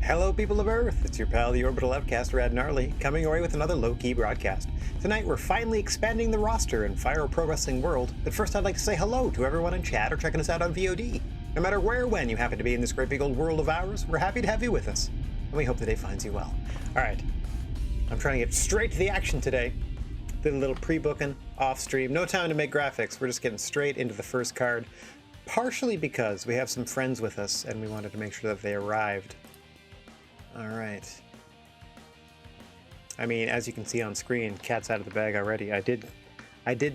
Hello people of Earth, it's your pal the Orbital Outcast, Rad Gnarly, coming away with another low-key broadcast. Tonight we're finally expanding the roster in Fire Pro Wrestling World, but first I'd like to say hello to everyone in chat or checking us out on VOD. No matter where or when you happen to be in this great big old world of ours, we're happy to have you with us, and we hope the day finds you well. Alright, I'm trying to get straight to the action today. Did a little pre-booking, off-stream, no time to make graphics, we're just getting straight into the first card, partially because we have some friends with us and we wanted to make sure that they arrived. Alright. I mean, as you can see on screen, cat's out of the bag already. I did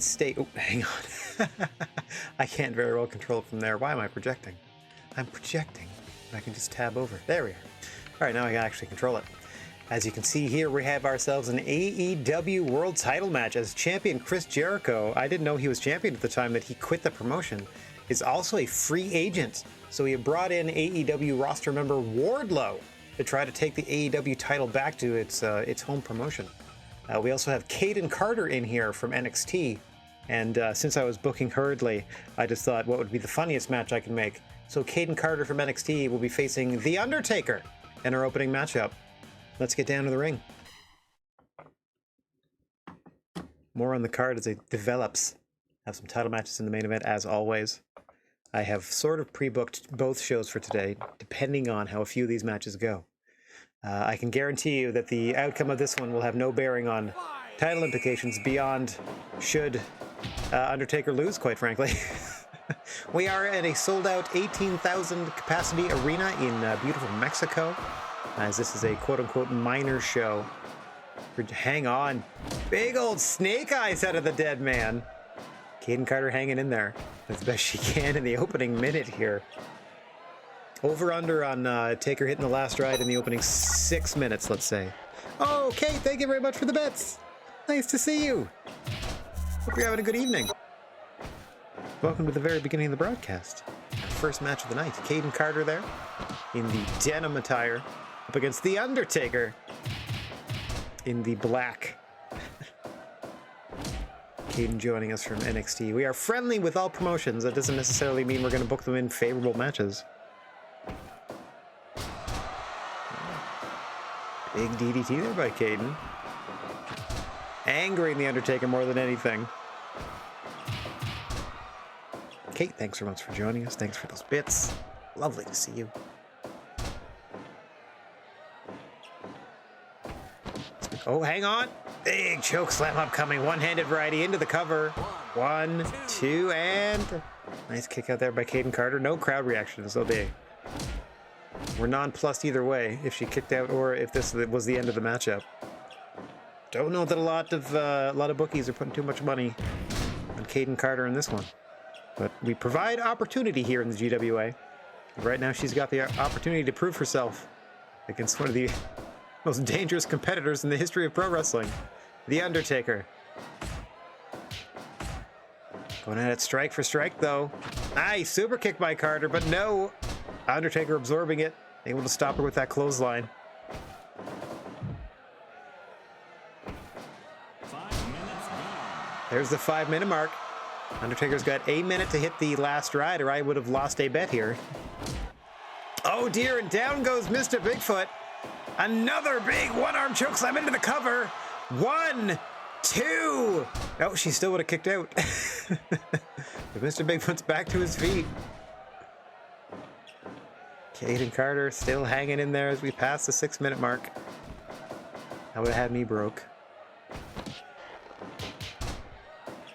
state... Oh, hang on. I can't very well control it from there. Why am I projecting? I'm projecting. I can just tab over. There we are. Alright, now I can actually control it. As you can see here, we have ourselves an AEW World Title match as champion Chris Jericho. I didn't know he was champion at the time that he quit the promotion. Is also a free agent. So he brought in AEW roster member Wardlow to try to take the AEW title back to its home promotion. We also have Caden Carter in here from NXT, and since I was booking hurriedly, I just thought what would be the funniest match I can make. So Caden Carter from NXT will be facing The Undertaker in our opening matchup. Let's get down to the ring. More on the card as it develops. Have some title matches in the main event as always. I have sort of pre-booked both shows for today, depending on how a few of these matches go. I can guarantee you that the outcome of this one will have no bearing on title implications beyond should Undertaker lose, quite frankly. We are at a sold-out 18,000 capacity arena in beautiful Mexico, as this is a quote-unquote minor show. Hang on. Big old snake eyes out of the dead man. Caden Carter hanging in there as best she can in the opening minute here. Over under on Taker hitting the last ride in the opening 6 minutes, let's say. Oh, Kate, thank you very much for the bets. Nice to see you. Hope you're having a good evening. Welcome to the very beginning of the broadcast. First match of the night. Caden Carter there in the denim attire up against The Undertaker in the black. Caden joining us from NXT. We are friendly with all promotions. That doesn't necessarily mean we're going to book them in favorable matches. Big DDT there by Caden. Angering The Undertaker more than anything. Kate, thanks so much for joining us. Thanks for those bits. Lovely to see you. Oh, hang on. Big choke slam upcoming. One-handed variety into the cover. 1, 2, and... Nice kick out there by Caden Carter. No crowd reaction, so we're nonplussed either way, if she kicked out or if this was the end of the matchup. Don't know that a lot of bookies are putting too much money on Caden Carter in this one. But we provide opportunity here in the GWA. Right now she's got the opportunity to prove herself against one of the most dangerous competitors in the history of pro wrestling, The Undertaker. Going at it strike for strike, though. Nice super kick by Carter, but no. Undertaker absorbing it, able to stop her with that clothesline. There's the 5-minute mark. Undertaker's got a minute to hit the last ride, or I would have lost a bet here. Oh dear, and down goes Mr. Bigfoot. Another big one-arm chokeslam into the cover. 1, 2. Oh, she still would have kicked out. But Mr. Bigfoot's back to his feet. Caden Carter still hanging in there as we pass the 6-minute mark. That would have had me broke.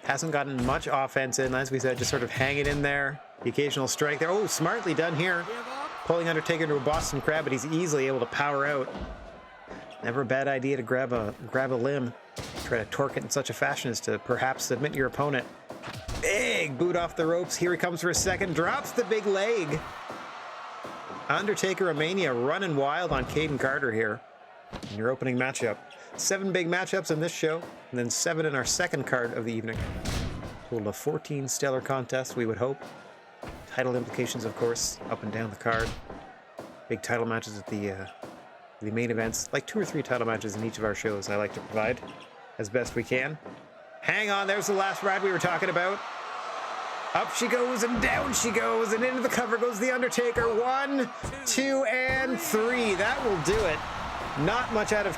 Hasn't gotten much offense in, as we said, just sort of hanging in there. The occasional strike there. Oh, smartly done here. Pulling Undertaker into a Boston Crab, but he's easily able to power out. Never a bad idea to grab a limb. Try to torque it in such a fashion as to perhaps submit your opponent. Big boot off the ropes. Here he comes for a second. Drops the big leg. Undertaker Mania running wild on Caden Carter here in your opening matchup. 7 big matchups in this show, and then 7 in our second card of the evening. Total of 14 stellar contests, we would hope. Title implications, of course, up and down the card. Big title matches at the main events. Like 2 or 3 title matches in each of our shows I like to provide as best we can. Hang on, there's the last ride we were talking about. Up she goes and down she goes, and into the cover goes The Undertaker. 1, 2, and 3. That will do it. Not much out of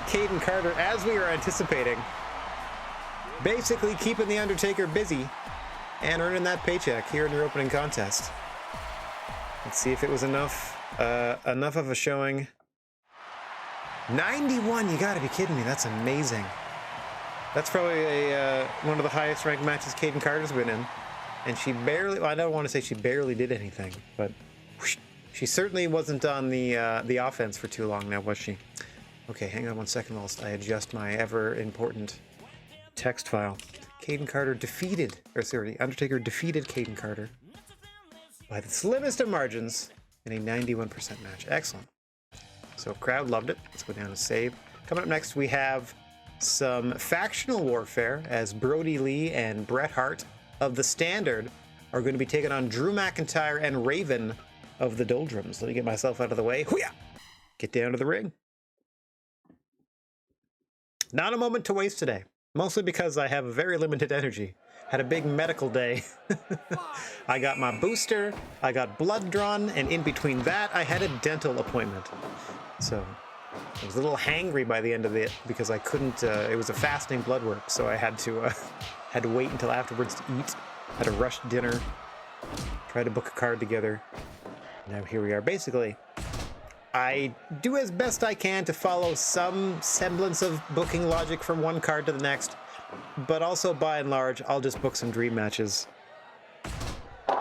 Caden Carter as we were anticipating. Basically keeping The Undertaker busy and earning that paycheck here in your opening contest. Let's see if it was enough of a showing. 91, you gotta be kidding me. That's amazing. That's probably one of the highest ranked matches Caden Carter's been in. And she barely, well, I don't want to say she barely did anything, but whoosh, she certainly wasn't on the offense for too long now, was she? Okay, hang on one second whilst I adjust my ever-important text file. Caden Carter defeated, or sorry, Undertaker defeated Caden Carter by the slimmest of margins in a 91% match. Excellent. So crowd loved it. Let's go down and save. Coming up next, we have some factional warfare as Brody Lee and Bret Hart of the Standard are going to be taking on Drew McIntyre and Raven of the Doldrums. Let me get myself out of the way. Hoo-yah! Get down to the ring. Not a moment to waste today, mostly because I have very limited energy. Had a big medical day. I got my booster, I got blood drawn, and in between that, I had a dental appointment. So I was a little hangry by the end of it because I couldn't, it was a fasting blood work, so I had to wait until afterwards to eat. Had a rushed dinner, tried to book a card together. Now here we are. Basically, I do as best I can to follow some semblance of booking logic from one card to the next, but also by and large, I'll just book some dream matches.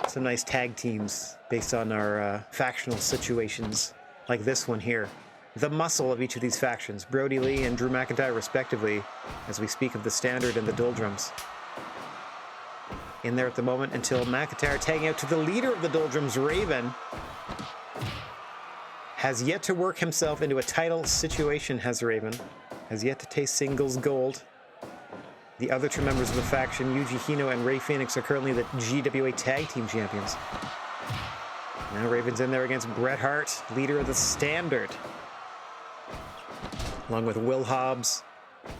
Some nice tag teams based on our factional situations, like this one here. The muscle of each of these factions, Brody Lee and Drew McIntyre respectively, as we speak of the Standard and the Doldrums. In there at the moment until McIntyre tagging out to the leader of the Doldrums, Raven. Has yet to work himself into a title situation, has Raven. Has yet to taste singles gold. The other two members of the faction, Yuji Hino and Rey Fenix, are currently the GWA Tag Team Champions. Now Raven's in there against Bret Hart, leader of the Standard. Along with Will Hobbs,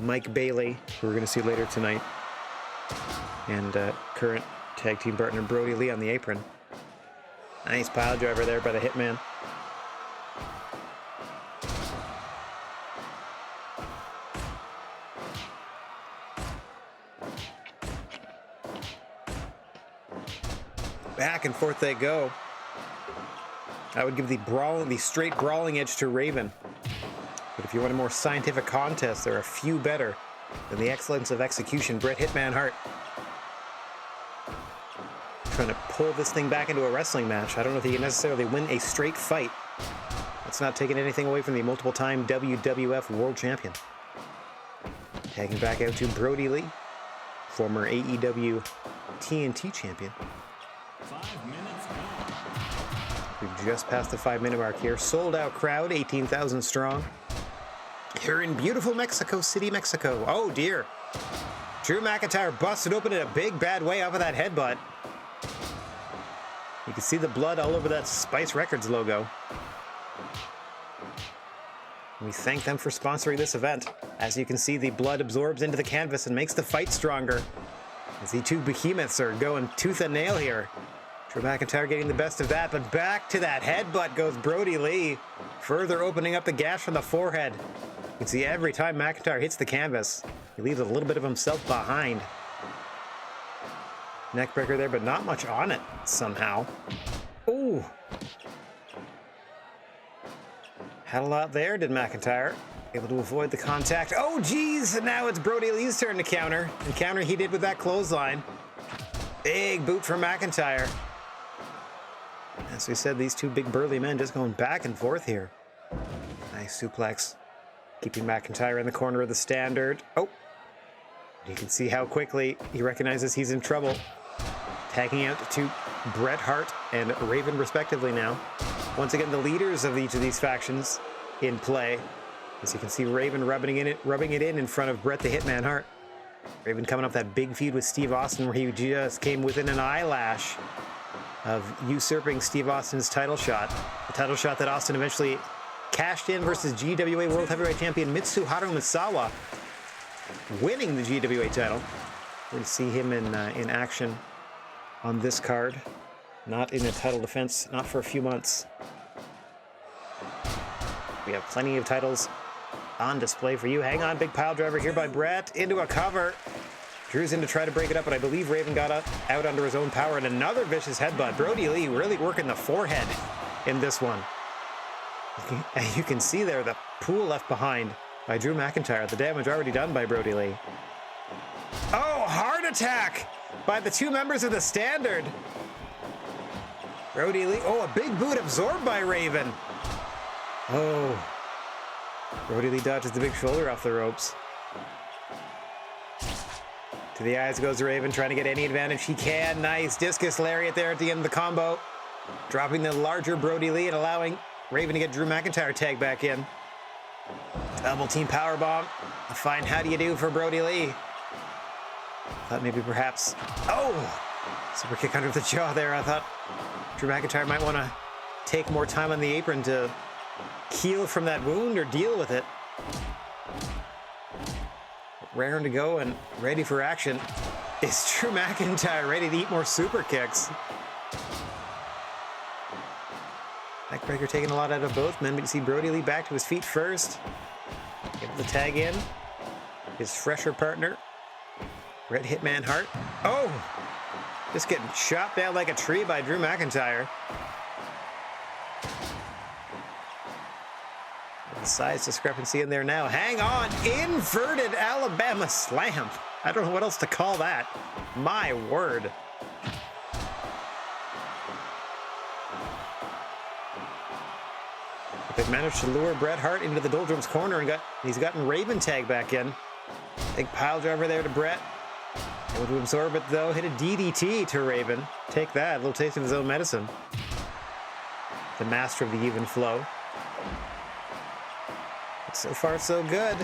Mike Bailey, who we're going to see later tonight, and current tag team partner Brody Lee on the apron. Nice pile driver there by the Hitman. Back and forth they go. I would give the straight brawling edge to Raven. But if you want a more scientific contest, there are a few better than the excellence of execution. Bret Hitman Hart trying to pull this thing back into a wrestling match. I don't know if he can necessarily win a straight fight. That's not taking anything away from the multiple-time WWF World Champion. Tagging back out to Brody Lee, former AEW TNT Champion. 5 minutes now. We've just passed the 5-minute mark here. Sold out crowd, 18,000 strong. Here in beautiful Mexico City, Mexico. Oh dear. Drew McIntyre busted open in a big bad way off of that headbutt. You can see the blood all over that Spice Records logo. We thank them for sponsoring this event. As you can see, the blood absorbs into the canvas and makes the fight stronger. As the two behemoths are going tooth and nail here. Drew McIntyre getting the best of that, but back to that headbutt goes Brody Lee, further opening up the gash from the forehead. You can see every time McIntyre hits the canvas, he leaves a little bit of himself behind. Neckbreaker there, but not much on it somehow. Ooh. Had a lot there, did McIntyre. Able to avoid the contact. Oh, geez, and now it's Brody Lee's turn to counter. And counter he did with that clothesline. Big boot for McIntyre. As we said, these two big burly men just going back and forth here. Nice suplex. Keeping McIntyre in the corner of the Standard. Oh. You can see how quickly he recognizes he's in trouble. Tagging out to Bret Hart and Raven respectively now. Once again, the leaders of each of these factions in play. As you can see, Raven rubbing it in front of Bret the Hitman Hart. Raven coming off that big feud with Steve Austin where he just came within an eyelash of usurping Steve Austin's title shot. The title shot that Austin eventually cashed in versus GWA World Heavyweight Champion Mitsuharu Misawa, winning the GWA title. We're going to see him in action on this card. Not in a title defense, not for a few months. We have plenty of titles on display for you. Hang on, big pile driver here by Bret into a cover. Drew's in to try to break it up, but I believe Raven got out under his own power, and another vicious headbutt. Brody Lee really working the forehead in this one. You can see there the pool left behind by Drew McIntyre. The damage already done by Brody Lee. Oh, heart attack by the two members of the Standard. Brody Lee, oh, a big boot absorbed by Raven. Oh, Brody Lee dodges the big shoulder off the ropes. To the eyes goes Raven, trying to get any advantage he can. Nice discus lariat there at the end of the combo. Dropping the larger Brody Lee and allowing Raven to get Drew McIntyre tagged back in. Double team powerbomb. A fine how do you do for Brody Lee. Thought maybe perhaps, oh, super kick under the jaw there. I thought Drew McIntyre might want to take more time on the apron to heal from that wound or deal with it. Raring to go and ready for action is Drew McIntyre, ready to eat more super kicks. Backbreaker taking a lot out of both men, but you see Brody Lee back to his feet first. Able to tag in his fresher partner, Red Hitman Hart. Oh! Just getting chopped down like a tree by Drew McIntyre. The size discrepancy in there now. Hang on! Inverted Alabama Slam. I don't know what else to call that. My word. They've managed to lure Bret Hart into the Doldrums corner and he's gotten Raven tagged back in. Big pile driver there to Bret. Able to absorb it though. Hit a DDT to Raven. Take that. A little taste of his own medicine. The master of the even flow. But so far so good.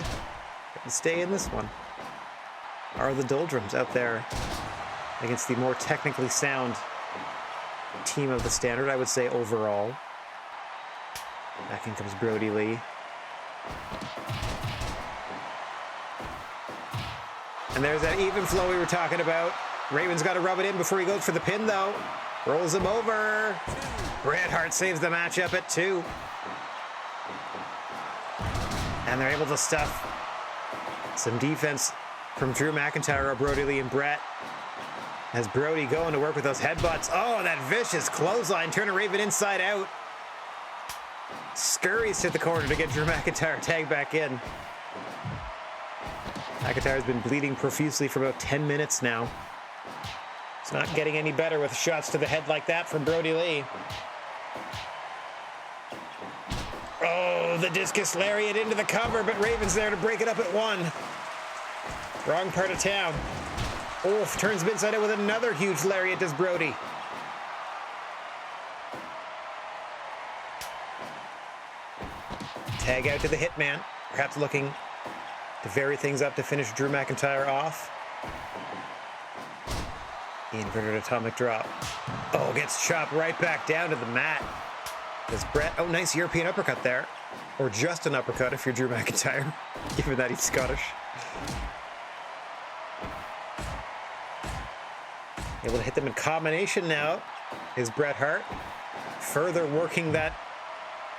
Can stay in this one. Are the Doldrums out there against the more technically sound team of the Standard, I would say, overall. Back in comes Brody Lee. And there's that even flow we were talking about. Raven's got to rub it in before he goes for the pin, though. Rolls him over. Bret Hart saves the matchup at 2. And they're able to stuff some defense from Drew McIntyre, Brody Lee, and Bret. As Brody going to work with those headbutts. Oh, that vicious clothesline, turning Raven inside out. Scurries to the corner to get Drew McIntyre tagged back in. McIntyre's been bleeding profusely for about 10 minutes now. It's not getting any better with shots to the head like that from Brody Lee. Oh, the discus lariat into the cover, but Raven's there to break it up at 1. Wrong part of town. Oof, turns him inside out with another huge lariat, does Brody. Tag out to the Hitman, perhaps looking to vary things up to finish Drew McIntyre off. Inverted atomic drop. Oh, gets chopped right back down to the mat. Does Bret, oh, nice European uppercut there. Or just an uppercut if you're Drew McIntyre, given that he's Scottish. Able to hit them in combination now is Bret Hart. Further working that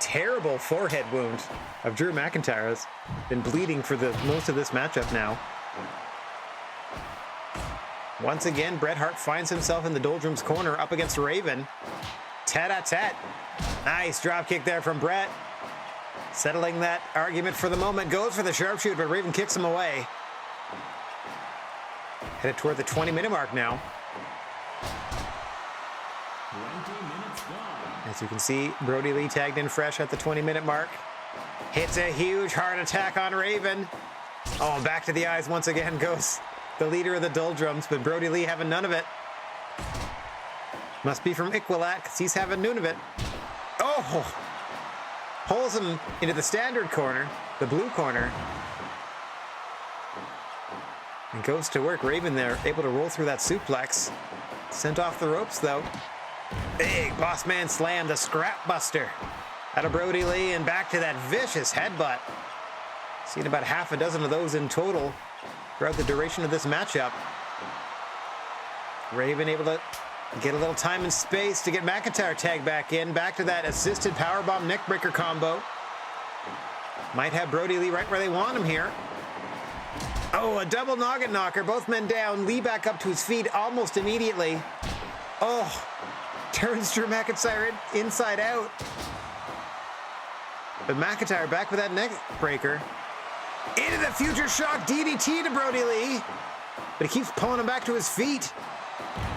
terrible forehead wound of Drew McIntyre. Has been bleeding for the most of this matchup now. Once again, Bret Hart finds himself in the Doldrums corner up against Raven. Tat-a-tat. Nice drop kick there from Bret. Settling that argument for the moment. Goes for the sharpshooter, but Raven kicks him away. Headed toward the 20-minute mark now. 20 minutes gone. As you can see, Brody Lee tagged in fresh at the 20-minute mark. Hits a huge heart attack on Raven. Oh, back to the eyes once again goes the leader of the Doldrums, but Brody Lee having none of it. Must be from Iqalat, because he's having none of it. Oh! Pulls him into the Standard corner, the blue corner. And goes to work. Raven there, able to roll through that suplex. Sent off the ropes, though. Big boss man slam, the scrap buster. Out of Brody Lee and back to that vicious headbutt. Seen about half a dozen of those in total throughout the duration of this matchup. Raven able to Get a little time and space to get McIntyre tagged back in. Back to that assisted powerbomb neckbreaker combo. Might have Brody Lee right where they want him here. Oh, a double noggin knocker. Both men down. Lee back up to his feet almost immediately. Oh, turns Drew McIntyre inside out. But McIntyre back with that neckbreaker. Into the future shock DDT to Brody Lee. But he keeps pulling him back to his feet.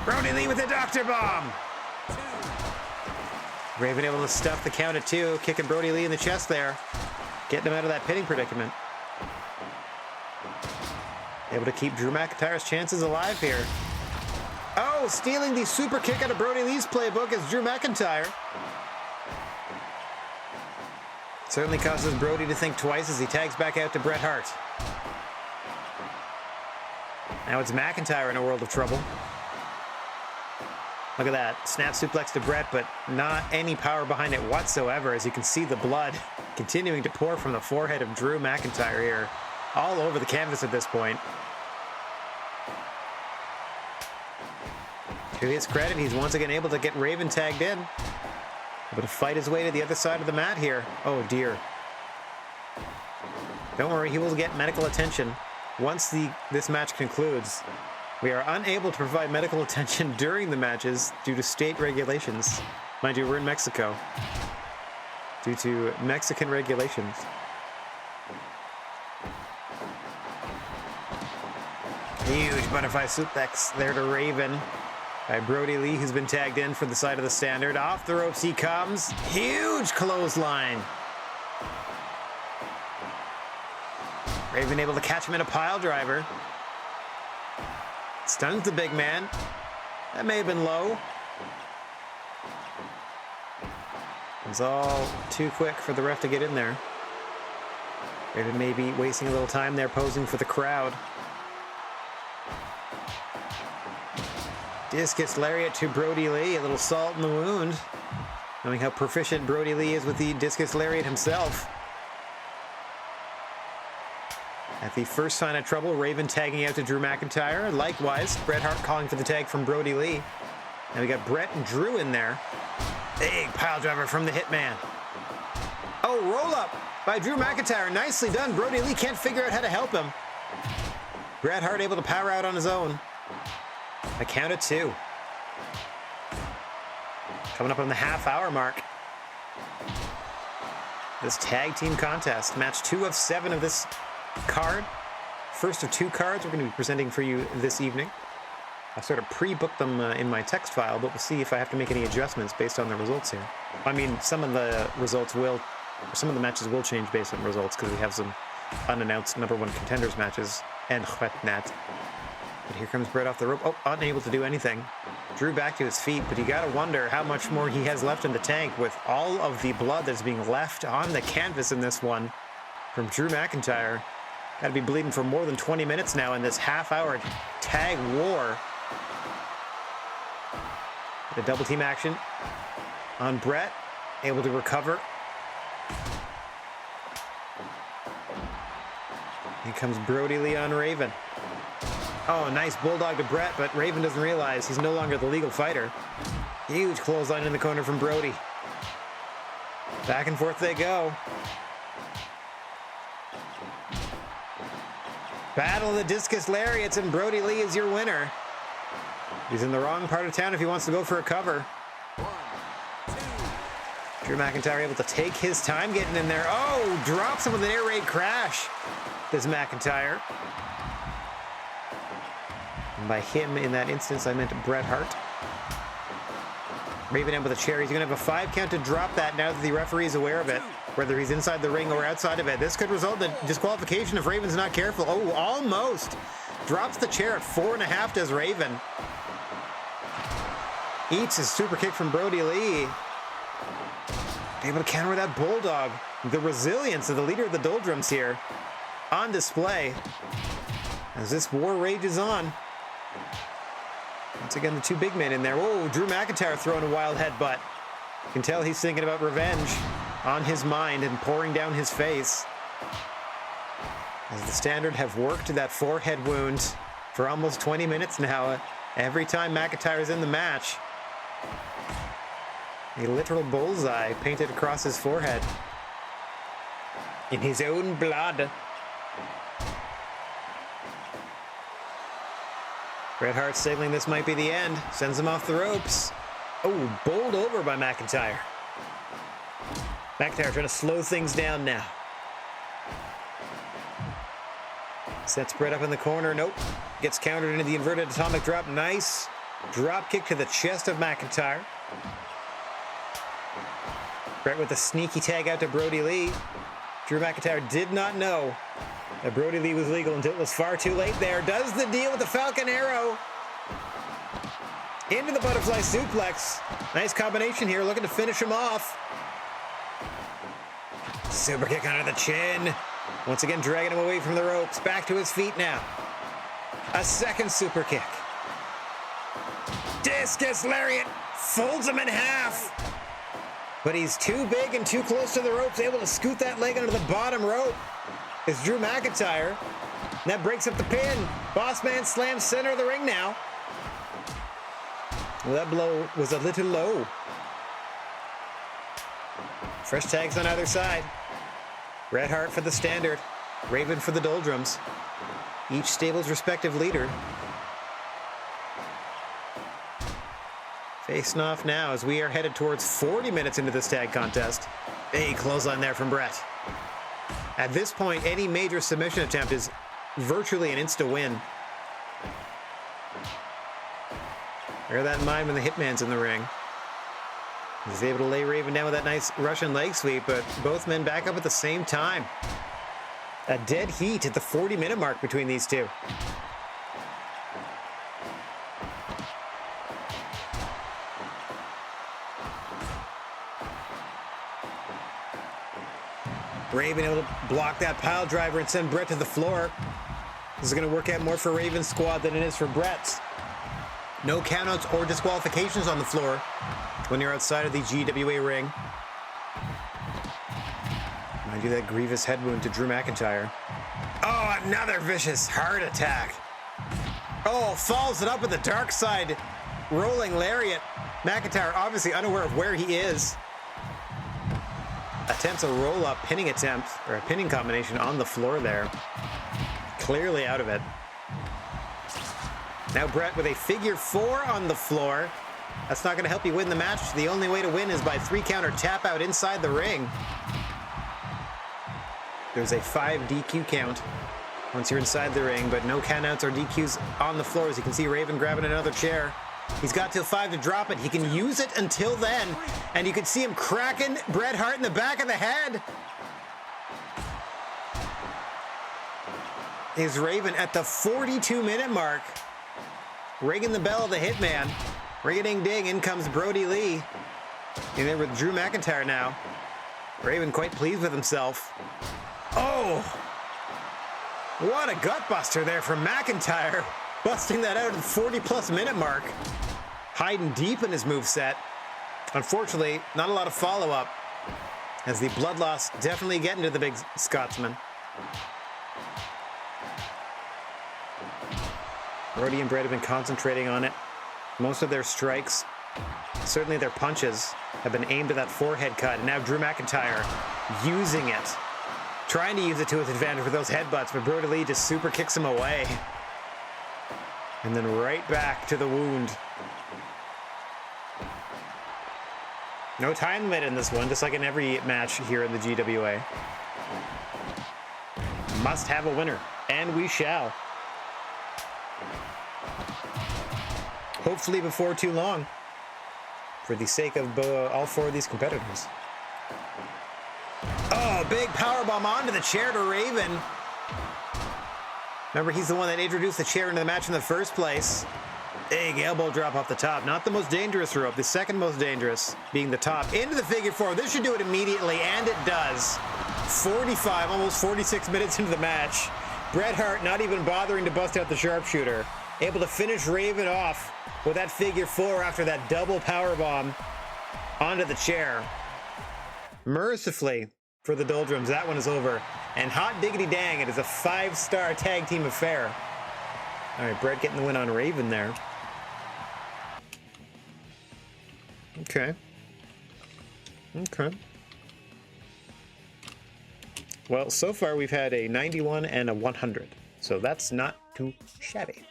Brody Lee with the Doctor Bomb. Raven able to stuff the count at 2, kicking Brody Lee in the chest there. Getting him out of that pinning predicament. Able to keep Drew McIntyre's chances alive here. Oh, stealing the super kick out of Brody Lee's playbook is Drew McIntyre. Certainly causes Brody to think twice as he tags back out to Bret Hart. Now it's McIntyre in a world of trouble. Look at that. Snap suplex to Bret, but not any power behind it whatsoever, as you can see the blood continuing to pour from the forehead of Drew McIntyre here. All over the canvas at this point. To his credit, he's once again able to get Raven tagged in. Able to fight his way to the other side of the mat here. Oh dear. Don't worry, he will get medical attention once this match concludes. We are unable to provide medical attention during the matches due to state regulations. Mind you, we're in Mexico. Due to Mexican regulations. Huge butterfly suplex there to Raven by Brody Lee, who's been tagged in for the side of the standard. Off the ropes he comes. Huge clothesline. Raven able to catch him in a pile driver. Stuns the big man. That may have been low. It's all too quick for the ref to get in there. Raven may be wasting a little time there posing for the crowd. Discus lariat to Brody Lee. A little salt in the wound. Knowing how proficient Brody Lee is with the discus lariat himself. At the first sign of trouble, Raven tagging out to Drew McIntyre. Likewise, Bret Hart calling for the tag from Brody Lee. And we got Bret and Drew in there. Big pile driver from the Hitman. Oh, roll up by Drew McIntyre. Nicely done. Brody Lee can't figure out how to help him. Bret Hart able to power out on his own. A count of 2. Coming up on the half-hour mark. This tag team contest. Match 2 of 7 of this card. First of 2 cards we're going to be presenting for you this evening. I sort of pre-booked them in my text file, but we'll see if I have to make any adjustments based on the results here. I mean, some of the matches will change based on results because we have some unannounced number 1 contenders matches and whatnot. But here comes Bret off the rope. Oh, unable to do anything. Drew back to his feet, but you gotta wonder how much more he has left in the tank with all of the blood that's being left on the canvas in this one from Drew McIntyre. Gotta be bleeding for more than 20 minutes now in this half-hour tag war. The double team action on Bret, able to recover. Here comes Brody Lee on Raven. Oh, nice bulldog to Bret, but Raven doesn't realize he's no longer the legal fighter. Huge clothesline in the corner from Brody. Back and forth they go. Battle of the Discus Lariats, and Brody Lee is your winner. He's in the wrong part of town if he wants to go for a cover. 1, 2. Drew McIntyre able to take his time getting in there. Oh, drops him with an air raid crash. Does McIntyre. And by him in that instance, I meant Bret Hart. Raven in with a chair. He's going to have a 5 count to drop that now that the referee is aware of it. Whether he's inside the ring or outside of it. This could result in disqualification if Raven's not careful. Oh, almost. Drops the chair at 4.5, does Raven. Eats his super kick from Brody Lee. Able to counter that bulldog. The resilience of the leader of the Doldrums here on display as this war rages on. Once again, the 2 big men in there. Oh, Drew McIntyre throwing a wild headbutt. You can tell he's thinking about revenge on his mind and pouring down his face. As the Standard have worked that forehead wound for almost 20 minutes now. Every time McIntyre's in the match, A literal bullseye painted across his forehead. In his own blood. Bret Hart signaling this might be the end. Sends him off the ropes. Oh, bowled over by McIntyre. McIntyre trying to slow things down now. Sets Bret up in the corner. Nope. Gets countered into the inverted atomic drop. Nice. Drop kick to the chest of McIntyre. Bret with a sneaky tag out to Brody Lee. Drew McIntyre did not know that Brody Lee was legal until it was far too late there. Does the deal with the Falcon Arrow. Into the butterfly suplex. Nice combination here, looking to finish him off. Super kick under the chin. Once again, dragging him away from the ropes. Back to his feet now. A second super kick. Discus lariat. Folds him in half. But he's too big and too close to the ropes, able to scoot that leg under the bottom rope. It's Drew McIntyre. And that breaks up the pin. Boss Man slams center of the ring now. Well, that blow was a little low. Fresh tags on either side. Bret Hart for the standard. Raven for the doldrums. Each stable's respective leader. Facing off now as we are headed towards 40 minutes into this tag contest. A clothesline there from Bret. At this point, any major submission attempt is virtually an insta-win. Bear that in mind when the Hitman's in the ring. He's able to lay Raven down with that nice Russian leg sweep, but both men back up at the same time. A dead heat at the 40-minute mark between these two. Raven able to block that pile driver and send Bret to the floor. This is going to work out more for Raven's squad than it is for Bret's. No countouts or disqualifications on the floor when you're outside of the GWA ring. Mind you, that grievous head wound to Drew McIntyre. Oh, another vicious heart attack. Oh, follows it up with the dark side rolling lariat. McIntyre obviously unaware of where he is. Attempts a roll-up pinning attempt, or a pinning combination on the floor there. Clearly out of it. Now Bret with a figure 4 on the floor. That's not going to help you win the match. The only way to win is by 3-counter tap out inside the ring. There's a 5 DQ count once you're inside the ring, but no countouts or DQs on the floor. As you can see, Raven grabbing another chair. He's got till 5 to drop it. He can use it until then. And you can see him cracking Bret Hart in the back of the head. Is Raven at the 42-minute mark. Ringing the bell of the Hitman. Ring-a-ding-ding, in comes Brody Lee. In there with Drew McIntyre now. Raven quite pleased with himself. Oh! What a gutbuster there from McIntyre. Busting that out at the 40-plus minute mark. Hiding deep in his moveset. Unfortunately, not a lot of follow-up. As the blood loss definitely getting to the big Scotsman. Brody and Bret have been concentrating on it. Most of their strikes, certainly their punches, have been aimed at that forehead cut. And now Drew McIntyre using it. Trying to use it to his advantage with those headbutts, but Brody Lee just super kicks him away. And then right back to the wound. No time limit in this one, just like in every match here in the GWA. Must have a winner, and we shall. Hopefully before too long, for the sake of all 4 of these competitors. Oh, big powerbomb onto the chair to Raven. Remember, he's the one that introduced the chair into the match in the first place. Big elbow drop off the top. Not the most dangerous rope. The second most dangerous being the top. Into the figure 4. This should do it immediately, and it does. 45, almost 46 minutes into the match. Bret Hart not even bothering to bust out the sharpshooter. Able to finish Raven off with that figure 4 after that double powerbomb onto the chair. Mercifully for the doldrums, that one is over. And hot diggity dang, it is a 5-star tag team affair. All right, Bret getting the win on Raven there. Okay. Okay. Well, so far we've had a 91 and a 100. So that's not too shabby.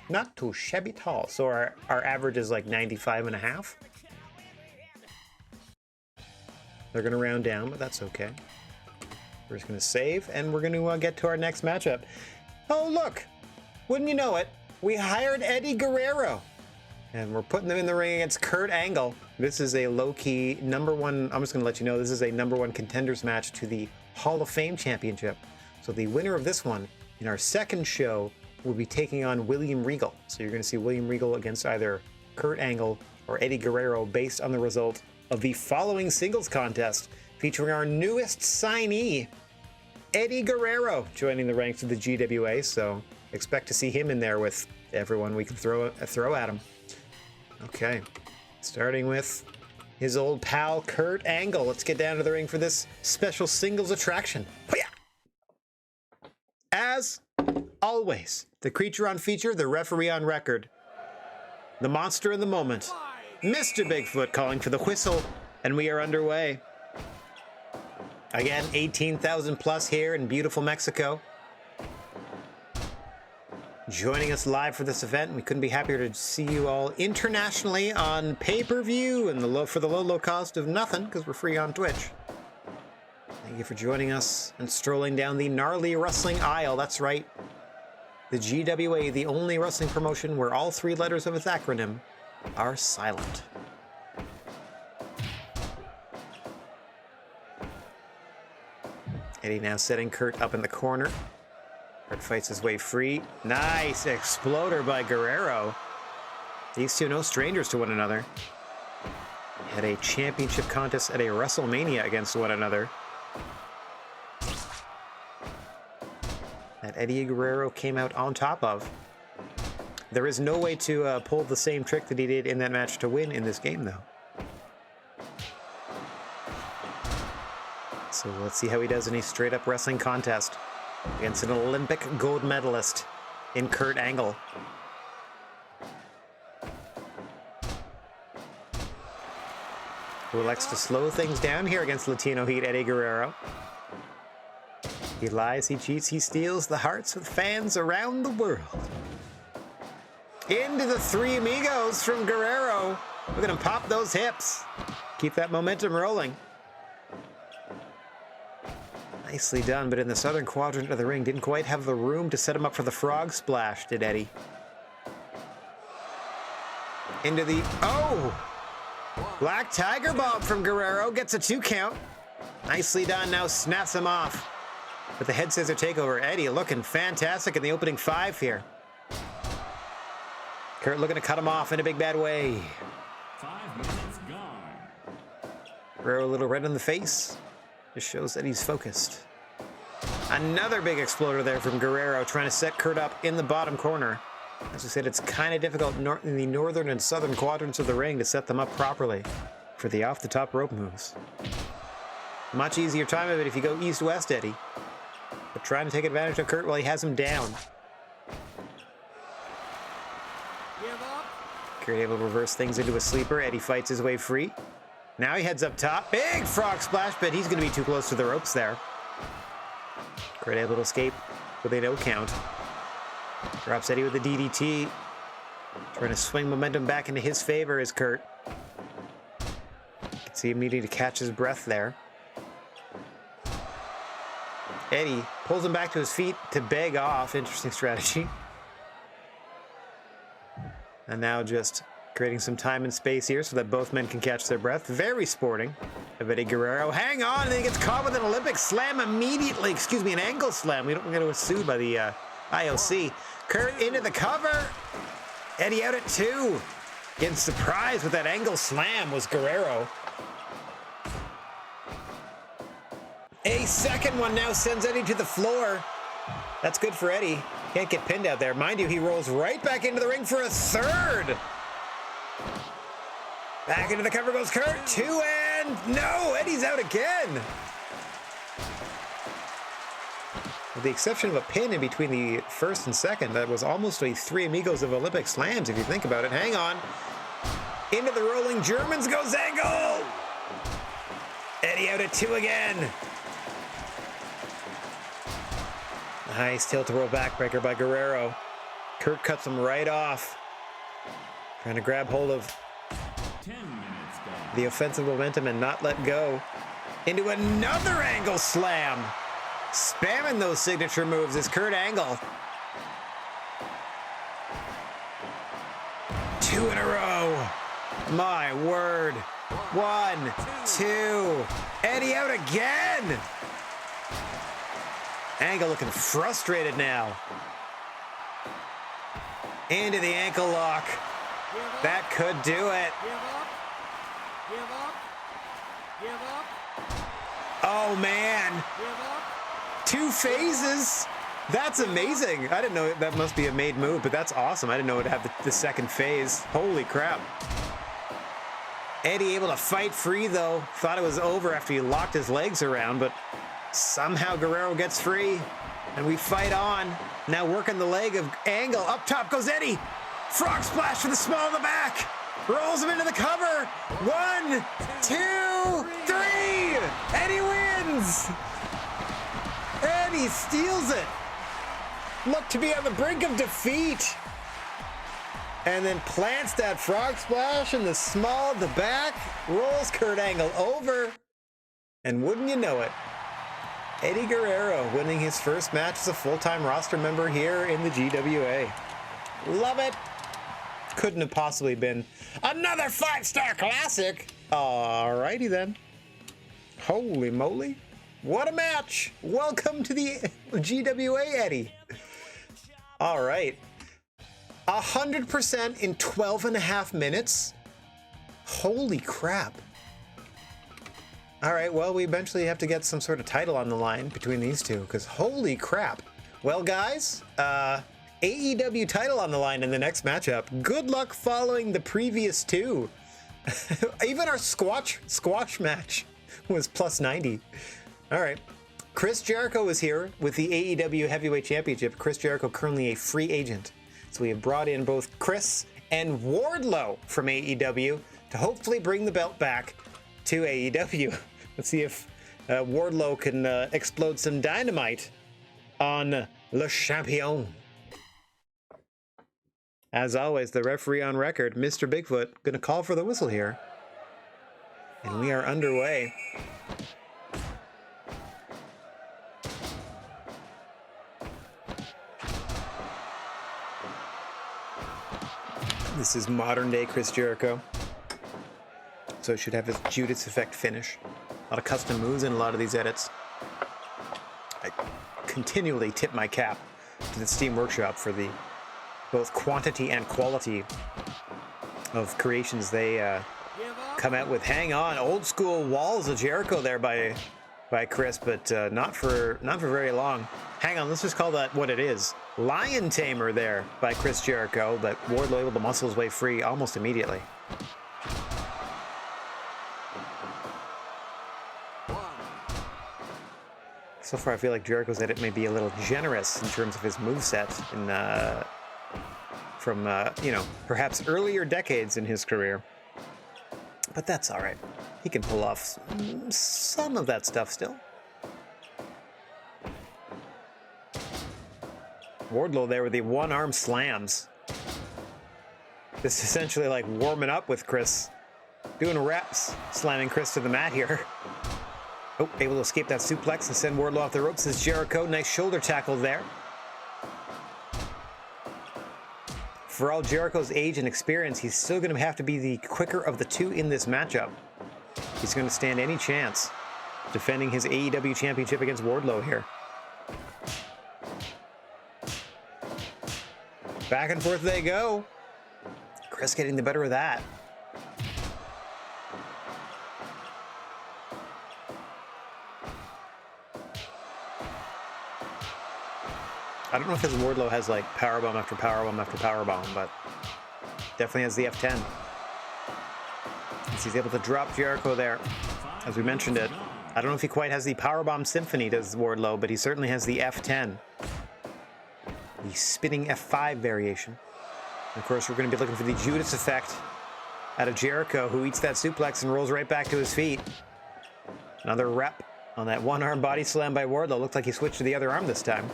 Not too shabby at all. So our average is like 95 and a half. They're going to round down, but that's okay. We're just going to save, and we're going to get to our next matchup. Oh, look! Wouldn't you know it, we hired Eddie Guerrero. And we're putting them in the ring against Kurt Angle. This is a low-key #1, I'm just going to let you know, this is a #1 contenders match to the Hall of Fame Championship. So the winner of this one, in our second show, will be taking on William Regal. So you're going to see William Regal against either Kurt Angle or Eddie Guerrero based on the result of the following singles contest, featuring our newest signee, Eddie Guerrero, joining the ranks of the GWA. So expect to see him in there with everyone we can throw at him. Okay, starting with his old pal Kurt Angle. Let's get down to the ring for this special singles attraction. As always, the creature on feature, the referee on record, the monster in the moment, Mr. Bigfoot calling for the whistle, and we are underway. Again, 18,000 plus here in beautiful Mexico. Joining us live for this event. We couldn't be happier to see you all internationally on pay-per-view and for the low cost of nothing, because we're free on Twitch. Thank you for joining us and strolling down the gnarly wrestling aisle. That's right. The GWA, the only wrestling promotion where all 3 letters of its acronym are silent. Eddie now setting Kurt up in the corner. Kurt fights his way free. Nice exploder by Guerrero. These two no strangers to one another. Had a championship contest at a WrestleMania against one another. That Eddie Guerrero came out on top of. There is no way to pull the same trick that he did in that match to win in this game, though. So let's see how he does in a straight-up wrestling contest against an Olympic gold medalist in Kurt Angle. Who elects to slow things down here against Latino Heat Eddie Guerrero. He lies, he cheats, he steals the hearts of fans around the world. Into the 3 amigos from Guerrero. Look at him pop those hips. Keep that momentum rolling. Nicely done, but in the southern quadrant of the ring, didn't quite have the room to set him up for the frog splash, did Eddie? Into the, Black Tiger Bomb from Guerrero, gets a 2 count. Nicely done, now snaps him off. With the head scissor takeover, Eddie looking fantastic in the opening 5 here. Kurt looking to cut him off in a big bad way. 5 minutes gone. Guerrero a little red in the face. Just shows that he's focused. Another big exploder there from Guerrero, trying to set Kurt up in the bottom corner. As I said, it's kind of difficult in the northern and southern quadrants of the ring to set them up properly for the off-the-top rope moves. Much easier time of it if you go east-west, Eddie. But trying to take advantage of Kurt while he has him down. Give up. Kurt able to reverse things into a sleeper. Eddie fights his way free. Now he heads up top. Big frog splash, but he's going to be too close to the ropes there. Kurt able to escape with a no count. Drops Eddie with a DDT. Trying to swing momentum back into his favor is Kurt. You can see him needing to catch his breath there. Eddie pulls him back to his feet to beg off. Interesting strategy. And now just creating some time and space here so that both men can catch their breath. Very sporting of Eddie Guerrero. Hang on, and then he gets caught with an Olympic slam immediately. Excuse me, an angle slam. We don't get to sue by the IOC. Kurt into the cover. Eddie out at 2. Getting surprised with that angle slam was Guerrero. A second one now sends Eddie to the floor. That's good for Eddie. Can't get pinned out there. Mind you, he rolls right back into the ring for a 3rd. Back into the cover goes Kurt. 2 and no, Eddie's out again. With the exception of a pin in between the 1st and 2nd, that was almost a 3 amigos of Olympic slams if you think about it. Hang on. Into the rolling Germans goes Angle. Eddie out at 2 again. Nice tilt-a-whirl backbreaker by Guerrero. Kurt cuts him right off. Trying to grab hold of 10 minutes gone. the offensive momentum and not let go. Into another Angle slam. Spamming those signature moves is Kurt Angle. 2 in a row. My word. 1, 2. Eddie out again. Angle looking frustrated now. Into the ankle lock. That could do it. Give up. Give up. Give up. Oh, man. Give up. 2 phases. That's amazing. I didn't know that must be a made move, but that's awesome. I didn't know it would have the second phase. Holy crap. Eddie able to fight free, though. Thought it was over after he locked his legs around, but somehow Guerrero gets free, and we fight on. Now working the leg of Angle. Up top goes Eddie. Frog splash for the small of the back. Rolls him into the cover. 1, 2, 3. Eddie wins. Eddie steals it. Looked to be on the brink of defeat. And then plants that frog splash in the small of the back. Rolls Kurt Angle over. And wouldn't you know it, Eddie Guerrero winning his first match as a full-time roster member here in the GWA. Love it. Couldn't have possibly been another 5-star classic. Alrighty then. Holy moly. What a match. Welcome to the GWA, Eddie. All right. 100% in 12.5 minutes. Holy crap. All right, well, we eventually have to get some sort of title on the line between these two, because holy crap. Well, guys, AEW title on the line in the next matchup. Good luck following the previous 2. Even our squash match was plus 90. All right. Chris Jericho is here with the AEW Heavyweight Championship. Chris Jericho currently a free agent. So we have brought in both Chris and Wardlow from AEW to hopefully bring the belt back to AEW. Let's see if Wardlow can explode some dynamite on Le Champion. As always, the referee on record, Mr. Bigfoot, gonna call for the whistle here. And we are underway. This is modern day Chris Jericho. So it should have his Judas effect finish. A lot of custom moves in a lot of these edits. I continually tip my cap to the Steam Workshop for the both quantity and quality of creations they come out with. Hang on, old school walls of Jericho there by Chris, but not for very long. Hang on, let's just call that what it is. Lion Tamer there by Chris Jericho, but Wardlow able to muscle his way free almost immediately. So far, I feel like Jericho's edit may be a little generous in terms of his moveset from perhaps earlier decades in his career. But that's all right. He can pull off some of that stuff still. Wardlow there with the one-arm slams. This is essentially like warming up with Chris. Doing reps, slamming Chris to the mat here. Oh, able to escape that suplex and send Wardlow off the ropes is Jericho. Nice shoulder tackle there. For all Jericho's age and experience, he's still going to have to be the quicker of the 2 in this matchup. He's going to stand any chance defending his AEW championship against Wardlow here. Back and forth they go. Chris getting the better of that. I don't know if his Wardlow has like powerbomb after powerbomb after powerbomb, but definitely has the F10. As he's able to drop Jericho there, as we mentioned it. I don't know if he quite has the powerbomb symphony, does Wardlow, but he certainly has the F10. The spinning F5 variation. And of course, we're going to be looking for the Judas effect out of Jericho, who eats that suplex and rolls right back to his feet. Another rep on that one-arm body slam by Wardlow. Looked like he switched to the other arm this time.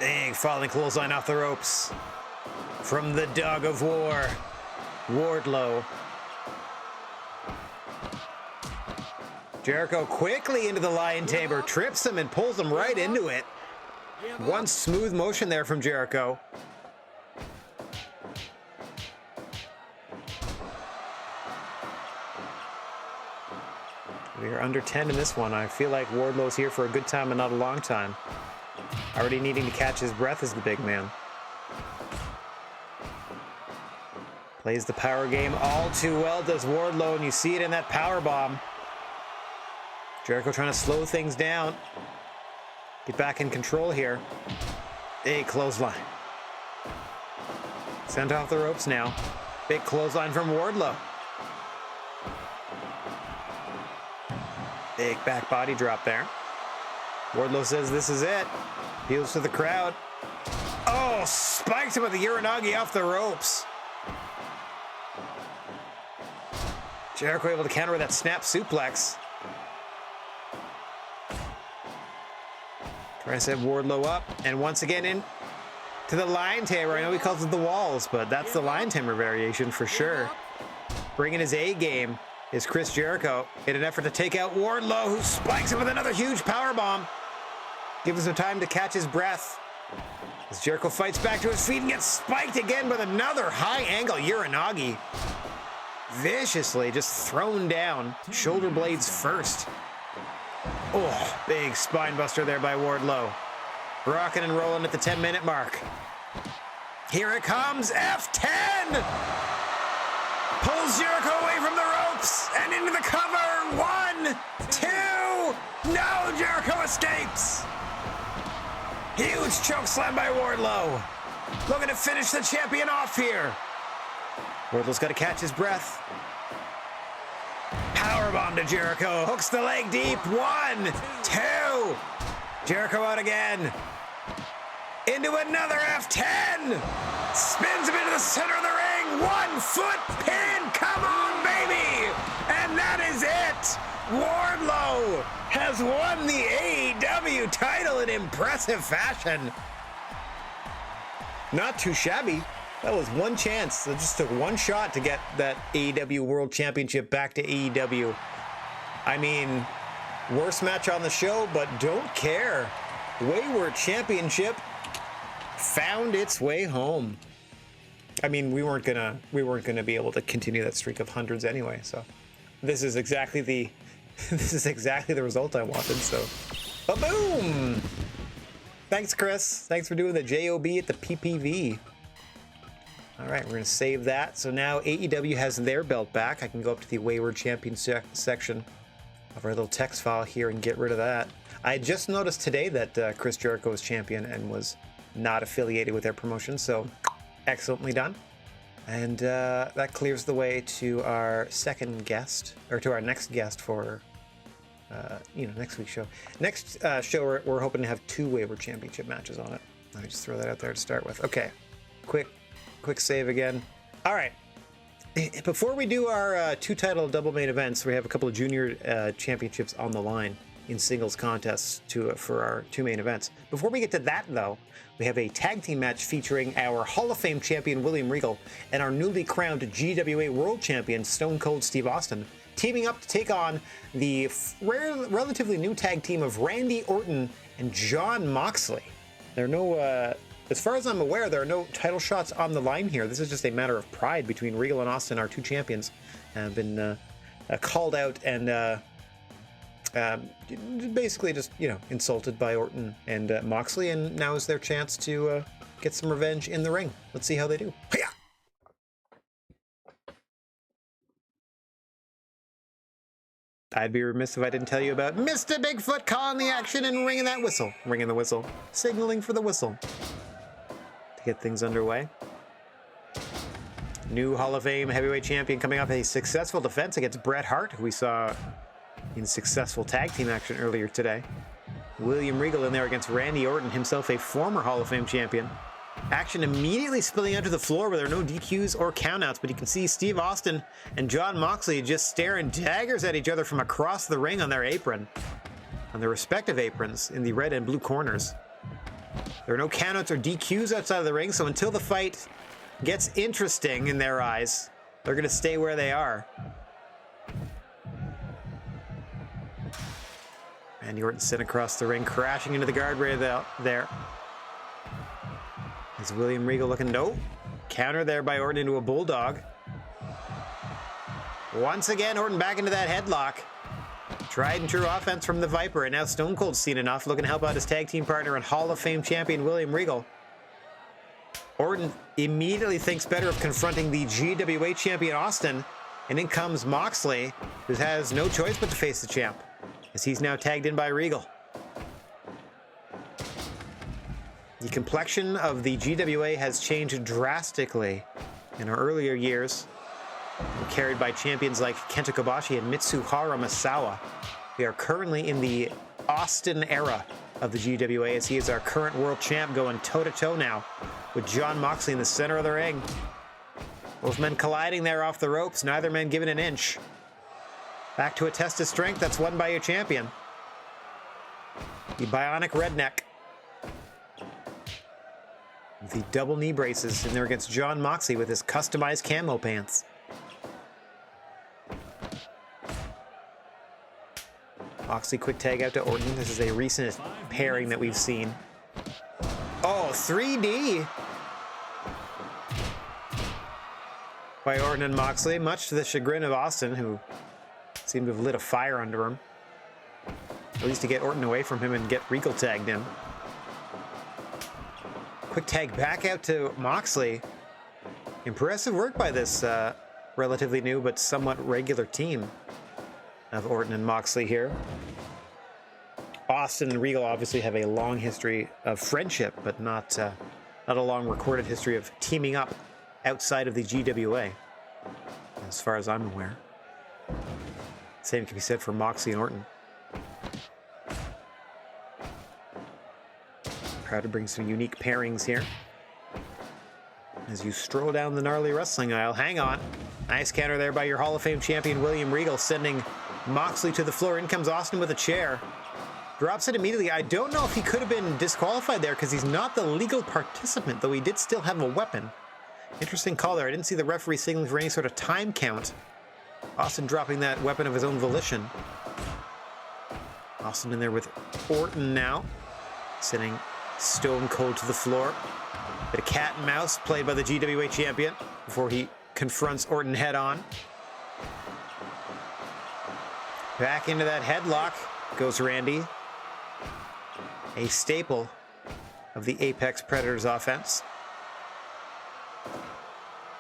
Big falling clothesline off the ropes from the Dog of War, Wardlow. Jericho quickly into the Lion Tamer, trips him and pulls him right into it. One smooth motion there from Jericho. We are under 10 in this one. I feel like Wardlow's here for a good time and not a long time. Already needing to catch his breath as the big man. Plays the power game all too well, does Wardlow, and you see it in that power bomb. Jericho trying to slow things down. Get back in control here. A clothesline. Sent off the ropes now. Big clothesline from Wardlow. Big back body drop there. Wardlow says this is it. Appeals to the crowd. Oh, spikes him with the Uranagi off the ropes. Jericho able to counter with that snap suplex. Trying to set Wardlow up, and once again in to the Lion Tamer. I know he calls it the walls, but that's the Lion Tamer variation for sure. Bringing his A game is Chris Jericho in an effort to take out Wardlow, who spikes him with another huge powerbomb. Gives him time to catch his breath. As Jericho fights back to his feet and gets spiked again with another high-angle Uranagi. Viciously just thrown down, shoulder blades first. Oh, big spine buster there by Wardlow. Rocking and rolling at the 10-minute mark. Here it comes, F10! Pulls Jericho away from the ropes and into the cover. 1, 2, no, Jericho escapes. Huge choke slam by Wardlow. Looking to finish the champion off here. Wardlow's got to catch his breath. Powerbomb to Jericho. Hooks the leg deep. 1, 2. Jericho out again. Into another F10. Spins him into the center of the ring. 1 foot pin. Come on, baby. And that is it. Wardlow has won the AEW title in impressive fashion. Not too shabby. That was one chance. It just took one shot to get that AEW World Championship back to AEW. I mean, worst match on the show, but don't care. Wayward Championship found its way home. I mean, we weren't gonna be able to continue that streak of hundreds anyway. So this is exactly the result I wanted. So, boom! Thanks, Chris. Thanks for doing the JOB at the PPV. All right, we're going to save that. So now AEW has their belt back. I can go up to the Wayward Champion section of our little text file here and get rid of that. I just noticed today that Chris Jericho was champion and was not affiliated with their promotion, so excellently done. And that clears the way to our second guest, or to our next guest for, next week's show. Next show, we're hoping to have 2 Wayward Championship matches on it. Let me just throw that out there to start with. Okay, quick save again. All right. Before we do our 2 title double main events, we have a couple of junior championships on the line in singles contests for our 2 main events. Before we get to that, though, we have a tag team match featuring our Hall of Fame champion William Regal and our newly crowned GWA World Champion Stone Cold Steve Austin teaming up to take on the relatively new tag team of Randy Orton and Jon Moxley. There are no, as far as I'm aware, there are no title shots on the line here. This is just a matter of pride between Regal and Austin, our 2 champions, have been called out and basically just, insulted by Orton and Moxley, and now is their chance to get some revenge in the ring. Let's see how they do. Hi-ya! I'd be remiss if I didn't tell you about Mr. Bigfoot calling the action and ringing that whistle. Ringing the whistle. Signaling for the whistle. To get things underway. New Hall of Fame heavyweight champion coming off a successful defense against Bret Hart, who we saw in successful tag team action earlier today. William Regal in there against Randy Orton, himself a former Hall of Fame champion. Action immediately spilling out to the floor where there are no DQs or countouts, but you can see Steve Austin and Jon Moxley just staring daggers at each other from across the ring on their apron, on their respective aprons in the red and blue corners. There are no countouts or DQs outside of the ring, so until the fight gets interesting in their eyes, they're going to stay where they are. Randy Orton sent across the ring, crashing into the guardrail there. Is William Regal looking? Nope. Counter there by Orton into a bulldog. Once again, Orton back into that headlock. Tried and true offense from the Viper, and now Stone Cold's seen enough, looking to help out his tag team partner and Hall of Fame champion William Regal. Orton immediately thinks better of confronting the GWA champion Austin, and in comes Moxley, who has no choice but to face the champ, as he's now tagged in by Regal. The complexion of the GWA has changed drastically in our earlier years, carried by champions like Kenta Kobashi and Mitsuharu Misawa. We are currently in the Austin era of the GWA, as he is our current world champ, going toe-to-toe now with Jon Moxley in the center of the ring. Both men colliding there off the ropes, neither man giving an inch. Back to a test of strength that's won by your champion, the Bionic Redneck. The double knee braces in there against Jon Moxley with his customized camo pants. Moxley quick tag out to Orton. This is a recent pairing that we've seen. Oh, 3D by Orton and Moxley, much to the chagrin of Austin, who seemed to have lit a fire under him. At least to get Orton away from him and get Regal tagged in. Quick tag back out to Moxley. Impressive work by this relatively new but somewhat regular team of Orton and Moxley here. Austin and Regal obviously have a long history of friendship, but not a long recorded history of teaming up outside of the GWA, as far as I'm aware. Same can be said for Moxley and Orton. Proud to bring some unique pairings here. As you stroll down the gnarly wrestling aisle, hang on. Nice counter there by your Hall of Fame champion William Regal, sending Moxley to the floor. In comes Austin with a chair. Drops it immediately. I don't know if he could have been disqualified there because he's not the legal participant, though he did still have a weapon. Interesting call there. I didn't see the referee signaling for any sort of time count. Austin dropping that weapon of his own volition. Austin in there with Orton now, sending Stone Cold to the floor. Bit of cat and mouse played by the GWA champion before he confronts Orton head on. Back into that headlock goes Randy. A staple of the Apex Predators offense.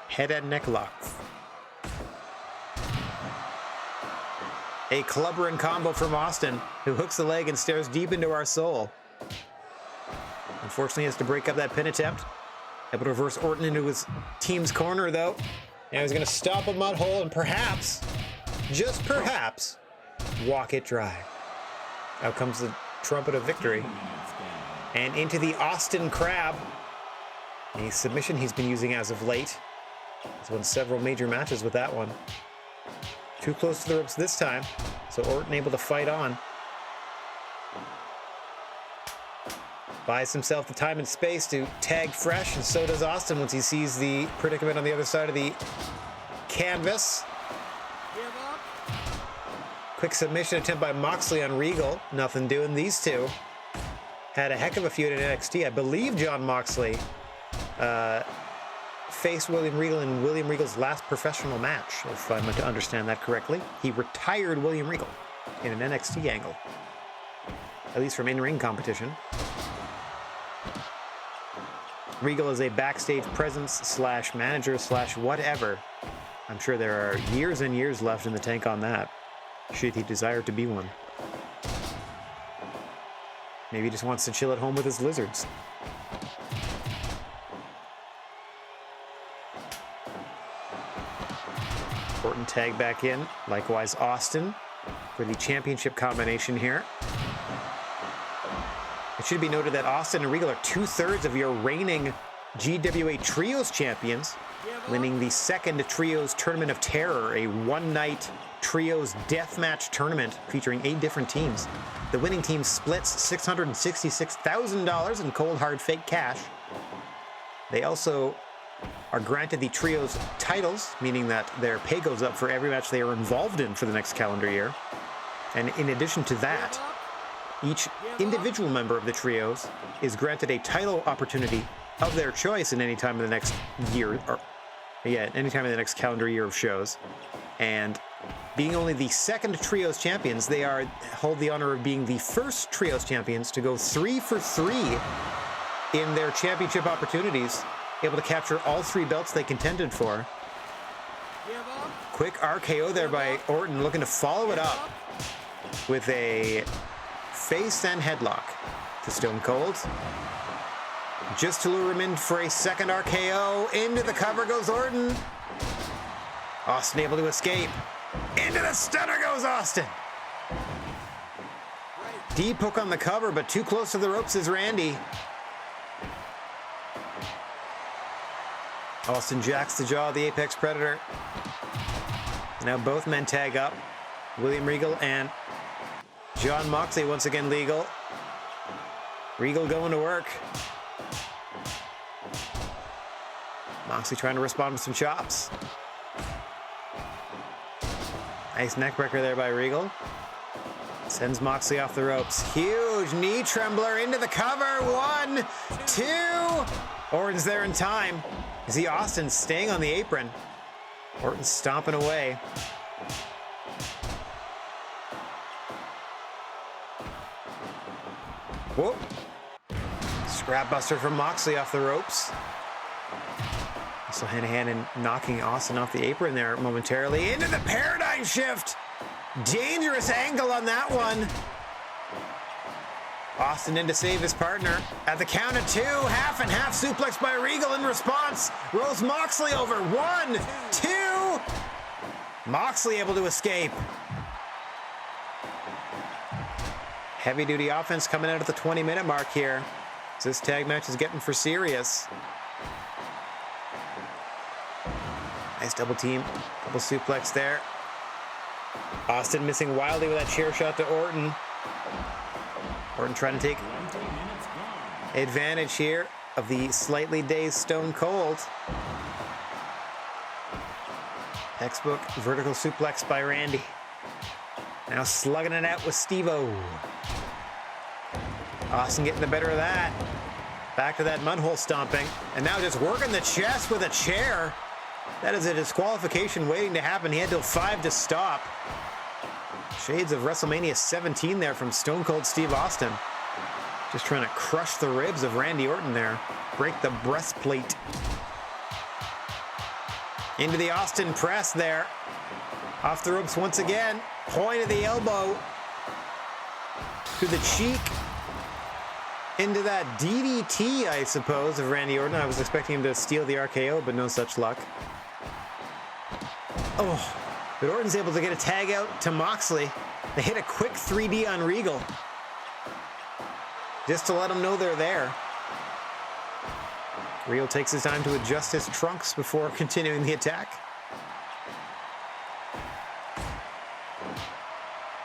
Head and neck locks. A clubbering combo from Austin, who hooks the leg and stares deep into our soul. Unfortunately, he has to break up that pin attempt. Able to reverse Orton into his team's corner, though. And he's going to stop a mud hole and perhaps, just perhaps, walk it dry. Out comes the trumpet of victory. And into the Austin Crab. A submission he's been using as of late. He's won several major matches with that one. Too close to the ropes this time, so Orton able to fight on. Buys himself the time and space to tag fresh, and so does Austin once he sees the predicament on the other side of the canvas. Quick submission attempt by Moxley on Regal. Nothing doing. These two had a heck of a feud in NXT. I believe Jon Moxley faced William Regal in William Regal's last professional match, if I'm to understand that correctly. He retired William Regal in an NXT angle, at least from in-ring competition. Regal is a backstage presence slash manager slash whatever. I'm sure there are years and years left in the tank on that, should he desire to be one. Maybe he just wants to chill at home with his lizards. Orton tag back in. Likewise, Austin for the championship combination here. It should be noted that Austin and Regal are 2/3 of your reigning GWA Trios champions, winning the second Trios Tournament of Terror, a one-night Trios deathmatch tournament featuring 8 different teams. The winning team splits $666,000 in cold hard fake cash. They also are granted the Trios titles, meaning that their pay goes up for every match they are involved in for the next calendar year. And in addition to that, each individual member of the Trios is granted a title opportunity of their choice in any time in the next year, any time in the next calendar year of shows. And being only the second Trios champions, they hold the honor of being the first Trios champions to go 3 for 3 in their championship opportunities, able to capture all 3 belts they contended for. Quick RKO there by Orton, looking to follow it up with a face and headlock to Stone Cold. Just to lure him in for a second RKO. Into the cover goes Orton. Austin able to escape. Into the stunner goes Austin. Deep hook on the cover, but too close to the ropes is Randy. Austin jacks the jaw of the Apex Predator. Now both men tag up. William Regal and Jon Moxley once again legal. Regal going to work. Moxley trying to respond with some chops. Nice neckbreaker there by Regal. Sends Moxley off the ropes. Huge knee trembler into the cover. 1, 2. Orton's there in time. You see Austin staying on the apron. Orton stomping away. Whoop. Scrapbuster from Moxley off the ropes. Also hand-to-hand and knocking Austin off the apron there momentarily. Into the paradigm shift. Dangerous angle on that one. Austin in to save his partner. At the count of 2, half and half suplex by Regal in response. Rolls Moxley over. 1, 2. Moxley able to escape. Heavy-duty offense coming out at the 20-minute mark here. This tag match is getting for serious. Nice double team, double suplex there. Austin missing wildly with that chair shot to Orton. Orton trying to take advantage here of the slightly dazed Stone Cold. Textbook vertical suplex by Randy. Now slugging it out with Steve-O. Austin getting the better of that. Back to that mudhole stomping. And now just working the chest with a chair. That is a disqualification waiting to happen. He had till 5 to stop. Shades of WrestleMania 17 there from Stone Cold Steve Austin. Just trying to crush the ribs of Randy Orton there. Break the breastplate. Into the Austin press there. Off the ropes once again. Point of the elbow. To the cheek. Into that DDT, I suppose, of Randy Orton. I was expecting him to steal the RKO, but no such luck. Oh, but Orton's able to get a tag out to Moxley. They hit a quick 3D on Regal. Just to let him know they're there. Regal takes his time to adjust his trunks before continuing the attack.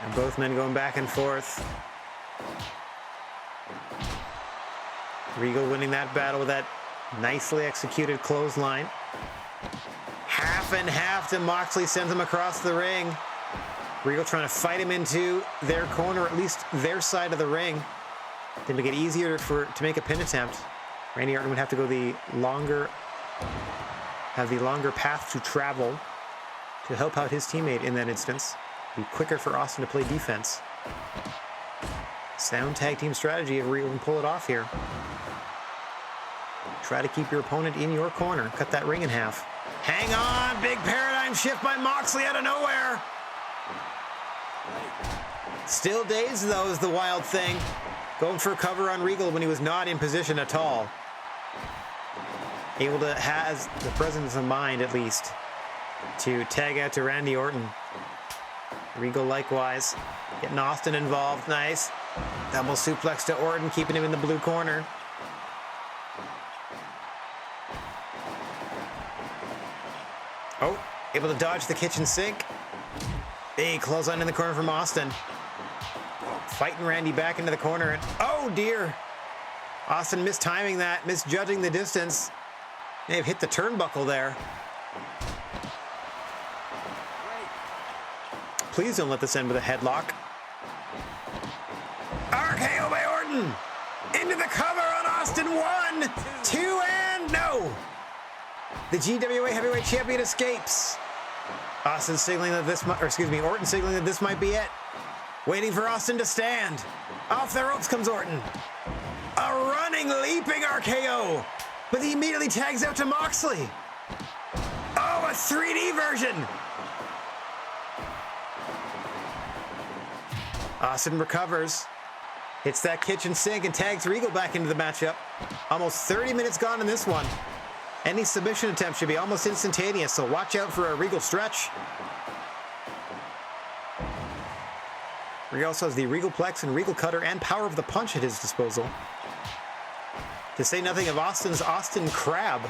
And both men going back and forth. Regal winning that battle with that nicely executed clothesline. Half and half to Moxley, sends him across the ring. Regal trying to fight him into their corner, at least their side of the ring, to make it easier to make a pin attempt. Randy Orton would have to go the longer path to travel to help out his teammate in that instance. Be quicker for Austin to play defense. Sound tag team strategy if Regal can pull it off here. Try to keep your opponent in your corner. Cut that ring in half. Hang on! Big paradigm shift by Moxley out of nowhere. Still dazed, though, is the wild thing. Going for a cover on Regal when he was not in position at all. Able to has the presence of mind, at least, to tag out to Randy Orton. Regal likewise. Getting Austin involved. Nice. Double suplex to Orton, keeping him in the blue corner. Oh, able to dodge the kitchen sink. Big clothesline in the corner from Austin. Fighting Randy back into the corner. And oh, dear. Austin mistiming that, misjudging the distance. They've hit the turnbuckle there. Please don't let this end with a headlock. RKO by Orton. Into the cover on Austin. 1, 2, and no. The GWA Heavyweight Champion escapes. Austin signaling that this might, or excuse me, Orton signaling that this might be it. Waiting for Austin to stand. Off the ropes comes Orton. A running, leaping RKO. But he immediately tags out to Moxley. Oh, a 3D version. Austin recovers. Hits that kitchen sink and tags Regal back into the matchup. Almost 30 minutes gone in this one. Any submission attempt should be almost instantaneous, so watch out for a Regal stretch. Regal also has the Regal Plex and Regal Cutter and Power of the Punch at his disposal. To say nothing of Austin's Austin Crab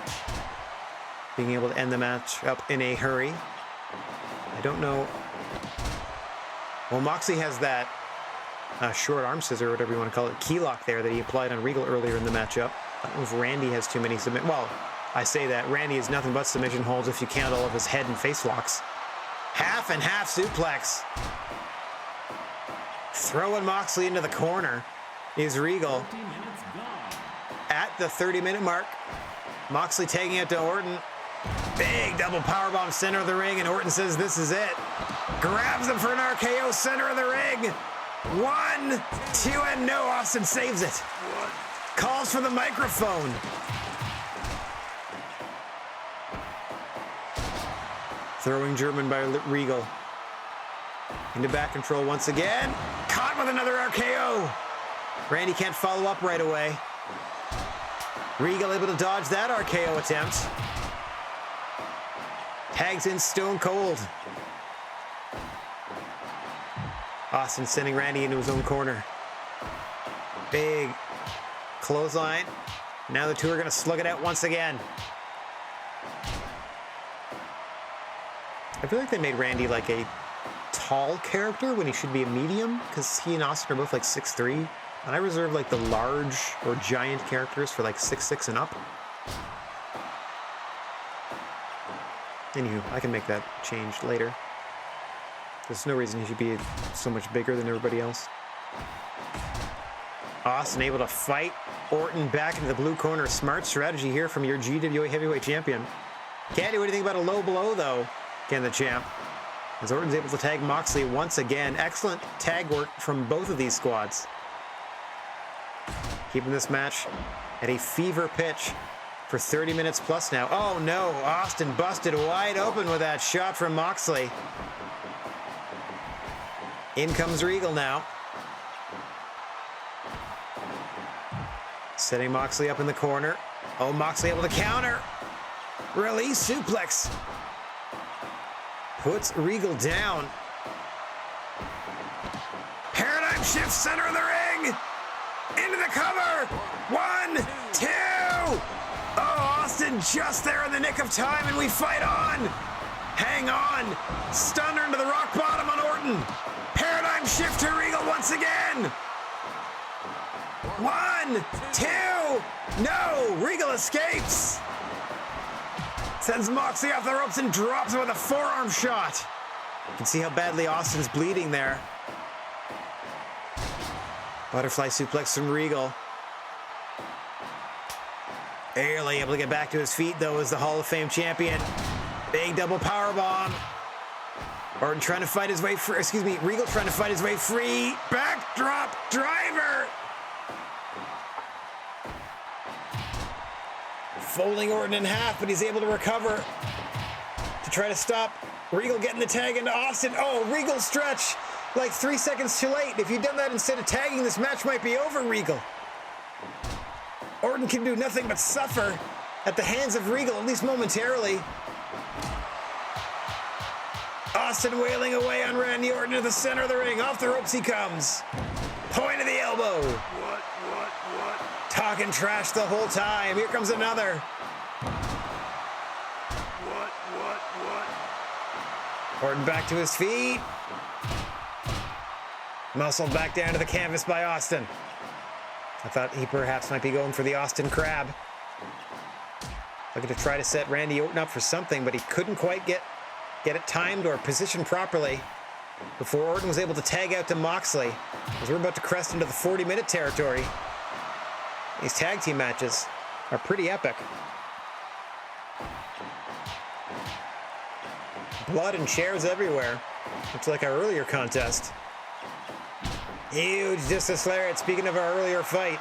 being able to end the match up in a hurry. I don't know. Well, Moxley has that short arm scissor, or whatever you want to call it, key lock there that he applied on Regal earlier in the matchup. I don't know if Randy has too many submit. Well, I say that Randy is nothing but submission holds if you count all of his head and face locks. Half and half suplex. Throwing Moxley into the corner is Regal. At the 30-minute mark, Moxley taking it to Orton. Big double powerbomb center of the ring, and Orton says this is it. Grabs him for an RKO center of the ring. 1, 2, and no. Austin saves it. Calls for the microphone. Throwing German by Regal. Into back control once again. Caught with another RKO. Randy can't follow up right away. Regal able to dodge that RKO attempt. Tags in Stone Cold. Austin sending Randy into his own corner. Big clothesline. Now the two are going to slug it out once again. I feel like they made Randy like a tall character when he should be a medium, because he and Austin are both like 6'3", and I reserve like the large or giant characters for like 6'6" and up. Anywho, I can make that change later. There's no reason he should be so much bigger than everybody else. Austin able to fight Orton back into the blue corner. Smart strategy here from your GWA Heavyweight Champion. Can't do anything about a low blow though, can the champ. As Orton's able to tag Moxley once again. Excellent tag work from both of these squads. Keeping this match at a fever pitch for 30 minutes plus now. Oh no, Austin busted wide open with that shot from Moxley. In comes Regal now. Setting Moxley up in the corner. Oh, Moxley able to counter. Release suplex. Puts Regal down. Paradigm shift, center of the ring. Into the cover. 1, 2. Oh, Austin just there in the nick of time, and we fight on. Hang on. Stunner into the rock bottom on Orton. Paradigm shift to Regal once again. 1, 2. No, Regal escapes. Sends Moxley off the ropes and drops him with a forearm shot. You can see how badly Austin's bleeding there. Butterfly suplex from Regal. Barely able to get back to his feet though as the Hall of Fame champion. Big double powerbomb. Orton trying to fight his way free. Excuse me, Regal trying to fight his way free. Backdrop driver. Folding Orton in half, but he's able to recover to try to stop Regal getting the tag into Austin. Oh, Regal stretch like 3 seconds too late. If you'd done that instead of tagging, this match might be over, Regal. Orton can do nothing but suffer at the hands of Regal, at least momentarily. Austin wailing away on Randy Orton to the center of the ring. Off the ropes he comes. Point of the elbow. What? Talking trash the whole time. Here comes another. What? Orton back to his feet. Muscled back down to the canvas by Austin. I thought he perhaps might be going for the Austin Crab. Looking to try to set Randy Orton up for something, but he couldn't quite get it timed or positioned properly before Orton was able to tag out to Moxley, as we're about to crest into the 40-minute territory. These tag team matches are pretty epic. Blood and chairs everywhere. Looks like our earlier contest. Huge discus lariat, speaking of our earlier fight.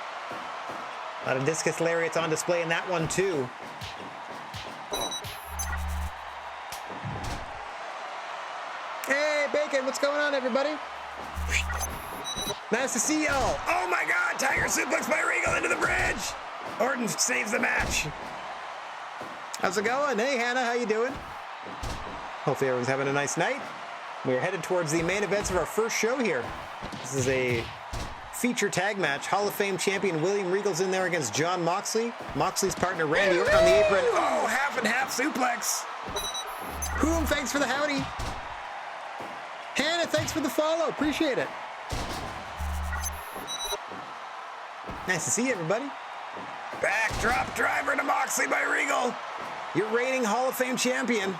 A lot of discus lariats on display in that one too. Hey, Bacon, what's going on, everybody? Nice to see y'all. Oh my God, Tiger suplex by Regal into the bridge. Orton saves the match. How's it going? Hey, Hannah, how you doing? Hopefully everyone's having a nice night. We're headed towards the main events of our first show here. This is a feature tag match. Hall of Fame champion William Regal's in there against Jon Moxley. Moxley's partner Randy Orton on the apron. Oh, half and half suplex. Whom, thanks for the howdy. Hannah, thanks for the follow. Appreciate it. Nice to see you, everybody. Backdrop driver to Moxley by Regal. Your reigning Hall of Fame champion.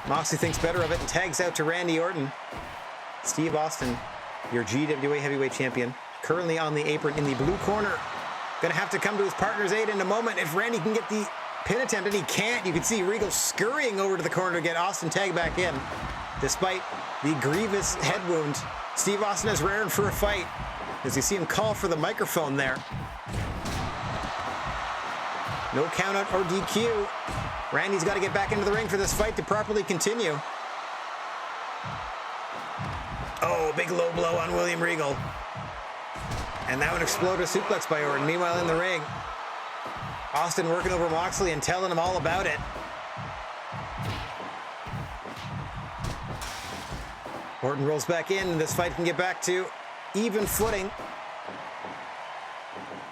Moxley thinks better of it and tags out to Randy Orton. Steve Austin, your GWA heavyweight champion, currently on the apron in the blue corner. Gonna have to come to his partner's aid in a moment if Randy can get the pin attempt, and he can't. You can see Regal scurrying over to the corner to get Austin tagged back in. Despite the grievous head wound, Steve Austin is raring for a fight. As you see him call for the microphone there. No countout or DQ. Randy's got to get back into the ring for this fight to properly continue. Oh, big low blow on William Regal. And now an exploder suplex by Orton. Meanwhile in the ring, Austin working over Moxley and telling him all about it. Orton rolls back in, and this fight can get back to even footing.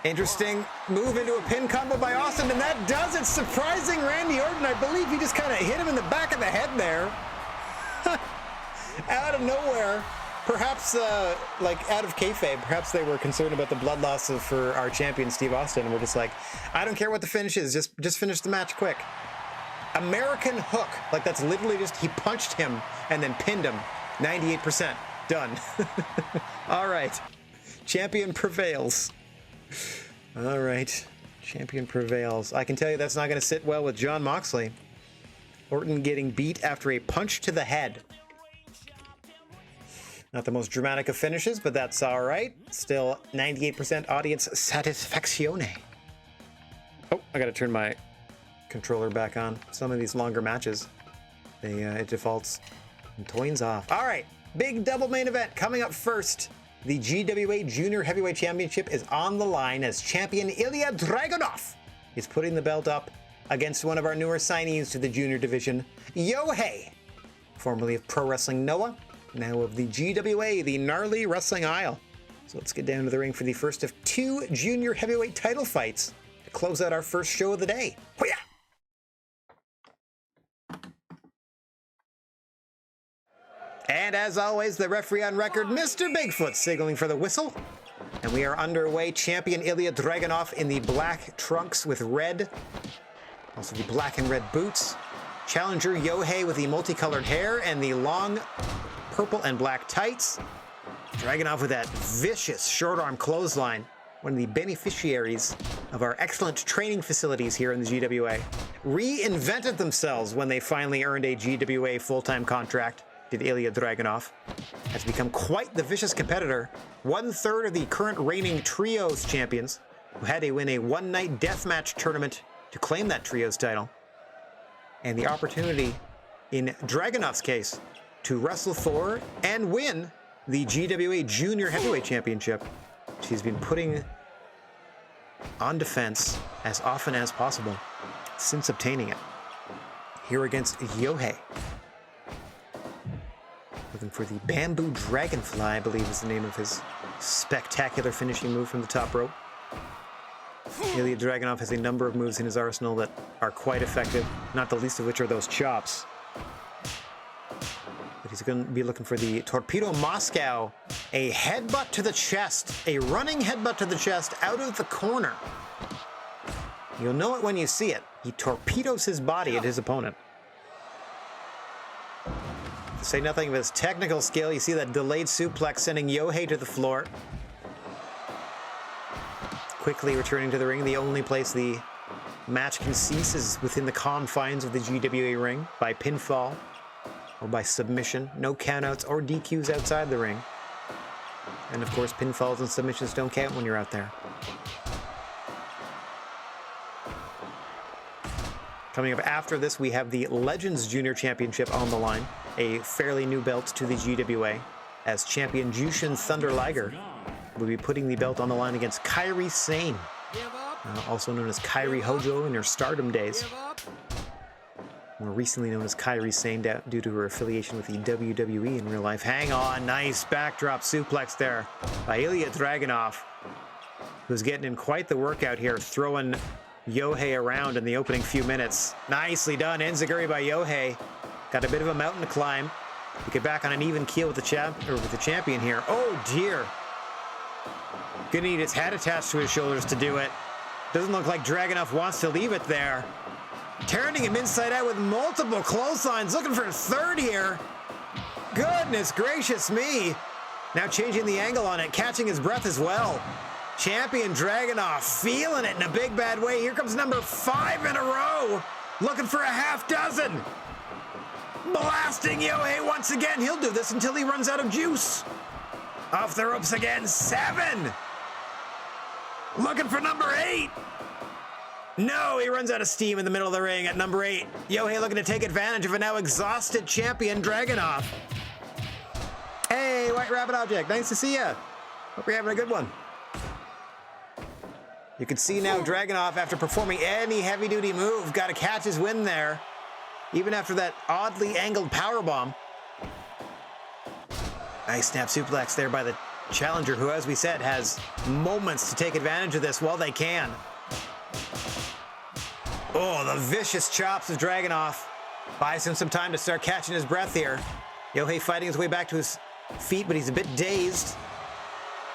Interesting move into a pin combo by Austin, and that does it. Surprising Randy Orton. I believe he just kind of hit him in the back of the head there. Out of nowhere. Perhaps, like, out of kayfabe. Perhaps they were concerned about the blood loss for our champion, Steve Austin, and we're just like, I don't care what the finish is. Just finish the match quick. American hook. Like, that's literally just, he punched him and then pinned him. 98%. Done. All right. Champion prevails. All right. Champion prevails. I can tell you that's not going to sit well with Jon Moxley. Orton getting beat after a punch to the head. Not the most dramatic of finishes, but that's all right. Still 98% audience satisfazione. Oh, I got to turn my controller back on. Some of these longer matches, it defaults and toins off. All right. Big double main event coming up first. The GWA Junior Heavyweight Championship is on the line as champion Ilya Dragunov is putting the belt up against one of our newer signees to the junior division, Yohei, formerly of Pro Wrestling Noah, now of the GWA, the Gnarly Wrestling Isle. So let's get down to the ring for the first of two junior heavyweight title fights to close out our first show of the day. Hoo-yah! And as always, the referee on record, Mr. Bigfoot, signaling for the whistle. And we are underway. Champion Ilya Dragunov in the black trunks with red, also the black and red boots. Challenger Yohei with the multicolored hair and the long purple and black tights. Dragunov with that vicious short arm clothesline. One of the beneficiaries of our excellent training facilities here in the GWA. Reinvented themselves when they finally earned a GWA full-time contract. Did Ilya Dragunov. Has become quite the vicious competitor. 1/3 of the current reigning Trios champions, who had to win a one-night deathmatch tournament to claim that Trios title. And the opportunity, in Dragunov's case, to wrestle for and win the GWA Junior Heavyweight Championship, which he's been putting on defense as often as possible since obtaining it. Here against Yohei. Looking for the Bamboo Dragonfly, I believe is the name of his spectacular finishing move from the top rope. Ilya Dragunov has a number of moves in his arsenal that are quite effective, not the least of which are those chops. But he's going to be looking for the Torpedo Moscow. A headbutt to the chest. A running headbutt to the chest out of the corner. You'll know it when you see it. He torpedoes his body at his opponent. To say nothing of his technical skill, you see that delayed suplex sending Yohei to the floor. Quickly returning to the ring, the only place the match can cease is within the confines of the GWA ring by pinfall or by submission. No countouts or DQs outside the ring. And of course, pinfalls and submissions don't count when you're out there. Coming up after this, we have the Legends Junior Championship on the line, a fairly new belt to the GWA, as champion Jushin Thunder Liger will be putting the belt on the line against Kairi Sane, also known as Kairi Hojo in her Stardom days, more recently known as Kairi Sane due to her affiliation with the WWE in real life. Hang on, nice backdrop suplex there by Ilya Dragunov, who's getting in quite the workout here, throwing Yohei around in the opening few minutes. Nicely done, enziguri by Yohei. Got a bit of a mountain to climb to get back on an even keel with the champion here. Oh dear. Gonna need his head attached to his shoulders to do it. Doesn't look like Dragunov wants to leave it there. Turning him inside out with multiple clotheslines, looking for a third here. Goodness gracious me. Now changing the angle on it, catching his breath as well. Champion Dragunov feeling it in a big bad way. Here comes number 5 in a row. Looking for a half dozen. Blasting Yohei once again. He'll do this until he runs out of juice. Off the ropes again. 7. Looking for number 8. No, he runs out of steam in the middle of the ring at number 8. Yohei looking to take advantage of a now exhausted champion Dragunov. Hey, White Rabbit Object. Nice to see ya. Hope you're having a good one. You can see now Dragunov, after performing any heavy-duty move, got to catch his win there, even after that oddly angled powerbomb. Nice snap suplex there by the challenger, who, as we said, has moments to take advantage of this while they can. Oh, the vicious chops of Dragunov. Buys him some time to start catching his breath here. Yohei fighting his way back to his feet, but he's a bit dazed.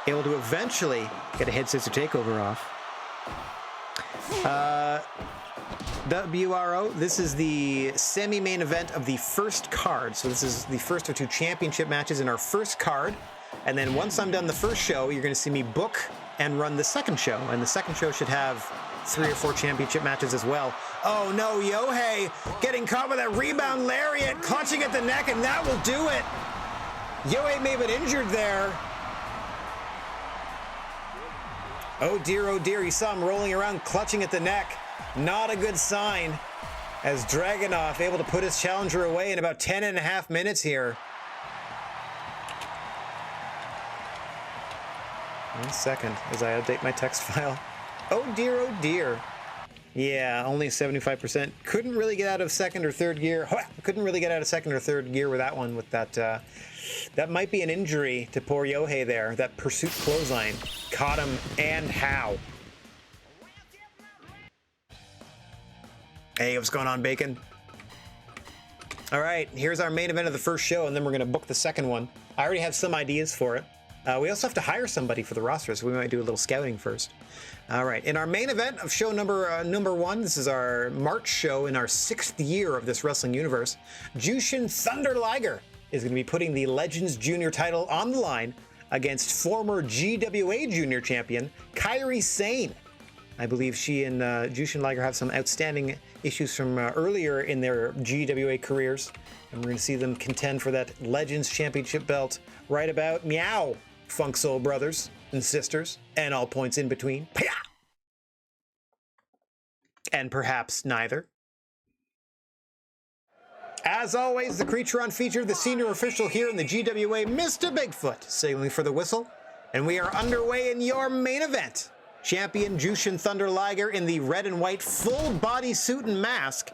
Able to eventually get a head scissor takeover off. WRO, this is the semi-main event of the first card. So this is the first of 2 championship matches in our first card. And then once I'm done the first show, you're going to see me book and run the second show. And the second show should have 3 or 4 championship matches as well. Oh no, Yohei getting caught with that rebound lariat, clutching at the neck, and that will do it. Yohei may have been injured there. Oh dear, you saw him rolling around, clutching at the neck. Not a good sign, as Dragunov able to put his challenger away in about 10.5 minutes here. 1 second as I update my text file. Oh dear. Yeah, only 75%. Couldn't really get out of second or third gear. Couldn't really get out of second or third gear with that one. With that, that might be an injury to poor Yohei there. That pursuit clothesline caught him, and how. Hey, what's going on, Bacon? All right, here's our main event of the first show, and then we're going to book the second one. I already have some ideas for it. We also have to hire somebody for the roster, so we might do a little scouting first. All right, in our main event of show number 1, this is our March show in our 6th year of this wrestling universe. Jushin Thunder Liger is going to be putting the Legends Junior title on the line against former GWA Junior champion Kairi Sane. I believe she and Jushin Liger have some outstanding issues from earlier in their GWA careers, and we're going to see them contend for that Legends Championship belt right about meow, Funk Soul brothers and sisters, and all points in between. And perhaps neither. As always, the creature on feature, the senior official here in the GWA, Mr. Bigfoot, signaling for the whistle, and we are underway in your main event. Champion Jushin Thunder Liger in the red and white full body suit and mask.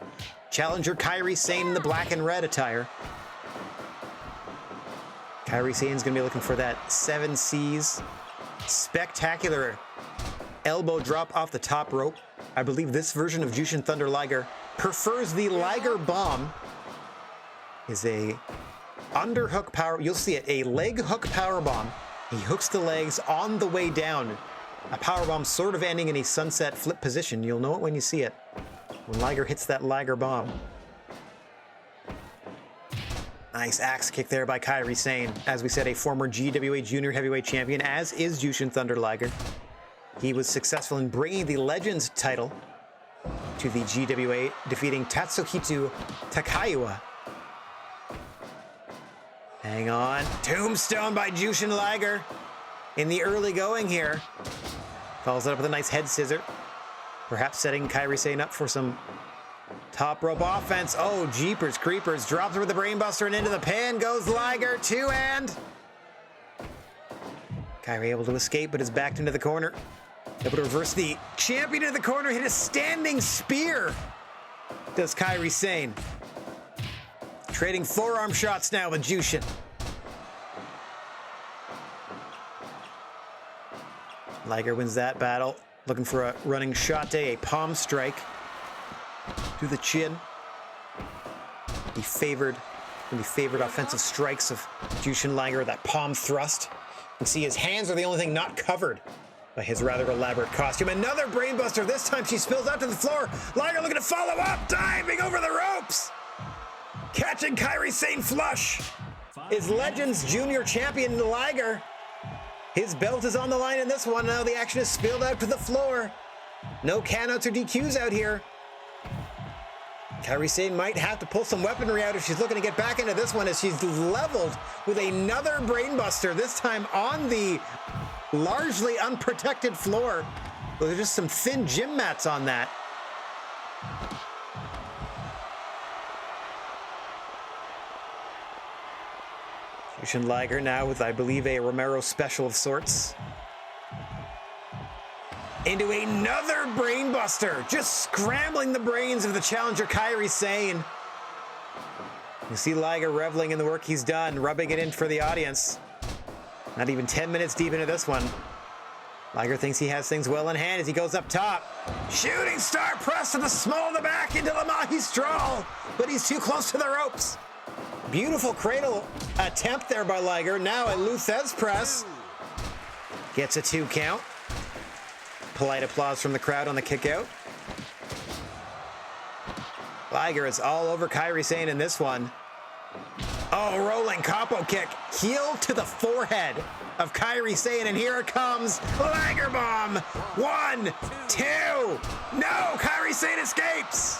Challenger Kairi Sane in the black and red attire. Kairi Sane's going to be looking for that 7 C's. Spectacular elbow drop off the top rope. I believe this version of Jushin Thunder Liger prefers the Liger Bomb. Is a underhook power. You'll see it, a leg hook power bomb. He hooks the legs on the way down. A power bomb sort of ending in a sunset flip position. You'll know it when you see it. When Liger hits that Liger bomb. Nice axe kick there by Kairi Sane. As we said, a former GWA Junior Heavyweight Champion, as is Jushin Thunder Liger. He was successful in bringing the Legends title to the GWA, defeating Tatsuhito Takaiwa. Hang on. Tombstone by Jushin Liger in the early going here. Follows it up with a nice head scissor. Perhaps setting Kairi Sane up for some top rope offense. Oh, jeepers creepers. Drops her with the brainbuster and into the pin goes Liger. Two-hand. Kairi able to escape, but is backed into the corner. Able to reverse the champion into the corner. Hit a standing spear. Does Kairi Sane. Trading forearm shots now with Jushin. Liger wins that battle. Looking for a running shot, a palm strike to the chin. The favored offensive strikes of Jushin Liger, that palm thrust. You can see his hands are the only thing not covered by his rather elaborate costume. Another brainbuster. This time she spills out to the floor. Liger looking to follow up, diving over the ropes. Catching Kairi Sane flush is Legends Junior Champion Liger. His belt is on the line in this one. Now the action is spilled out to the floor. No countouts or DQs out here. Kairi Sane might have to pull some weaponry out if she's looking to get back into this one, as she's leveled with another brainbuster, this time on the largely unprotected floor. There's just some thin gym mats on that. Jushin Liger now with, I believe, a Romero special of sorts. Into another brainbuster, just scrambling the brains of the challenger Kairi Sane. You see Liger reveling in the work he's done, rubbing it in for the audience. Not even 10 minutes deep into this one. Liger thinks he has things well in hand as he goes up top. Shooting star press to the small of the back into the Magistral, but he's too close to the ropes. Beautiful cradle attempt there by Liger. Now a Luthez press. Gets a 2 count. Polite applause from the crowd on the kick out. Liger is all over Kairi Sane in this one. Oh, rolling capo kick. Heel to the forehead of Kairi Sane, and here it comes. Liger bomb. 1, 2. No, Kairi Sane escapes.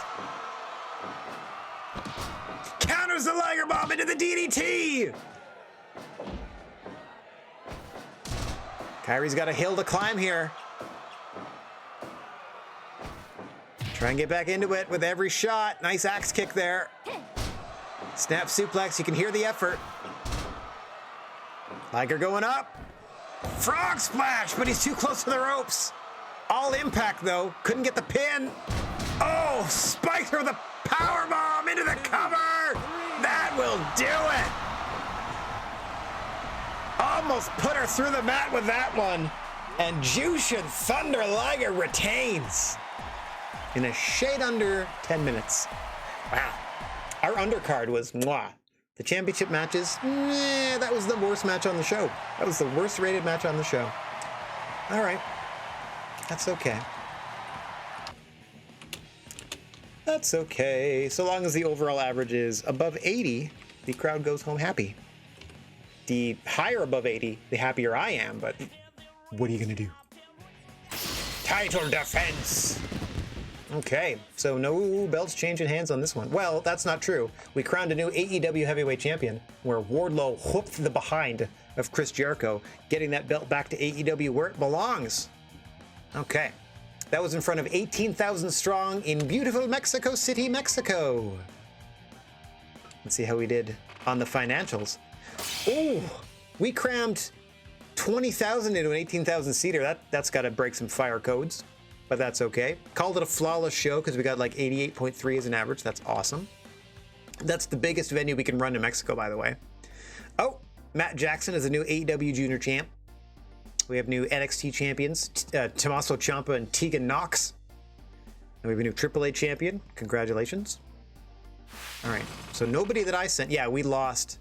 Counters the Liger bomb into the DDT. Kairi's got a hill to climb here. Try and get back into it with every shot. Nice axe kick there. Snap suplex, you can hear the effort. Liger going up. Frog splash, but he's too close to the ropes. All impact though, couldn't get the pin. Oh, spiked her with a power bomb into the cover. That will do it. Almost put her through the mat with that one. And Jushin Thunder Liger retains in a shade under 10 minutes. Wow. Our undercard was mwah. The championship matches, that was the worst match on the show. That was the worst rated match on the show. All right. That's okay. That's okay. So long as the overall average is above 80, the crowd goes home happy. The higher above 80, the happier I am, but what are you gonna do? Title defense! Okay, so no belts changing hands on this one. Well, that's not true. We crowned a new AEW Heavyweight Champion, where Wardlow whooped the behind of Chris Jericho, getting that belt back to AEW where it belongs. Okay, that was in front of 18,000 strong in beautiful Mexico City, Mexico. Let's see how we did on the financials. Oh, we crammed 20,000 into an 18,000 seater. That's got to break some fire codes, but that's okay. Called it a flawless show because we got like 88.3 as an average. That's awesome. That's the biggest venue we can run in Mexico, by the way. Oh, Matt Jackson is a new AEW Junior champ. We have new NXT champions, Tommaso Ciampa and Tegan Knox. And we have a new AAA champion. Congratulations. All right, so nobody that I sent. Yeah, we lost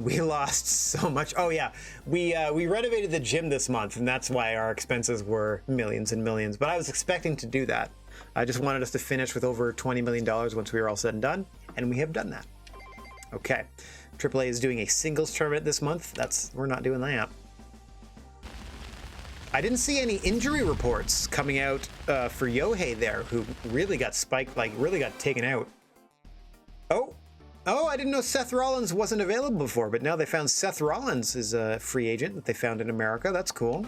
We lost so much. Oh yeah, we renovated the gym this month, and that's why our expenses were millions and millions. But I was expecting to do that. I just wanted us to finish with over $20 million once we were all said and done, and we have done that. Okay, AAA is doing a singles tournament this month. We're not doing that. I didn't see any injury reports coming out for Yohei there, who really got spiked, like really got taken out. Oh, I didn't know Seth Rollins wasn't available before, but now they found Seth Rollins is a free agent that they found in America. That's cool.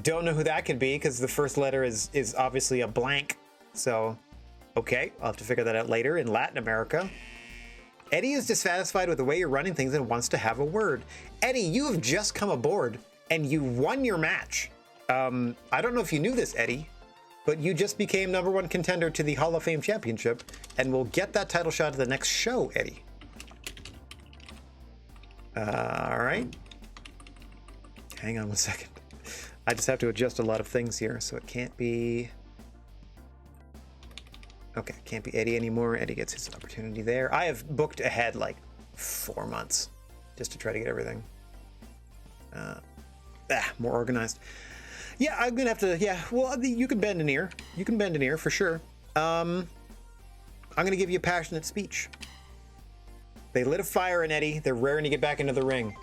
Don't know who that could be because the first letter is obviously a blank. So, okay, I'll have to figure that out later in Latin America. Eddie is dissatisfied with the way you're running things and wants to have a word. Eddie, you have just come aboard and you won your match. I don't know if you knew this, Eddie, but you just became #1 contender to the Hall of Fame Championship, and we'll get that title shot at the next show, Eddie. All right. Hang on one second. I just have to adjust a lot of things here, so it can't be... Okay, can't be Eddie anymore. Eddie gets his opportunity there. I have booked ahead like 4 months just to try to get everything more organized. Yeah, I'm gonna have to. Yeah, well, you can bend an ear. You can bend an ear for sure. I'm gonna give you a passionate speech. They lit a fire in Eddie. They're raring to get back into the ring.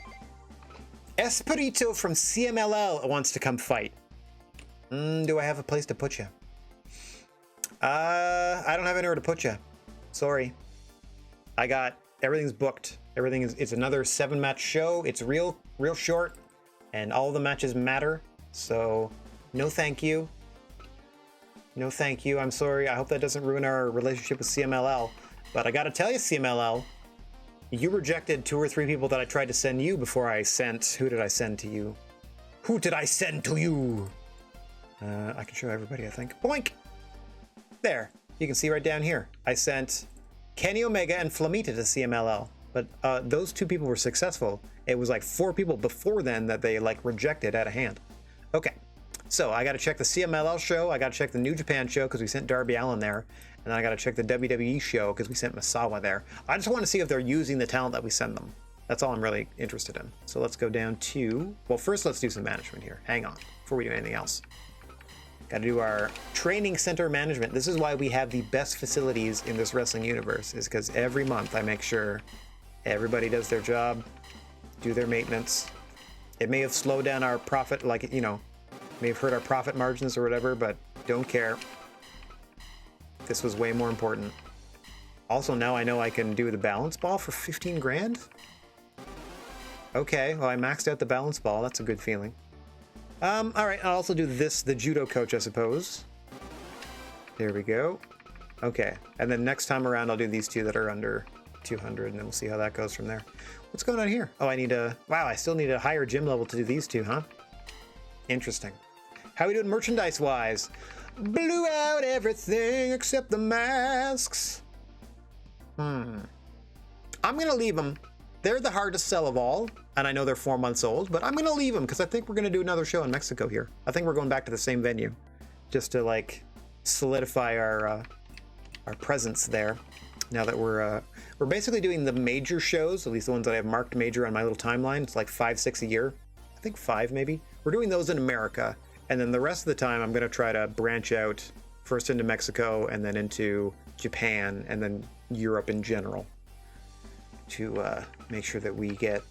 Espirito from CMLL wants to come fight. Do I have a place to put you? I don't have anywhere to put you. Sorry. Everything's booked. It's another 7-match show. It's real short, and all the matches matter. So, no thank you. No thank you. I'm sorry. I hope that doesn't ruin our relationship with CMLL. But I gotta tell you, CMLL, you rejected 2 or 3 people that I tried to send you before I sent... Who did I send to you? Who did I send to you? I can show everybody, I think. Boink! There. You can see right down here. I sent Kenny Omega and Flamita to CMLL. But those 2 people were successful. It was like 4 people before then that they like rejected out of hand. Okay, so I got to check the CMLL show. I got to check the New Japan show because we sent Darby Allin there. And then I got to check the WWE show because we sent Misawa there. I just want to see if they're using the talent that we send them. That's all I'm really interested in. So let's go down to... Well, first let's do some management here. Hang on, before we do anything else. Got to do our training center management. This is why we have the best facilities in this wrestling universe, is because every month I make sure everybody does their job, do their maintenance. It may have slowed down our profit, like, you know, may have hurt our profit margins or whatever, but don't care. This was way more important. Also, now I know I can do the balance ball for 15 grand. Okay, well, I maxed out the balance ball. That's a good feeling. All right, I'll also do this, the judo coach, I suppose. There we go. Okay, and then next time around, I'll do these 2 that are under 200, and then we'll see how that goes from there. What's going on here? Oh, wow, I still need a higher gym level to do these 2, huh? Interesting. How are we doing merchandise-wise? Blew out everything except the masks. I'm gonna leave them. They're the hardest sell of all, and I know they're 4 months old, but I'm gonna leave them because I think we're gonna do another show in Mexico here. I think we're going back to the same venue, just to like solidify our presence there. Now that we're basically doing the major shows, at least the ones that I have marked major on my little timeline. It's like 5, 6 a year. I think 5 maybe. We're doing those in America, and then the rest of the time I'm gonna try to branch out first into Mexico and then into Japan and then Europe in general to make sure that we get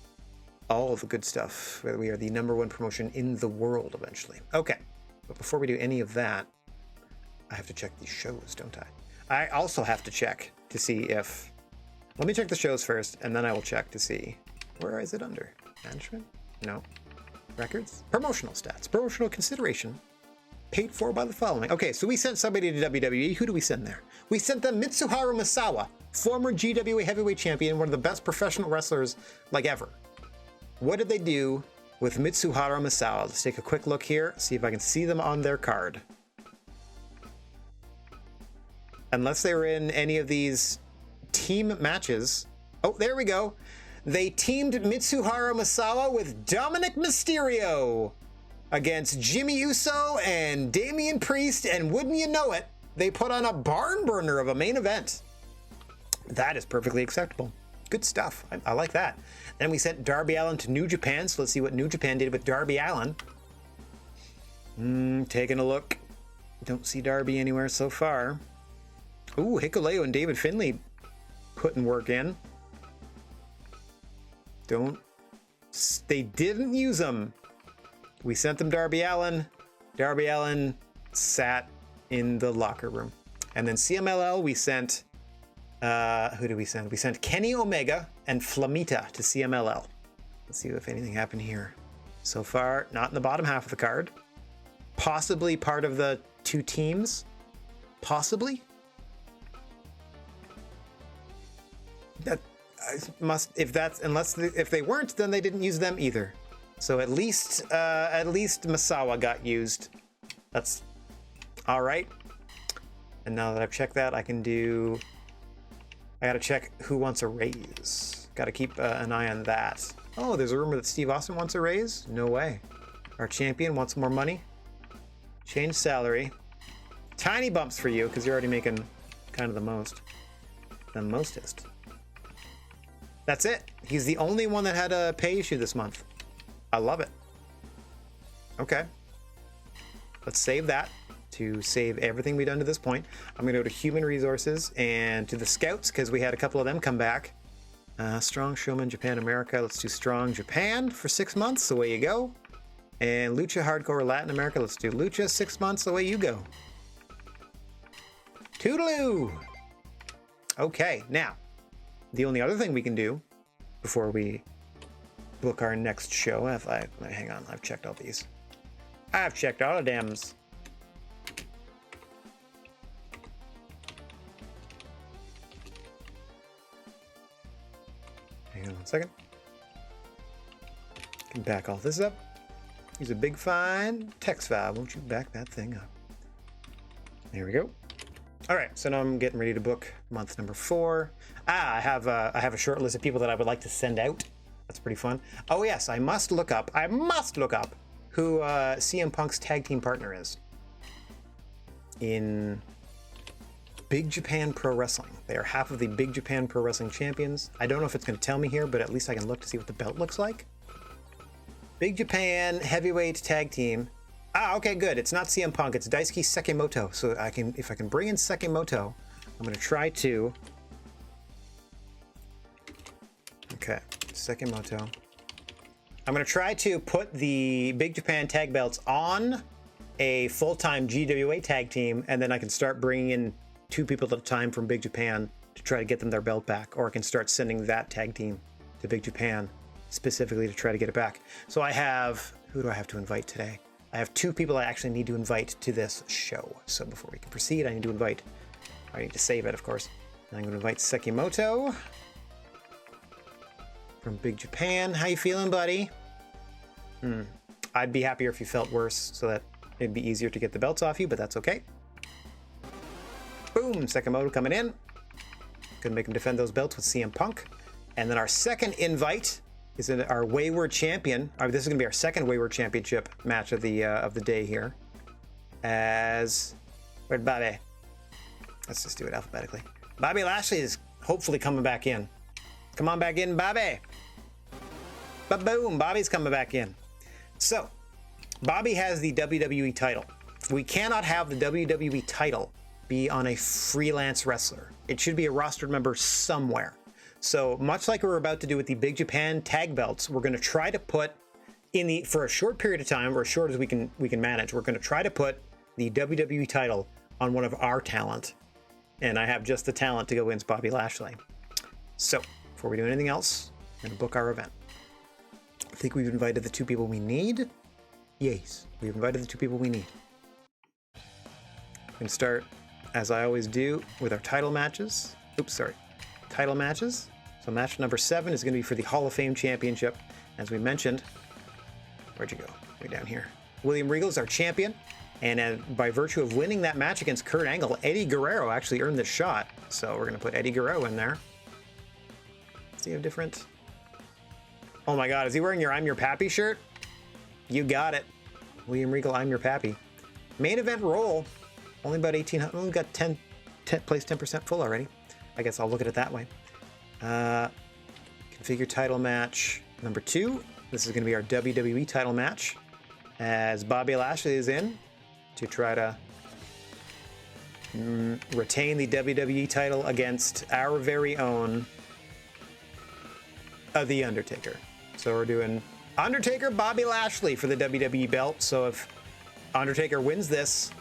all of the good stuff, that we are the #1 promotion in the world eventually. Okay, but before we do any of that, I have to check these shows, don't I? I also have to check to see if... Let me check the shows first, and then I will check to see... Where is it under? Management? No. Records? Promotional stats. Promotional consideration. Paid for by the following. Okay, so we sent somebody to WWE. Who do we send there? We sent them Mitsuharu Misawa, former GWA heavyweight champion, one of the best professional wrestlers like ever. What did they do with Mitsuharu Misawa? Let's take a quick look here, see if I can see them on their card. Unless they were in any of these team matches. Oh, there we go. They teamed Mitsuharu Misawa with Dominic Mysterio against Jimmy Uso and Damian Priest, and wouldn't you know it, they put on a barn burner of a main event. That is perfectly acceptable. Good stuff. I like that. Then we sent Darby Allin to New Japan, so let's see what New Japan did with Darby Allin. Taking a look. Don't see Darby anywhere so far. Ooh, Hikuleo and David Finlay putting work in. They didn't use them. We sent them Darby Allin. Darby Allin sat in the locker room. And then CMLL, we sent, who did we send? We sent Kenny Omega and Flamita to CMLL. Let's see if anything happened here. So far, not in the bottom half of the card. Possibly part of the two teams. Possibly. That must, if they weren't, then they didn't use them either. So at least Masawa got used. That's all right. And now that I've checked that, I gotta check who wants a raise. Gotta keep an eye on that. Oh, there's a rumor that Steve Austin wants a raise? No way. Our champion wants more money. Change salary. Tiny bumps for you, because you're already making kind of the most. The mostest. That's it. He's the only one that had a pay issue this month. I love it. Okay. Let's save that to save everything we've done to this point. I'm going to go to Human Resources and to the Scouts, because we had a couple of them come back. Strong Showman Japan America. Let's do Strong Japan for 6 months. Away you go. And Lucha Hardcore Latin America. Let's do Lucha 6 months. Away you go. Toodaloo! Okay, now, the only other thing we can do before we book our next show, hang on, I've checked all these. I've checked all of dems. Hang on 1 second. Can back all this up. Use a big fine text file. Won't you back that thing up? There we go. All right, so now I'm getting ready to book month number 4. I have a short list of people that I would like to send out. That's pretty fun. Oh yes, I must look up who CM Punk's tag team partner is in Big Japan Pro Wrestling. They are half of the Big Japan Pro Wrestling champions. I don't know if it's going to tell me here, but at least I can look to see what the belt looks like. Big Japan Heavyweight Tag Team. Okay, good. It's not CM Punk. It's Daisuke Sekimoto. So if I can bring in Sekimoto, I'm going to try to. Okay, Sekimoto. I'm going to try to put the Big Japan tag belts on a full-time GWA tag team, and then I can start bringing in 2 people at a time from Big Japan to try to get them their belt back, or I can start sending that tag team to Big Japan specifically to try to get it back. So I have, who do I have to invite today? I have 2 people I actually need to invite to this show. So before we can proceed, I need to save it, of course. And I'm going to invite Sekimoto from Big Japan. How you feeling, buddy? I'd be happier if you felt worse so that it'd be easier to get the belts off you, but that's okay. Boom, Sekimoto coming in. Gonna make him defend those belts with CM Punk. And then our second invite is our Wayward Champion. This is going to be our second Wayward Championship match of the day here. Where'd Bobby? Let's just do it alphabetically. Bobby Lashley is hopefully coming back in. Come on back in, Bobby. Ba-boom, Bobby's coming back in. So, Bobby has the WWE title. We cannot have the WWE title be on a freelance wrestler. It should be a rostered member somewhere. So much like we're about to do with the Big Japan tag belts, we're going to try to put for a short period of time, or as short as we can manage, we're going to try to put the WWE title on one of our talent. And I have just the talent to go against Bobby Lashley. So before we do anything else, we're going to book our event. I think we've invited the 2 people we need. Yes, we've invited the 2 people we need. I'm going to start, as I always do, with our title matches. Title matches. So match number 7 is going to be for the Hall of Fame Championship. As we mentioned, where'd you go? Way down here. William Regal is our champion, and by virtue of winning that match against Kurt Angle, Eddie Guerrero actually earned this shot. So we're going to put Eddie Guerrero in there. Does he have different? Oh my God, is he wearing your I'm Your Pappy shirt? You got it. William Regal, I'm Your Pappy. Main event roll. Only about 1,800. We've got 10 place 10% full already. I guess I'll look at it that way. Configure title match number 2. This is going to be our WWE title match, as Bobby Lashley is in to try to retain the WWE title against our very own The Undertaker. So we're doing Undertaker, Bobby Lashley for the WWE belt. So if Undertaker wins this,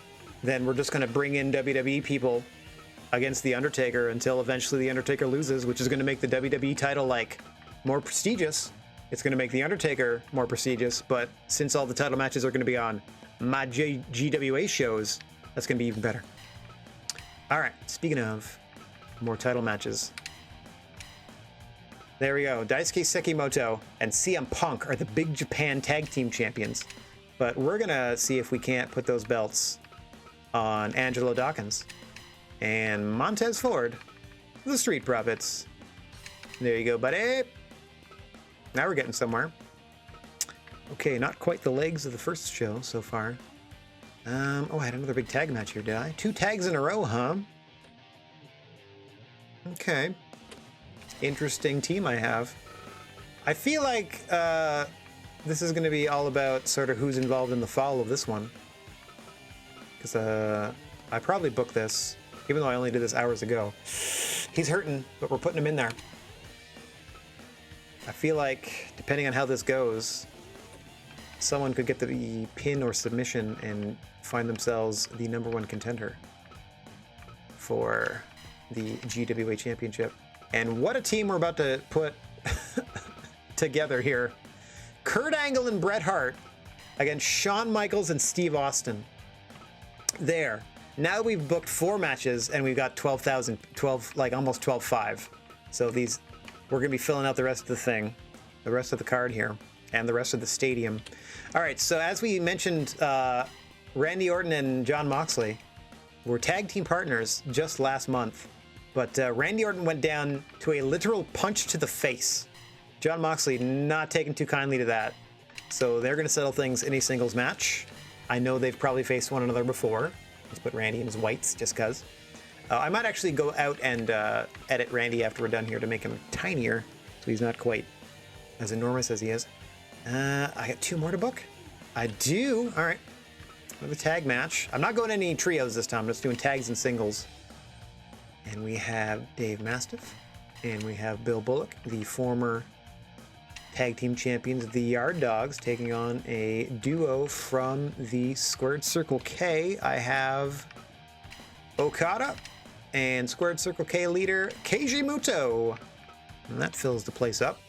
then we're just going to bring in WWE people against The Undertaker until eventually The Undertaker loses, which is going to make the WWE title like more prestigious. It's going to make The Undertaker more prestigious, but since all the title matches are going to be on my GWA shows, that's going to be even better. All right, speaking of more title matches, there we go. Daisuke Sekimoto and CM Punk are the Big Japan Tag Team Champions, but we're going to see if we can't put those belts on Angelo Dawkins and Montez Ford, the Street Profits. There you go, buddy. Now we're getting somewhere. Okay, not quite the legs of the first show so far. Oh, I had another big tag match here, did I? 2 tags in a row, huh? Okay. Interesting team I have. I feel like this is going to be all about sort of who's involved in the fall of this one. Because I probably booked this, even though I only did this hours ago. He's hurting, but we're putting him in there. I feel like, depending on how this goes, someone could get the pin or submission and find themselves the #1 contender for the GWA Championship. And what a team we're about to put together here. Kurt Angle and Bret Hart against Shawn Michaels and Steve Austin. There. Now we've booked 4 matches and we've got 12,000, like almost 12.5. So these, we're going to be filling out the rest of the thing, the rest of the card here, and the rest of the stadium. All right, so as we mentioned, Randy Orton and Jon Moxley were tag team partners just last month, but Randy Orton went down to a literal punch to the face. Jon Moxley not taking too kindly to that, so they're going to settle things in a singles match. I know they've probably faced one another before. Let's put Randy in his whites just because. I might actually go out and edit Randy after we're done here to make him tinier, so he's not quite as enormous as he is. I got 2 more to book. I do. All right. Another tag match. I'm not going any trios this time. I'm just doing tags and singles. And we have Dave Mastiff and we have Bill Bullock, the former tag team champions of the Yard Dogs, taking on a duo from the Squared Circle K. I have Okada and Squared Circle K leader Keiji Muto. And that fills the place up.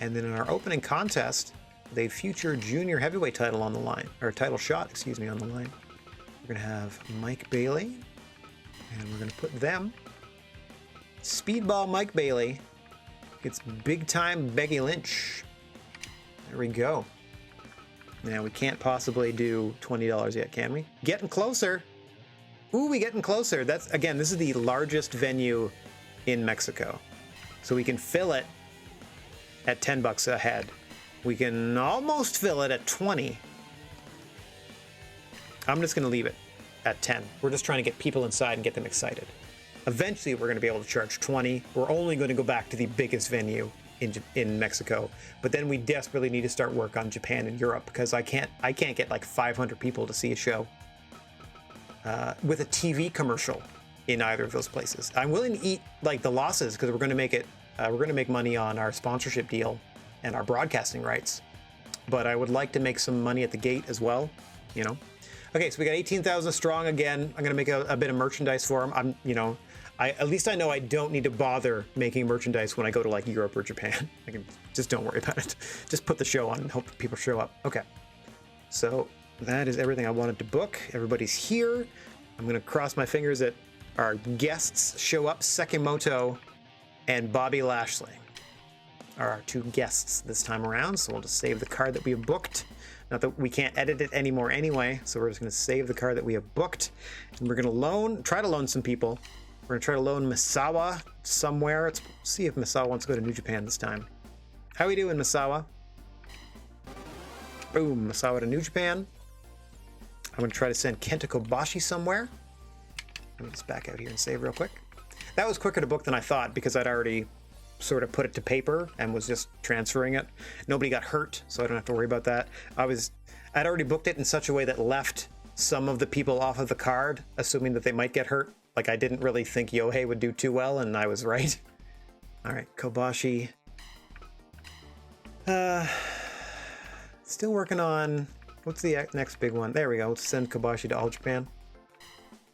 And then in our opening contest, the future junior heavyweight title on the line, or title shot, excuse me, on the line. We're going to have Mike Bailey, and we're going to put them. Speedball Mike Bailey gets big time Becky Lynch. There we go. Now we can't possibly do $20 yet, can we? Getting closer. Ooh, we getting closer. That's, again, this is the largest venue in Mexico. So we can fill it at $10 a head. We can almost fill it at 20. I'm just going to leave it at 10. We're just trying to get people inside and get them excited. Eventually, we're going to be able to charge 20. We're only going to go back to the biggest venue in Mexico. But then we desperately need to start work on Japan and Europe, because I can't get like 500 people to see a show with a TV commercial in either of those places. I'm willing to eat like the losses, because we're going to make it. We're going to make money on our sponsorship deal and our broadcasting rights. But I would like to make some money at the gate as well, you know. Okay, so we got 18,000 strong again. I'm going to make a bit of merchandise for them. At least I know I don't need to bother making merchandise when I go to like Europe or Japan. I can just don't worry about it. Just put the show on and hope people show up. Okay, so that is everything I wanted to book. Everybody's here. I'm going to cross my fingers that our guests show up. Sekimoto and Bobby Lashley are our 2 guests this time around. So we'll just save the card that we have booked. Not that we can't edit it anymore anyway, so we're just going to save the card that we have booked. And we're going to try to loan some people. We're going to try to loan Misawa somewhere. Let's see if Misawa wants to go to New Japan this time. How we doing, Misawa? Boom, Misawa to New Japan. I'm going to try to send Kenta Kobashi somewhere. Let me just back out here and save real quick. That was quicker to book than I thought, because I'd already sort of put it to paper and was just transferring it. Nobody got hurt, so I don't have to worry about that. I'd already booked it in such a way that left some of the people off of the card, assuming that they might get hurt. Like, I didn't really think Yohei would do too well, and I was right. All right, Kobashi. Still working on, what's the next big one? There we go. Let's send Kobashi to All Japan.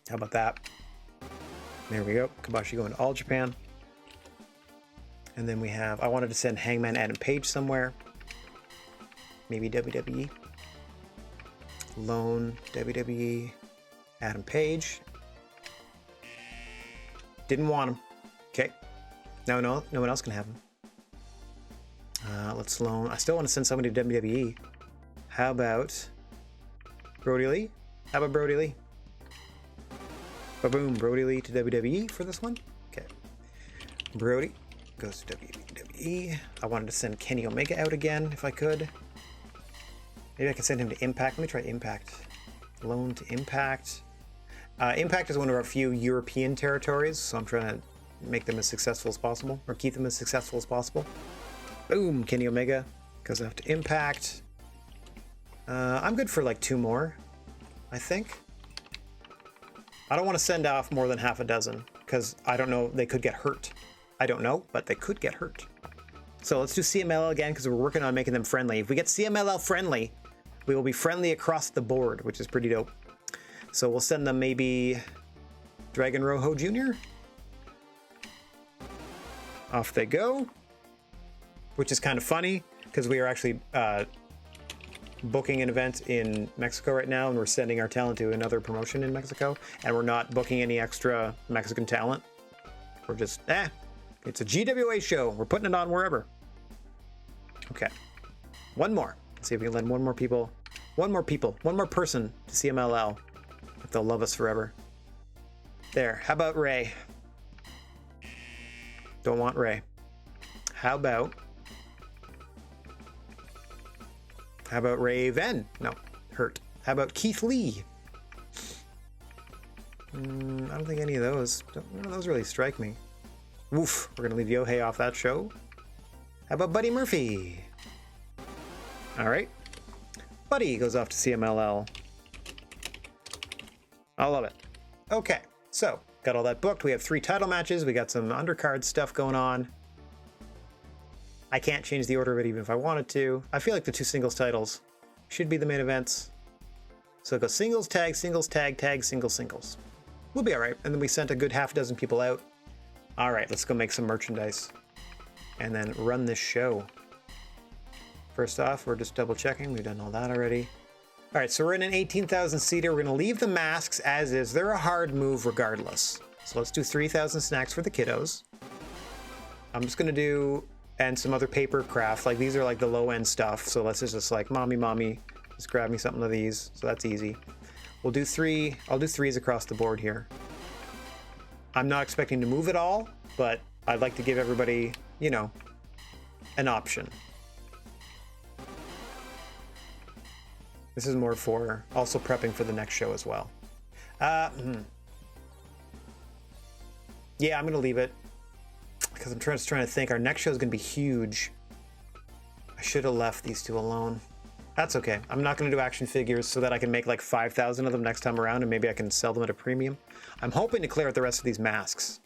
How about that? There we go. Kobashi going to All Japan. And then we have, I wanted to send Hangman Adam Page somewhere. Maybe WWE. Loan WWE Adam Page. Didn't want him. Okay. No one else can have him. Let's loan. I still want to send somebody to WWE. How about Brody Lee? How about Brody Lee? Ba-boom, Brody Lee to WWE for this one. Okay. Brody goes to WWE. I wanted to send Kenny Omega out again if I could. Maybe I can send him to Impact. Let me try Impact. Loan to Impact. Impact is one of our few European territories, so I'm trying to make them as successful as possible, or keep them as successful as possible. Boom, Kenny Omega goes out to Impact. I'm good for like 2 more, I think. I don't want to send off more than half a dozen, because I don't know, they could get hurt. I don't know, but they could get hurt. So let's do CMLL again, because we're working on making them friendly. If we get CMLL friendly, we will be friendly across the board, which is pretty dope. So we'll send them maybe Dragon Rojo Jr. Off they go. Which is kind of funny, because we are actually booking an event in Mexico right now, and we're sending our talent to another promotion in Mexico, and we're not booking any extra Mexican talent. We're just, it's a GWA show. We're putting it on wherever. Okay. One more. Let's see if we can let one more person to CMLL. If they'll love us forever. There. How about Ray? Don't want Ray. How about Raven? No, Hurt. How about Keith Lee? I don't think any of those. None of those really strike me. Woof. We're gonna leave Yohei off that show. How about Buddy Murphy? All right. Buddy goes off to CMLL. I love it. Okay, so got all that booked. We have 3 title matches. We got some undercard stuff going on. I can't change the order of it even if I wanted to. I feel like the 2 singles titles should be the main events. So it goes singles, tag, singles, singles. We'll be all right. And then we sent a good half dozen people out. All right, let's go make some merchandise and then run this show. First off, we're just double checking. We've done all that already. All right, so we're in an 18,000 seater. We're gonna leave the masks as is. They're a hard move regardless. So let's do 3,000 snacks for the kiddos. I'm just gonna do, and some other paper craft. Like these are like the low end stuff. So let's just like, mommy, just grab me something of these. So that's easy. We'll do 3, I'll do 3s across the board here. I'm not expecting to move it all, but I'd like to give everybody, you know, an option. This is more for also prepping for the next show as well. Yeah, I'm gonna leave it because I'm just trying to think. Our next show is gonna be huge. I should have left these 2 alone. That's okay. I'm not gonna do action figures so that I can make like 5,000 of them next time around, and maybe I can sell them at a premium. I'm hoping to clear out the rest of these masks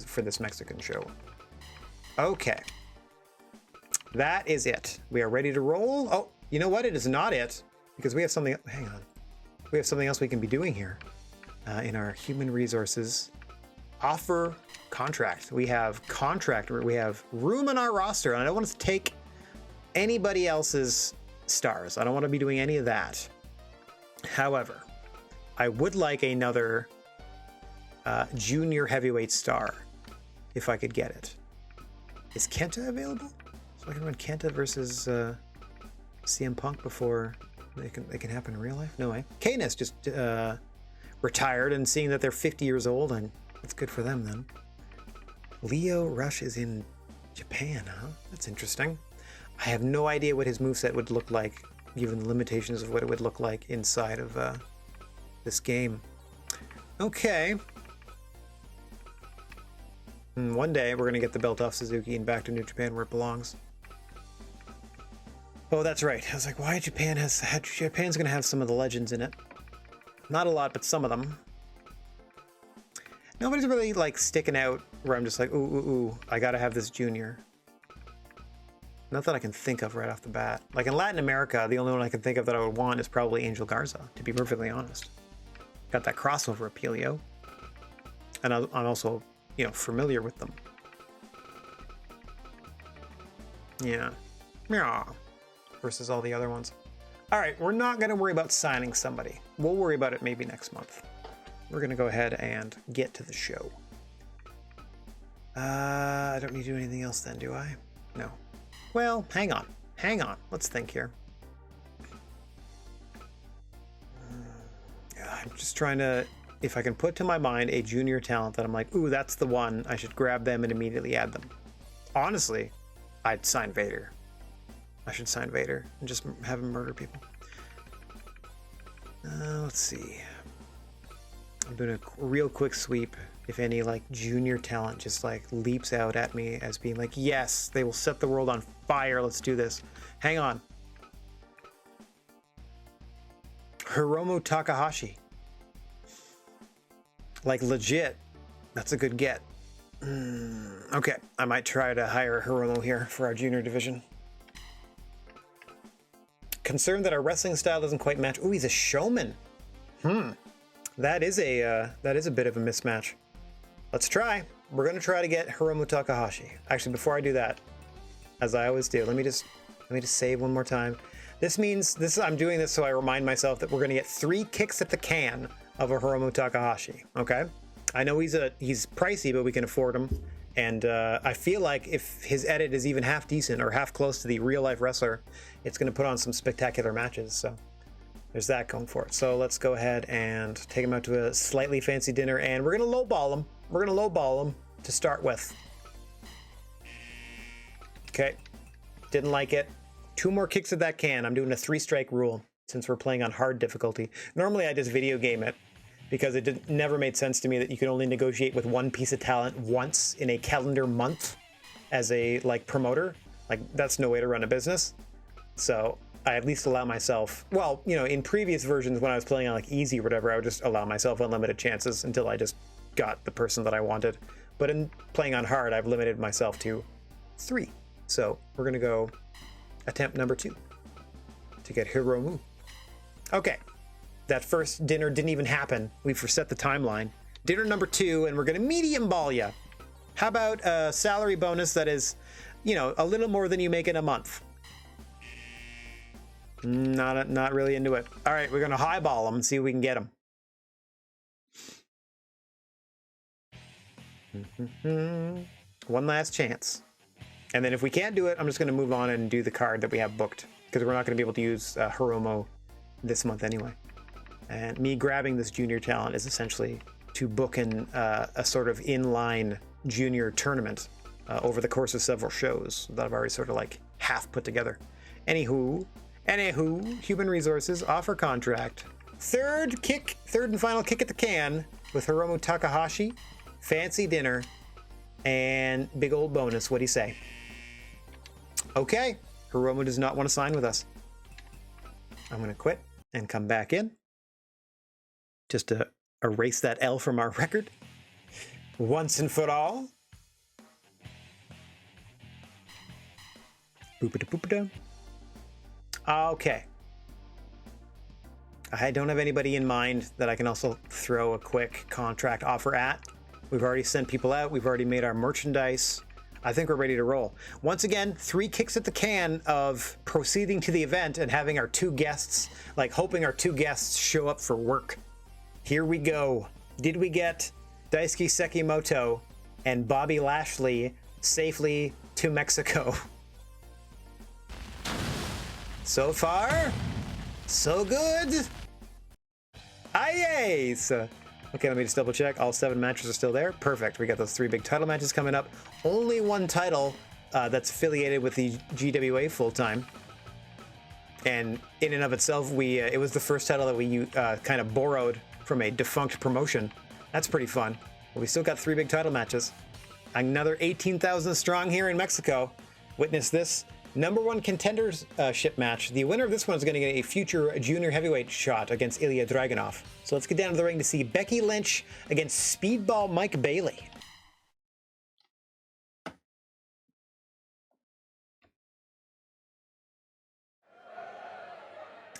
for this Mexican show. Okay, that is it. We are ready to roll. Oh, you know what? It is not it. Because we have something, hang on. We have something else we can be doing here in our human resources. Offer contract. We have room on our roster, and I don't want to take anybody else's stars. I don't want to be doing any of that. However, I would like another junior heavyweight star if I could get it. Is Kenta available? So I can run Kenta versus CM Punk before they can happen in real life? No way. Kane's just retired, and seeing that they're 50 years old, and it's good for them then. Leo Rush is in Japan, huh? That's interesting. I have no idea what his moveset would look like, given the limitations of what it would look like inside of this game. Okay. One day we're gonna get the belt off Suzuki and back to New Japan where it belongs. Oh, that's right. I was like, why Japan's gonna have some of the legends in it. Not a lot, but some of them. Nobody's really like sticking out where I'm just like, ooh, I gotta have this junior. Not that I can think of right off the bat. Like in Latin America, the only one I can think of that I would want is probably Angel Garza, to be perfectly honest. Got that crossover appeal, yo. And I'm also, you know, familiar with them. Yeah. Yeah. Versus all the other ones. All right, we're not going to worry about signing somebody. We'll worry about it maybe next month. We're going to go ahead and get to the show. I don't need to do anything else then, do I? No. Well, hang on. Let's think here. I'm just trying to, if I can put to my mind a junior talent that I'm like, ooh, that's the one, I should grab them and immediately add them. Honestly, I'd sign Vader. I should sign Vader and just have him murder people. Let's see. I'm doing a real quick sweep. If any like junior talent just like leaps out at me as being like, yes, they will set the world on fire. Let's do this. Hang on. Hiromu Takahashi. Like legit. That's a good get. Okay, I might try to hire Hiromu here for our junior division. Concerned that our wrestling style doesn't quite match. Ooh, he's a showman. That is a bit of a mismatch. Let's try. We're gonna try to get Hiromu Takahashi. Actually, before I do that, as I always do, let me just save one more time. I'm doing this so I remind myself that we're gonna get 3 kicks at the can of a Hiromu Takahashi. Okay. I know he's pricey, but we can afford him. And I feel like if his edit is even half decent or half close to the real life wrestler, it's going to put on some spectacular matches. So there's that going for it. So let's go ahead and take him out to a slightly fancy dinner, and we're going to lowball him. We're going to lowball him to start with. Okay. Didn't like it. 2 more kicks at that can. I'm doing a 3-strike rule since we're playing on hard difficulty. Normally I just video game it, because it never made sense to me that you could only negotiate with 1 piece of talent once in a calendar month as a like promoter. Like that's no way to run a business. So I at least allow myself, well, you know, in previous versions when I was playing on like easy or whatever, I would just allow myself unlimited chances until I just got the person that I wanted. But in playing on hard, I've limited myself to 3. So we're gonna go attempt number 2 to get Hiromu. Okay. That first dinner didn't even happen. We've reset the timeline. Dinner number 2, and we're gonna medium ball ya. How about a salary bonus that is, you know, a little more than you make in a month? Not really into it. All right, we're gonna highball him and see if we can get him. One last chance. And then if we can't do it, I'm just gonna move on and do the card that we have booked, because we're not gonna be able to use Hiromu this month anyway. And me grabbing this junior talent is essentially to book in a sort of inline junior tournament over the course of several shows that I've already sort of like half put together. Anywho, human resources, offer contract. Third and final kick at the can with Hiromu Takahashi, fancy dinner, and big old bonus. What do you say? Okay, Hiromu does not want to sign with us. I'm gonna quit and come back in. Just to erase that L from our record once and for all. Boop-a-da-boop-a-da. Okay. I don't have anybody in mind that I can also throw a quick contract offer at. We've already sent people out. We've already made our merchandise. I think we're ready to roll. Once again, 3 kicks at the can of proceeding to the event and having our 2 guests, like hoping our 2 guests show up for work. Here we go. Did we get Daisuke Sekimoto and Bobby Lashley safely to Mexico? So far, so good. Aye, so okay, let me just double check. All 7 matches are still there. Perfect. We got those 3 big title matches coming up. Only 1 title that's affiliated with the GWA full time. And in and of itself, it was the first title that we kind of borrowed from a defunct promotion. That's pretty fun. But we still got 3 big title matches. Another 18,000 strong here in Mexico. Witness this #1 contendership match. The winner of this one is going to get a future junior heavyweight shot against Ilya Dragunov. So let's get down to the ring to see Becky Lynch against Speedball Mike Bailey.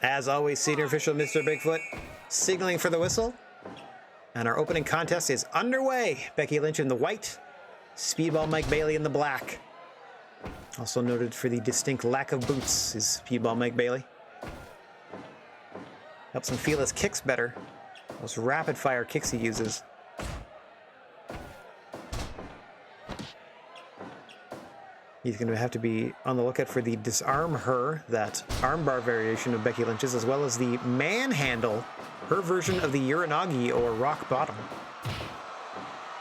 As always, senior official Mr. Bigfoot signaling for the whistle. And our opening contest is underway. Becky Lynch in the white, Speedball Mike Bailey in the black. Also noted for the distinct lack of boots is Speedball Mike Bailey. Helps him feel his kicks better. Those rapid fire kicks he uses. He's going to have to be on the lookout for the disarm her, that armbar variation of Becky Lynch's, as well as the manhandle, her version of the Uranagi or rock bottom.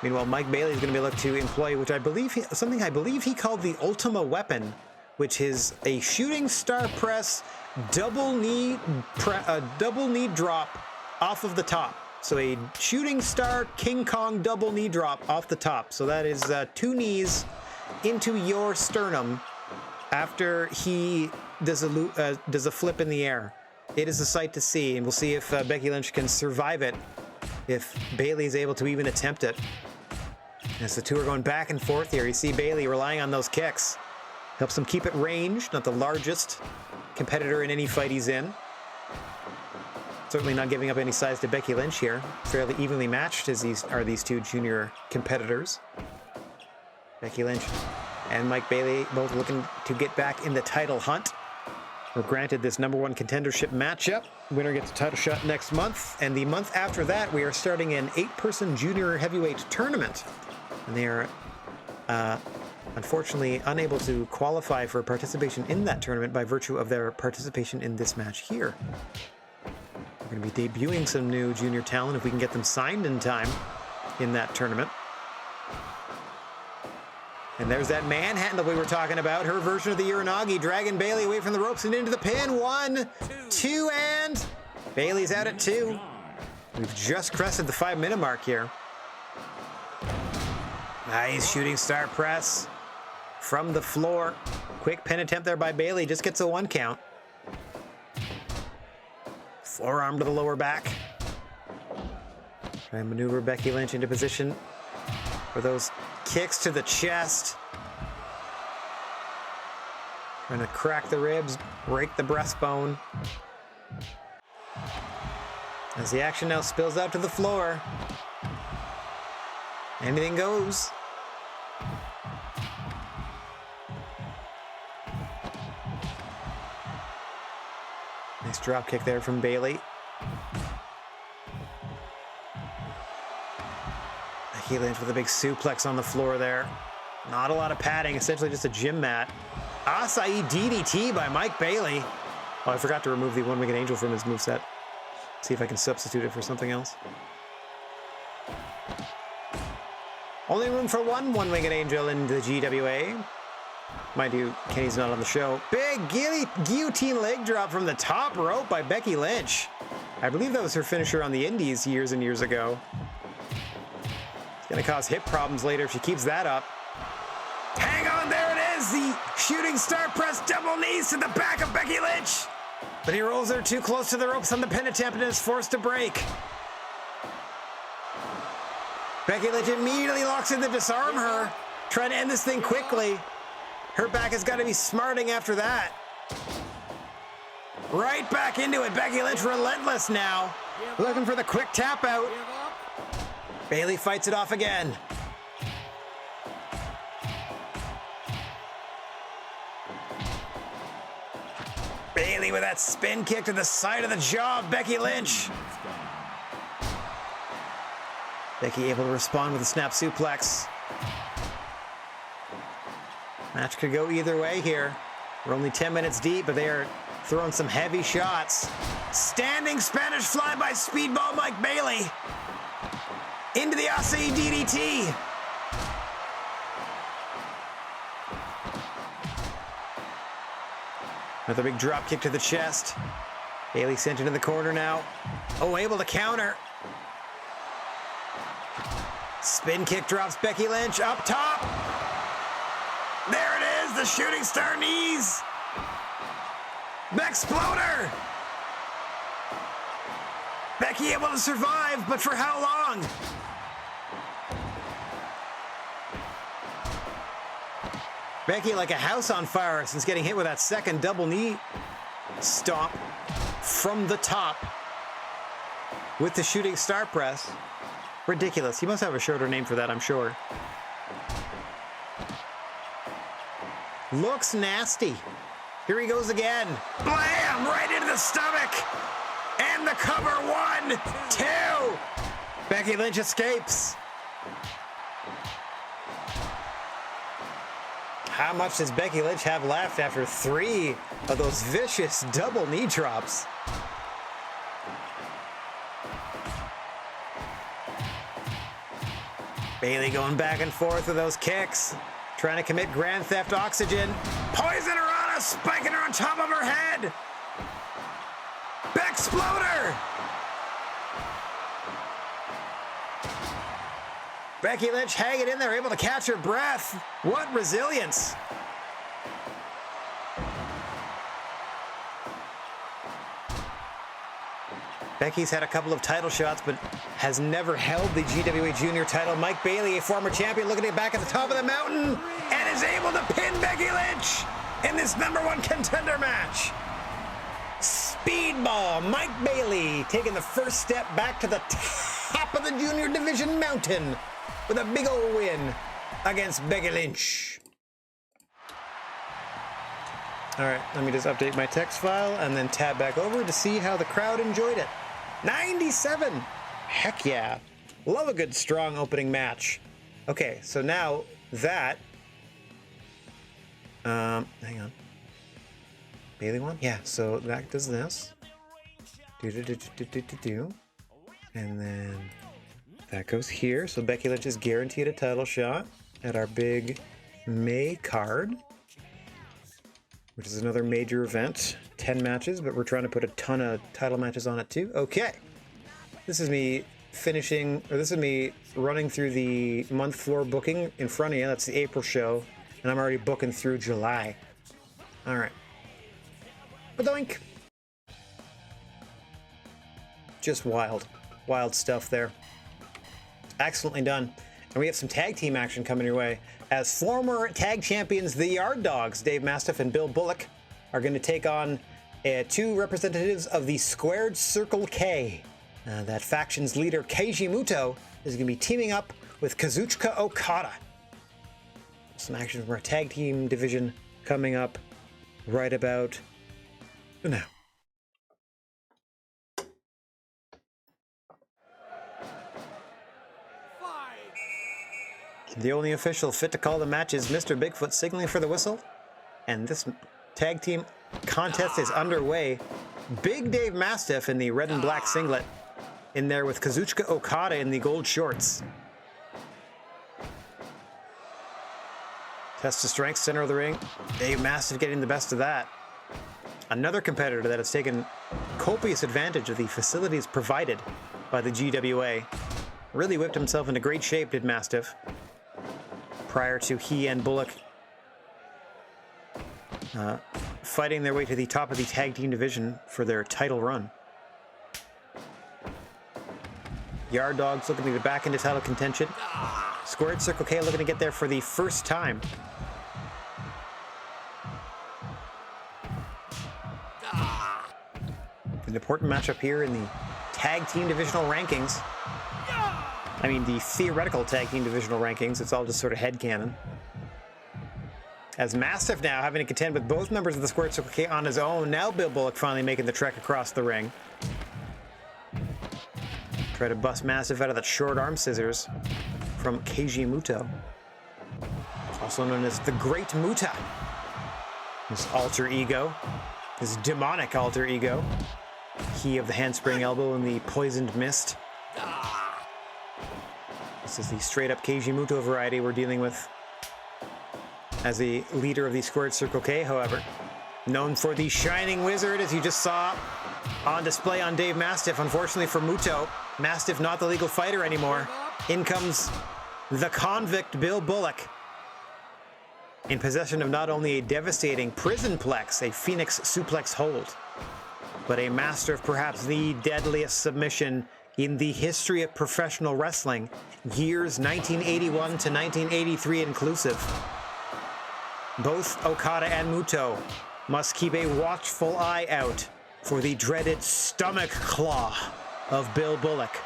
Meanwhile, Mike Bailey is going to be looked to employ, which I believe he called the Ultima Weapon, which is a shooting star press, double knee drop off of the top. So a shooting star King Kong double knee drop off the top. So that is 2 knees into your sternum after he does a flip in the air. It is a sight to see, and we'll see if Becky Lynch can survive it, if Bailey is able to even attempt it. As the two are going back and forth here, you see Bailey relying on those kicks. Helps him keep it ranged, not the largest competitor in any fight he's in. Certainly not giving up any size to Becky Lynch here. Fairly evenly matched as these two junior competitors. Becky Lynch and Mike Bailey both looking to get back in the title hunt. We're granted this #1 contendership matchup. Winner gets a title shot next month, and the month after that we are starting an 8-person junior heavyweight tournament. And they are unfortunately unable to qualify for participation in that tournament by virtue of their participation in this match here. We're going to be debuting some new junior talent if we can get them signed in time in that tournament. And there's that manhandle we were talking about, her version of the Uranagi, dragging Bailey away from the ropes and into the pin. 1, 2, and Bailey's out at 2. We've just crested the 5-minute mark here. Nice shooting star press from the floor. Quick pin attempt there by Bailey, just gets a 1 count. Forearm to the lower back. Try and maneuver Becky Lynch into position for those kicks to the chest. Trying to crack the ribs, break the breastbone. As the action now spills out to the floor. Anything goes. Nice drop kick there from Bailey. Becky Lynch with a big suplex on the floor there. Not a lot of padding, essentially just a gym mat. Acai DDT by Mike Bailey. Oh, I forgot to remove the One-Winged Angel from his moveset. See if I can substitute it for something else. Only room for one-winged angel in the GWA. Mind you, Kenny's not on the show. Big guillotine leg drop from the top rope by Becky Lynch. I believe that was her finisher on the Indies years and years ago. It's going to cause hip problems later if she keeps that up. Hang on, there it is! The shooting star press double knees to the back of Becky Lynch. But he rolls her too close to the ropes on the pin attempt and is forced to break. Becky Lynch immediately locks in to disarm her, trying to end this thing quickly. Her back has got to be smarting after that. Right back into it. Becky Lynch relentless now. Looking for the quick tap out. Bailey fights it off again. Bailey with that spin kick to the side of the jaw of Becky Lynch. Becky able to respond with a snap suplex. Match could go either way here. We're only 10 minutes deep, but they are throwing some heavy shots. Standing Spanish fly by Speedball Mike Bailey. Into the Acai DDT. Another big drop kick to the chest. Bailey sent into the corner now. Oh, able to counter. Spin kick drops Becky Lynch up top. There it is, the shooting star knees. Exploder. Becky able to survive, but for how long? Becky like a house on fire since getting hit with that second double knee stomp from the top with the shooting star press. Ridiculous. He must have a shorter name for that, I'm sure. Looks nasty. Here he goes again. Blam! Right into the stomach. And the cover. 1, 2. Becky Lynch escapes. How much does Becky Lynch have left after 3 of those vicious double knee drops? Bayley going back and forth with those kicks, trying to commit Grand Theft Oxygen. Poison her on us, spiking her on top of her head. Exploder! Becky Lynch hanging in there, able to catch her breath. What resilience. Becky's had a couple of title shots, but has never held the GWA Junior title. Mike Bailey, a former champion, looking at back at the top of the mountain and is able to pin Becky Lynch in this #1 contender match. Speedball, Mike Bailey taking the first step back to the top of the junior division mountain with a big old win against Becky Lynch. All right, let me just update my text file and then tab back over to see how the crowd enjoyed it. 97! Heck yeah. Love a good strong opening match. Okay, so now that... hang on. Bailey won? Yeah, so that does this. And then that goes here. So Becky Lynch is guaranteed a title shot at our big May card, which is another major event. 10 matches, but we're trying to put a ton of title matches on it too. Okay. This is me running through the month floor booking in front of you. That's the April show. And I'm already booking through July. All right. Badoink. Just wild. Wild stuff there. Excellently done. And we have some tag team action coming your way, as former tag champions, the Yard Dogs, Dave Mastiff and Bill Bullock, are going to take on 2 representatives of the Squared Circle K. That faction's leader, Keiji Muto, is going to be teaming up with Kazuchika Okada. Some action from our tag team division coming up right about now. The only official fit to call the match is Mr. Bigfoot signaling for the whistle. And this tag team contest is underway. Big Dave Mastiff in the red and black singlet in there with Kazuchika Okada in the gold shorts. Test of strength, center of the ring. Dave Mastiff getting the best of that. Another competitor that has taken copious advantage of the facilities provided by the GWA. Really whipped himself into great shape, did Mastiff, prior to he and Bullock fighting their way to the top of the tag team division for their title run. Yard Dogs looking to get back into title contention. Squared Circle K looking to get there for the first time. An important matchup here in the tag team divisional rankings. I mean, the theoretical tag team divisional rankings. It's all just sort of headcanon. As Mastiff now having to contend with both members of the Squared Circle K on his own. Now Bill Bullock finally making the trek across the ring. Try to bust Mastiff out of that short arm scissors from Keiji Muto. Also known as the Great Muta. His alter ego. His demonic alter ego. He of the handspring elbow and the poisoned mist. This is the straight-up Keiji Muto variety we're dealing with as the leader of the Squared Circle K, however. Known for the Shining Wizard, as you just saw on display on Dave Mastiff. Unfortunately for Muto, Mastiff not the legal fighter anymore. In comes the convict Bill Bullock, in possession of not only a devastating prison plex, a Phoenix suplex hold, but a master of perhaps the deadliest submission in the history of professional wrestling, years 1981 to 1983 inclusive. Both Okada and Muto must keep a watchful eye out for the dreaded stomach claw of Bill Bullock.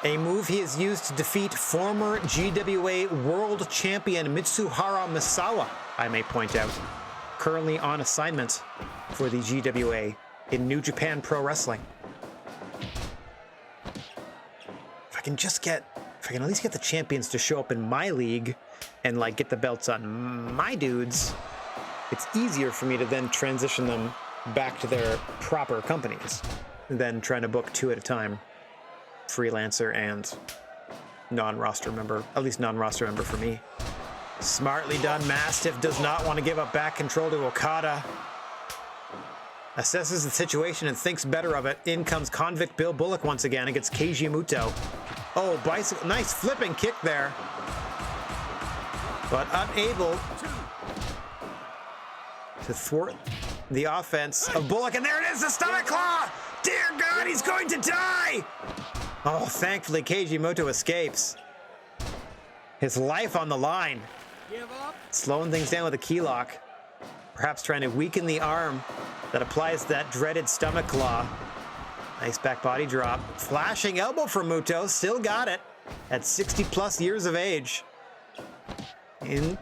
A move he has used to defeat former GWA World Champion Mitsuhara Misawa, I may point out, currently on assignment for the GWA in New Japan Pro Wrestling. If I can at least get the champions to show up in my league and like get the belts on my dudes, it's easier for me to then transition them back to their proper companies than trying to book two at a time, freelancer and non-roster member, at least non-roster member for me. Smartly done. Mastiff does not want to give up back control to Okada. Assesses the situation and thinks better of it. In comes convict Bill Bullock once again against Keiji Muto. Oh, bicycle, nice flipping kick there. But unable to thwart the offense of Bullock. And there it is, the stomach claw! Dear God, he's going to die! Oh, thankfully Keiji Muto escapes. His life on the line. Slowing things down with a key lock. Perhaps trying to weaken the arm that applies that dreaded stomach claw. Nice back body drop. Flashing elbow for Muto. Still got it at 60 plus years of age. In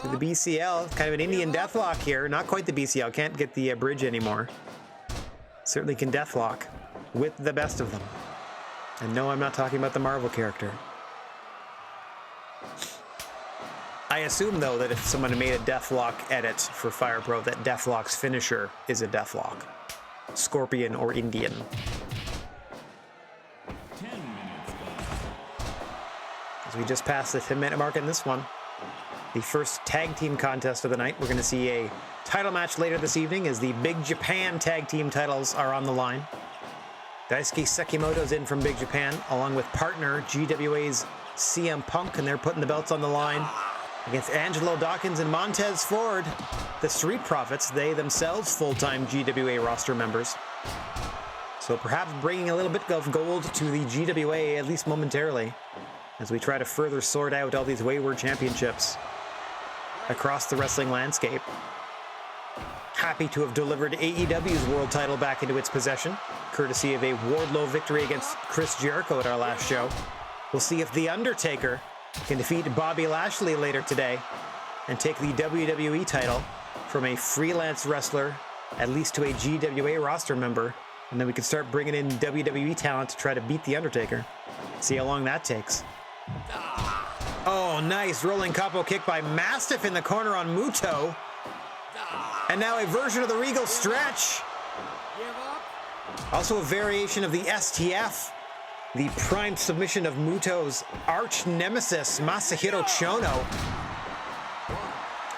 the BCL. Kind of an Indian deathlock here. Not quite the BCL. Can't get the bridge anymore. Certainly can deathlock with the best of them. And no, I'm not talking about the Marvel character. I assume, though, that if someone made a Deathlock edit for Fire Pro, that Deathlock's finisher is a Deathlock. Scorpion or Indian. 10 minutes gone. As we just passed the 10-minute mark in this one. The first tag team contest of the night. We're going to see a title match later this evening as the Big Japan tag team titles are on the line. Daisuke Sekimoto's in from Big Japan, along with partner GWA's CM Punk, and they're putting the belts on the line against Angelo Dawkins and Montez Ford, the Street Profits, they themselves full-time GWA roster members. So perhaps bringing a little bit of gold to the GWA, at least momentarily, as we try to further sort out all these wayward championships across the wrestling landscape. Happy to have delivered AEW's world title back into its possession, courtesy of a Wardlow victory against Chris Jericho at our last show. We'll see if The Undertaker can defeat Bobby Lashley later today and take the WWE title from a freelance wrestler, at least to a GWA roster member, and then we can start bringing in WWE talent to try to beat The Undertaker. See how long that takes. Oh, nice rolling capo kick by Mastiff in the corner on Muto. And now a version of the Regal stretch. Also a variation of the STF. The prime submission of Muto's arch nemesis, Masahiro Chono.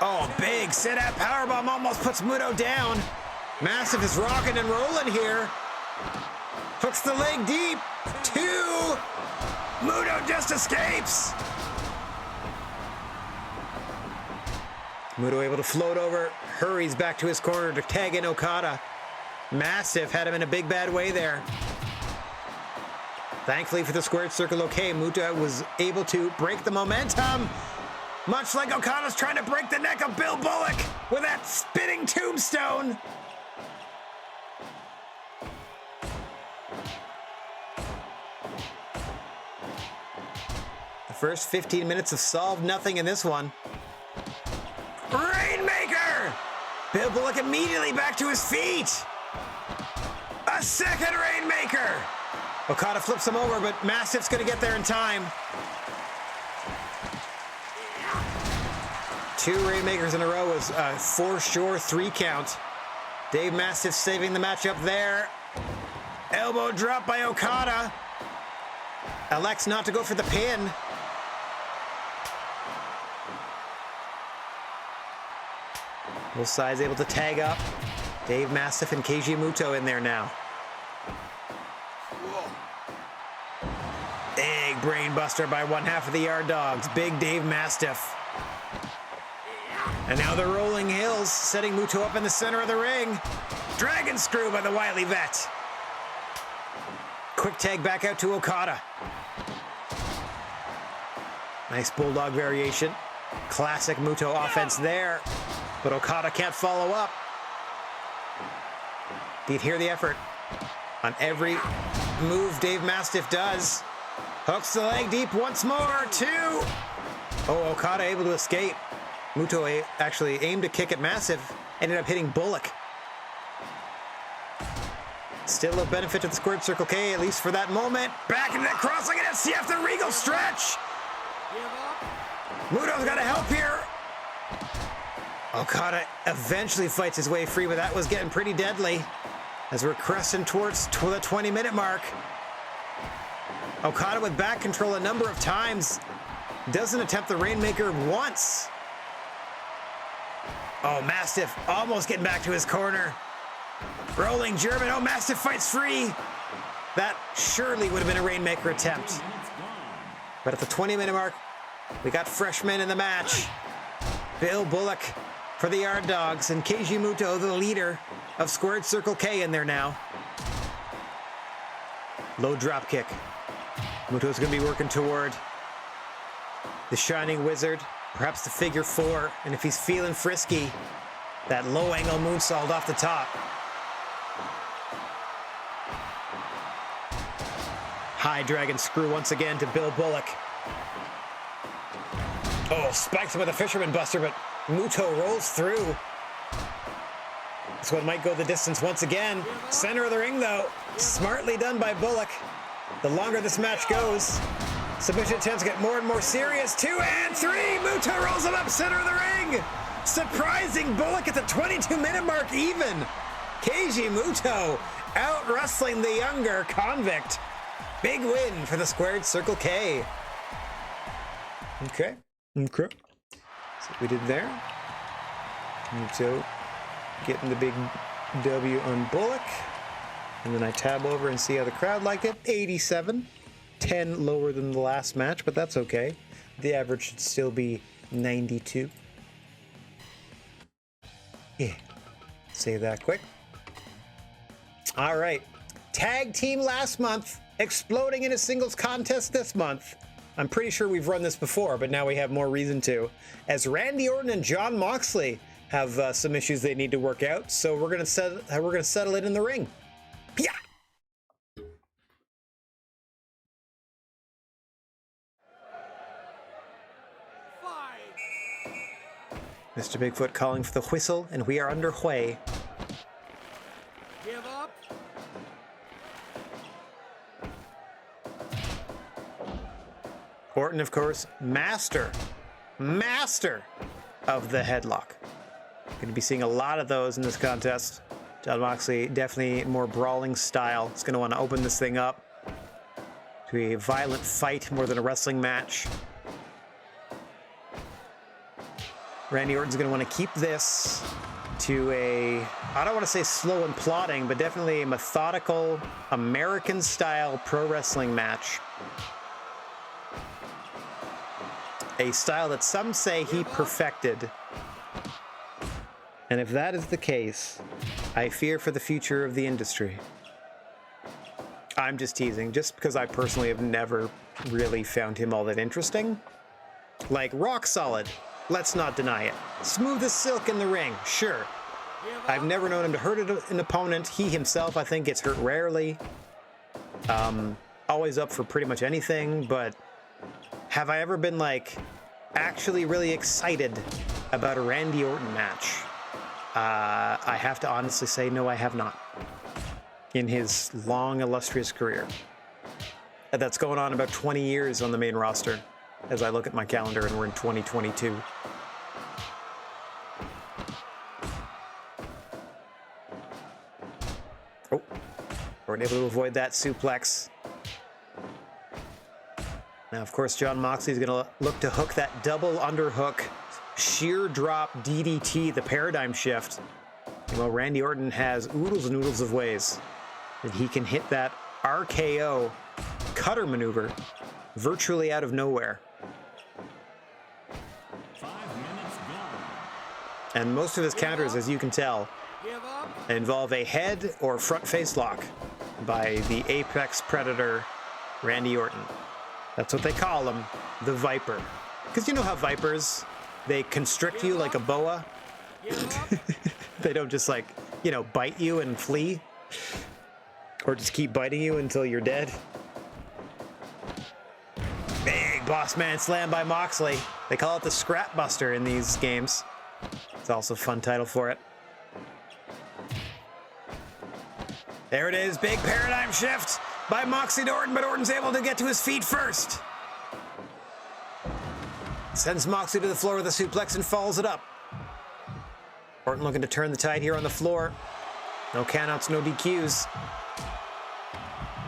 Oh, big sit-out powerbomb almost puts Muto down. Mastiff is rocking and rolling here. Hooks the leg deep. 2. Muto just escapes. Muto able to float over, hurries back to his corner to tag in Okada. Mastiff had him in a big bad way there. Thankfully for the squared circle, okay, Muto was able to break the momentum. Much like Okada's trying to break the neck of Bill Bullock with that spinning tombstone. The first 15 minutes have solved nothing in this one. Rainmaker! Bill Bullock immediately back to his feet. A second Rainmaker! Okada flips him over, but Mastiff's going to get there in time. 2 Rainmakers in a row was a for sure 3 count. Dave Mastiff saving the matchup there. Elbow drop by Okada. Elects not to go for the pin. Both sides able to tag up. Dave Mastiff and Keiji Muto in there now. Buster by one half of the Yard Dogs. Big Dave Mastiff. And now the Rolling Hills, setting Muto up in the center of the ring. Dragon Screw by the Wily Vet. Quick tag back out to Okada. Nice Bulldog variation. Classic Muto offense there. But Okada can't follow up. Do you hear the effort? On every move Dave Mastiff does. Hooks the leg deep once more. 2. Oh, Okada able to escape. Muto actually aimed a kick at Mastiff. Ended up hitting Bullock. Still a benefit to the Squared Circle K, at least for that moment. Back into that crossing and FCF the Regal stretch. Muto's got to help here. Okada eventually fights his way free, but that was getting pretty deadly as we're cresting towards the 20-minute mark. Okada with back control a number of times. Doesn't attempt the Rainmaker once. Oh, Mastiff almost getting back to his corner. Rolling German. Oh, Mastiff fights free. That surely would have been a Rainmaker attempt. But at the 20-minute mark, we got freshmen in the match. Bill Bullock for the Yard Dogs and Keiji Muto, the leader of Squared Circle K, in there now. Low drop kick. Muto's going to be working toward the Shining Wizard, perhaps the figure 4, and if he's feeling frisky, that low angle moonsault off the top. High Dragon Screw once again to Bill Bullock. Oh, spikes him with a Fisherman Buster, but Muto rolls through. This one might go the distance once again. Center of the ring, though. Smartly done by Bullock. The longer this match goes, submission attempts get more and more serious. 2 and 3. Muto rolls him up center of the ring. Surprising Bullock at the 22-minute mark even. Keiji Muto out wrestling the younger convict. Big win for the Squared Circle K. Okay. So what we did there. Muto getting the big W on Bullock. And then I tab over and see how the crowd liked it. 87. 10 lower than the last match, but that's okay. The average should still be 92. Yeah. Save that quick. All right. Tag team last month, exploding in a singles contest this month. I'm pretty sure we've run this before, but now we have more reason to. As Randy Orton and Jon Moxley have some issues they need to work out, so we're gonna settle it in the ring. Yeah. Mr. Bigfoot calling for the whistle, and we are underway. Give up. Orton, of course, master of the headlock. Going to be seeing a lot of those in this contest. Jon Moxley, definitely more brawling style. He's going to want to open this thing up to a violent fight more than a wrestling match. Randy Orton's going to want to keep this to a, I don't want to say slow and plodding, but definitely a methodical, American-style pro wrestling match. A style that some say he perfected. And if that is the case, I fear for the future of the industry. I'm just teasing, just because I personally have never really found him all that interesting. Like, rock solid, let's not deny it. Smooth as silk in the ring, sure. I've never known him to hurt an opponent. He himself, I think, gets hurt rarely. Always up for pretty much anything, but have I ever been, like, actually really excited about a Randy Orton match? I have to honestly say, no, I have not. In his long, illustrious career. That's going on about 20 years on the main roster, as I look at my calendar and we're in 2022. Oh, we're able to avoid that suplex. Now, of course, Jon Moxley is going to look to hook that double underhook, sheer drop DDT, the paradigm shift. Well, Randy Orton has oodles and oodles of ways that he can hit that RKO cutter maneuver virtually out of nowhere. 5 minutes gone. And most of his counters, as you can tell, involve a head or front face lock by the apex predator, Randy Orton. That's what they call him, the Viper. Because you know how Vipers, they constrict you like a boa? They don't just like, you know, bite you and flee. Or just keep biting you until you're dead. Big boss man slam by Moxley. They call it the Scrap Buster in these games. It's also a fun title for it. There it is, big paradigm shift by Moxley to Orton, but Orton's able to get to his feet first. Sends Moxley to the floor with a suplex and follows it up. Orton looking to turn the tide here on the floor. No countouts, no DQs.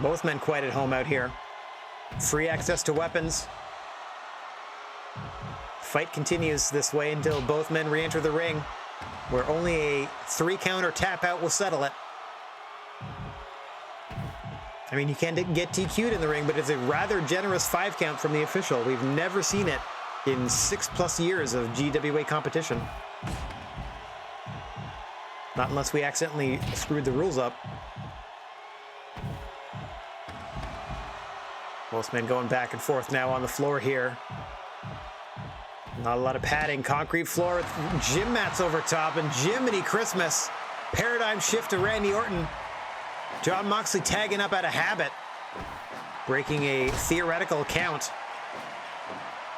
Both men quite at home out here. Free access to weapons. Fight continues this way until both men re-enter the ring, where only a 3-count or tap out will settle it. I mean, you can get DQ'd in the ring, but it's a rather generous 5-count from the official. We've never seen it in 6+ years of GWA competition. Not unless we accidentally screwed the rules up. Both men going back and forth now on the floor here. Not a lot of padding. Concrete floor with gym mats over top, and Jiminy Christmas. Paradigm shift to Randy Orton. Jon Moxley tagging up out of habit. Breaking a theoretical count.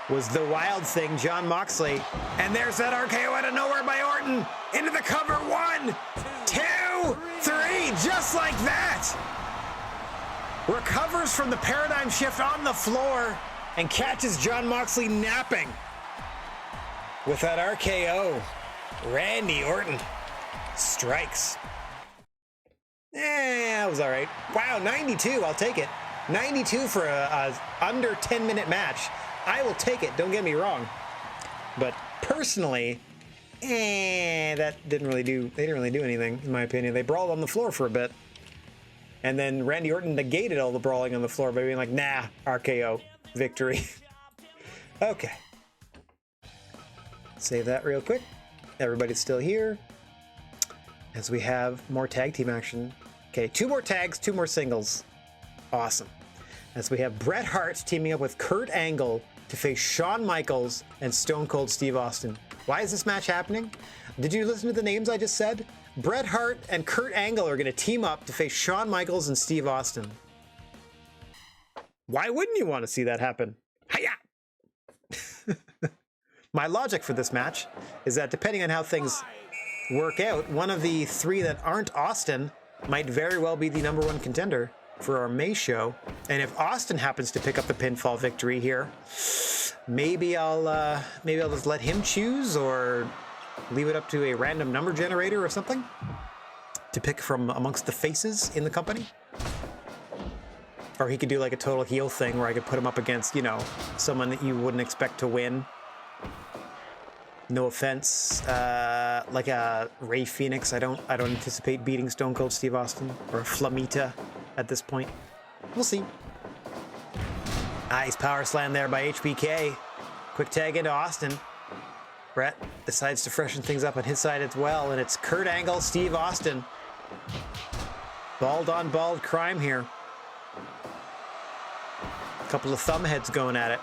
Was the wild thing, Jon Moxley. And there's that RKO out of nowhere by Orton. Into the cover. 1, 2, 3. Just like that. Recovers from the paradigm shift on the floor and catches Jon Moxley napping. With that RKO, Randy Orton strikes. That was all right. Wow, 92, I'll take it. 92 for a under 10-minute match. I will take it, don't get me wrong. But personally, that didn't really do anything, in my opinion. They brawled on the floor for a bit. And then Randy Orton negated all the brawling on the floor by being like, nah, RKO, victory. Okay. Save that real quick. Everybody's still here. As we have more tag team action. Okay, 2 more tags, 2 more singles. Awesome. As we have Bret Hart teaming up with Kurt Angle to face Shawn Michaels and Stone Cold Steve Austin. Why is this match happening? Did you listen to the names I just said? Bret Hart and Kurt Angle are going to team up to face Shawn Michaels and Steve Austin. Why wouldn't you want to see that happen? Hiya! My logic for this match is that depending on how things work out, one of the 3 that aren't Austin might very well be the #1 contender for our May show. And if Austin happens to pick up the pinfall victory here, maybe I'll just let him choose, or leave it up to a random number generator or something to pick from amongst the faces in the company. Or he could do like a total heel thing where I could put him up against, you know, someone that you wouldn't expect to win. No offense, like a Ray Phoenix. I don't anticipate beating Stone Cold Steve Austin, or a Flamita at this point. We'll see. Nice power slam there by HBK. Quick tag into Austin. Bret decides to freshen things up on his side as well, and it's Kurt Angle, Steve Austin. Bald on bald crime here. A couple of thumb heads going at it.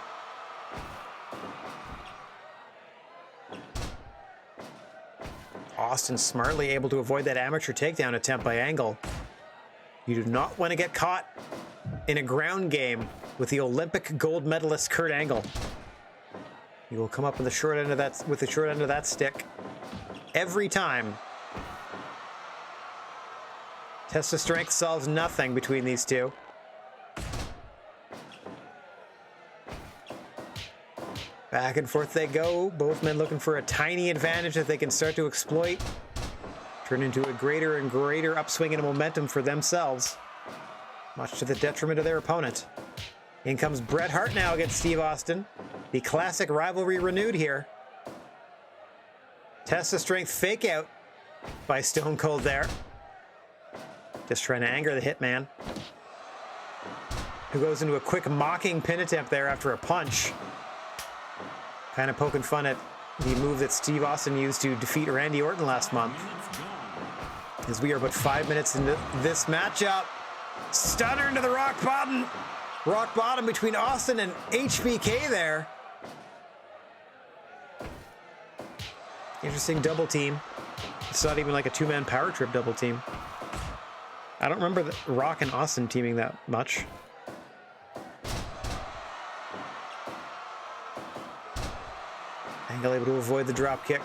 Austin smartly able to avoid that amateur takedown attempt by Angle. You do not want to get caught in a ground game with the Olympic gold medalist Kurt Angle. You will come up with the short end of that stick every time. Test of strength solves nothing between these two. Back and forth they go, both men looking for a tiny advantage that they can start to exploit. Turn into a greater and greater upswing in momentum for themselves, much to the detriment of their opponent. In comes Bret Hart now against Steve Austin. The classic rivalry renewed here. Test of strength fake out by Stone Cold there. Just trying to anger the Hitman. who goes into a quick mocking pin attempt there after a punch. Kind of poking fun at the move that Steve Austin used to defeat Randy Orton last month. As we are but 5 minutes into this matchup. Stunner into the rock bottom. Rock bottom between Austin and HBK there. Interesting double team. It's not even like a two-man power trip double team. I don't remember the Rock and Austin teaming that much. Angle able to avoid the drop kick.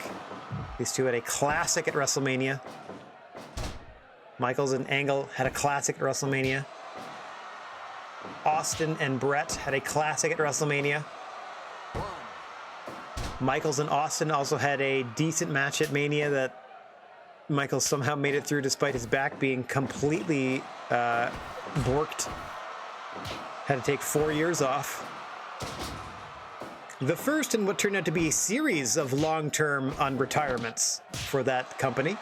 These two had a classic at WrestleMania. Michaels and Angle had a classic at WrestleMania. Austin and Bret had a classic at WrestleMania. Michaels and Austin also had a decent match at Mania that Michaels somehow made it through despite his back being completely borked. Had to take 4 years off. The first in what turned out to be a series of long-term unretirements for that company.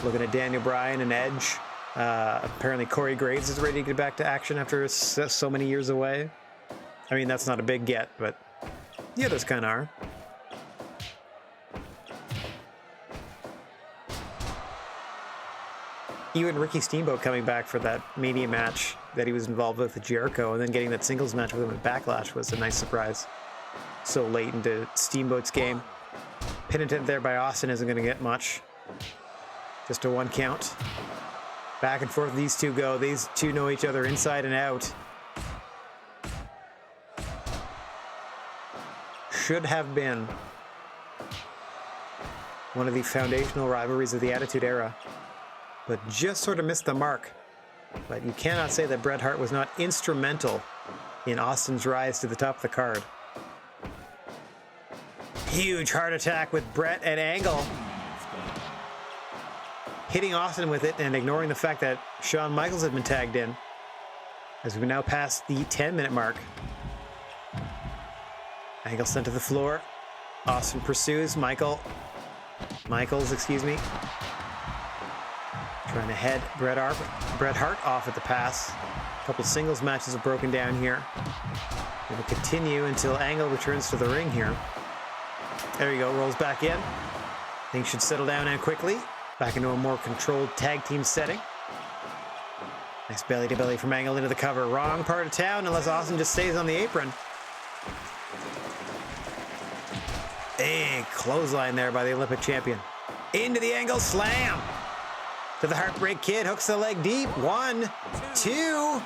Looking at Daniel Bryan and Edge. Apparently Corey Graves is ready to get back to action after so many years away. I mean, that's not a big get, but the others kind of are. Even Ricky Steamboat coming back for that Mania match that he was involved with Jericho, and then getting that singles match with him at Backlash was a nice surprise. So late into Steamboat's game. Pin attempt there by Austin isn't going to get much. Just a 1 count. Back and forth these two go. These two know each other inside and out. Should have been one of the foundational rivalries of the Attitude Era, but just sort of missed the mark. But you cannot say that Bret Hart was not instrumental in Austin's rise to the top of the card. Huge heart attack with Bret and Angle. Hitting Austin with it and ignoring the fact that Shawn Michaels had been tagged in. As we now pass the 10-minute mark. Angle sent to the floor. Austin pursues Michaels, excuse me. Trying to head Bret Hart off at the pass. A couple singles matches have broken down here. It will continue until Angle returns to the ring here. There you go, rolls back in. Things should settle down and quickly. Back into a more controlled tag team setting. Nice belly to belly from Angle into the cover. Wrong part of town unless Austin just stays on the apron. Big clothesline there by the Olympic champion. Into the Angle slam. To the Heartbreak Kid, hooks the leg deep. 1, 2.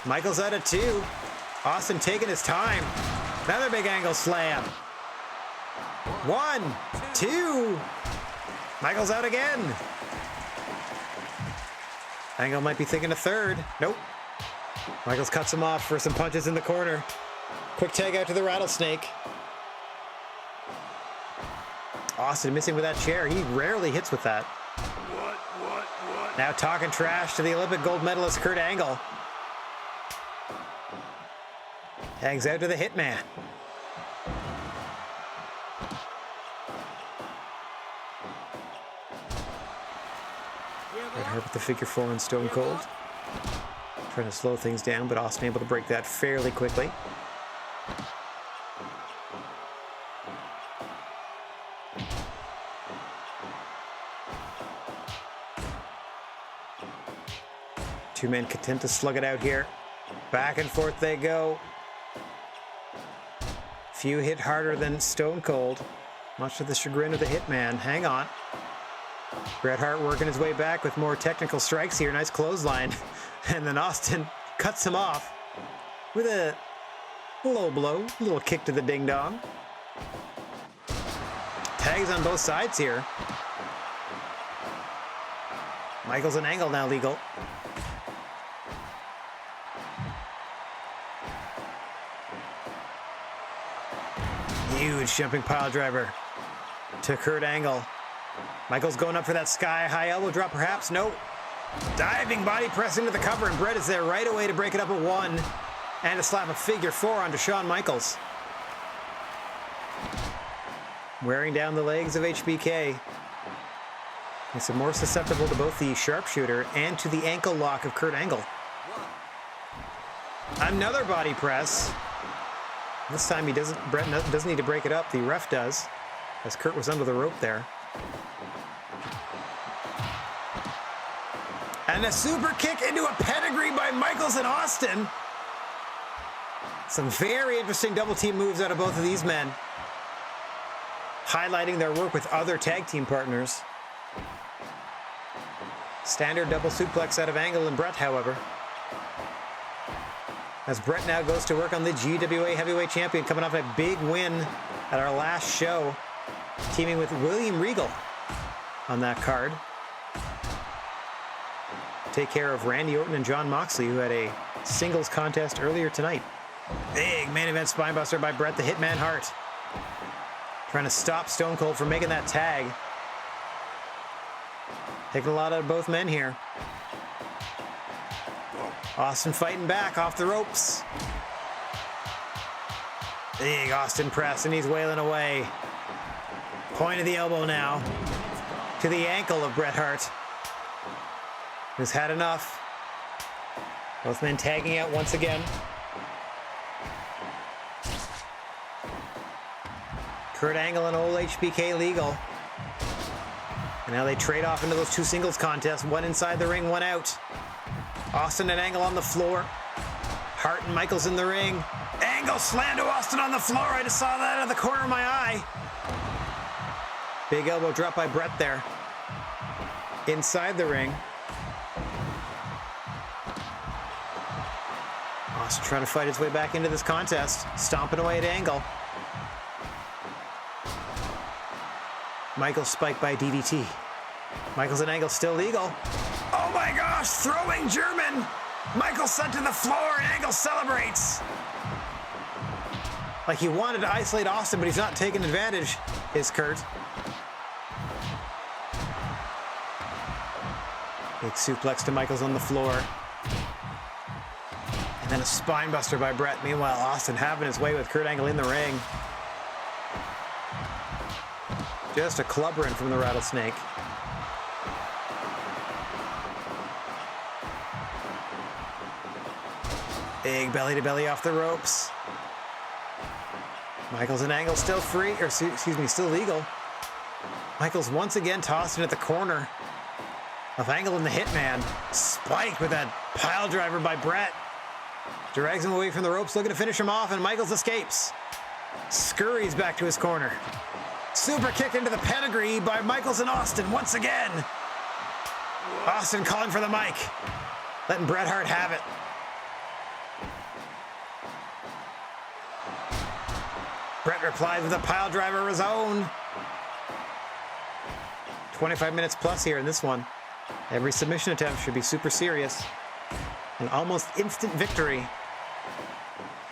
Michaels out of 2. Austin taking his time. Another big Angle slam. 1, 2. Michaels out again. Angle might be thinking a third. Nope. Michaels cuts him off for some punches in the corner. Quick tag out to the Rattlesnake. Austin missing with that chair. He rarely hits with that. Now talking trash to the Olympic gold medalist Kurt Angle. Tags out to the Hitman. Bret Hart with the figure 4 on Stone Cold. Trying to slow things down, but Austin able to break that fairly quickly. Two men content to slug it out here. Back and forth they go. Few hit harder than Stone Cold, much to the chagrin of the Hitman. Hang on. Bret Hart working his way back with more technical strikes here. Nice clothesline. And then Austin cuts him off with a low blow. A little kick to the ding-dong. Tags on both sides here. Michaels and Angle now legal. Huge jumping pile driver to Kurt Angle. Michaels going up for that sky-high elbow drop, perhaps. No. Diving body press into the cover, and Bret is there right away to break it up at 1 and to slap a figure 4 onto Shawn Michaels. Wearing down the legs of HBK. Makes him more susceptible to both the sharpshooter and to the ankle lock of Kurt Angle. Another body press. This time Bret doesn't need to break it up. The ref does, as Kurt was under the rope there. And a super kick into a pedigree by Michaels and Austin. Some very interesting double team moves out of both of these men, highlighting their work with other tag team partners. Standard double suplex out of Angle and Bret, however. As Bret now goes to work on the GWA Heavyweight Champion, coming off a big win at our last show, teaming with William Regal on that card. Take care of Randy Orton and Jon Moxley, who had a singles contest earlier tonight. Big main event spinebuster by Bret the Hitman Hart. Trying to stop Stone Cold from making that tag. Taking a lot out of both men here. Austin fighting back off the ropes. Big Austin press, and he's wailing away. Point of the elbow now to the ankle of Bret Hart, who's had enough. Both men tagging out once again. Kurt Angle and old HBK Legal. And now they trade off into those two singles contests, one inside the ring, one out. Austin and Angle on the floor. Hart and Michaels in the ring. Angle slammed to Austin on the floor. I just saw that out of the corner of my eye. Big elbow drop by Bret there. Inside the ring. Austin trying to fight his way back into this contest. Stomping away at Angle. Michaels spiked by DDT. Michaels and Angle still legal. Oh my gosh, throwing German. Michaels sent to the floor and Angle celebrates. Like he wanted to isolate Austin, but he's not taking advantage, is Kurt. Big suplex to Michaels on the floor. And then a spinebuster by Bret. Meanwhile, Austin having his way with Kurt Angle in the ring. Just a clubber in from the Rattlesnake. Big belly to belly off the ropes. Michaels and Angle still free, or excuse me, still legal. Michaels once again tossed in at the corner of Angle and the Hitman. Spiked with that pile driver by Bret. Drags him away from the ropes, looking to finish him off, and Michaels escapes. Scurries back to his corner. Super kick into the pedigree by Michaels and Austin once again. Austin calling for the mic, letting Bret Hart have it. Bret replies with a pile driver of his own. 25 minutes plus here in this one. Every submission attempt should be super serious. An almost instant victory.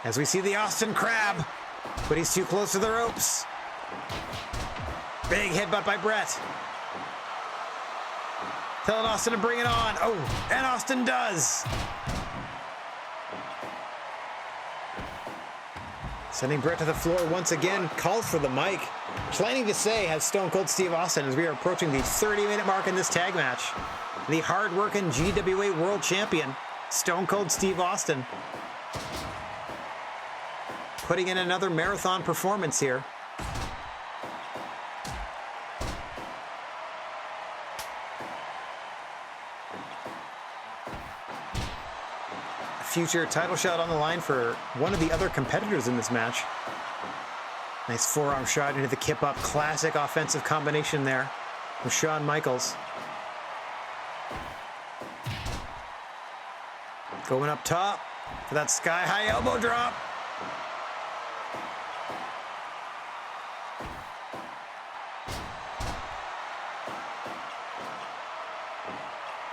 As we see the Austin Crab, but he's too close to the ropes. Big headbutt by Bret. Telling Austin to bring it on. Oh, and Austin does. Sending Bret to the floor once again. Calls for the mic. Planning to say has Stone Cold Steve Austin as we are approaching the 30-minute mark in this tag match. The hard-working GWA World Champion, Stone Cold Steve Austin, putting in another marathon performance here. Future title shot on the line for one of the other competitors in this match. Nice forearm shot into the kip up. Classic offensive combination there from Shawn Michaels. Going up top for that sky high elbow drop.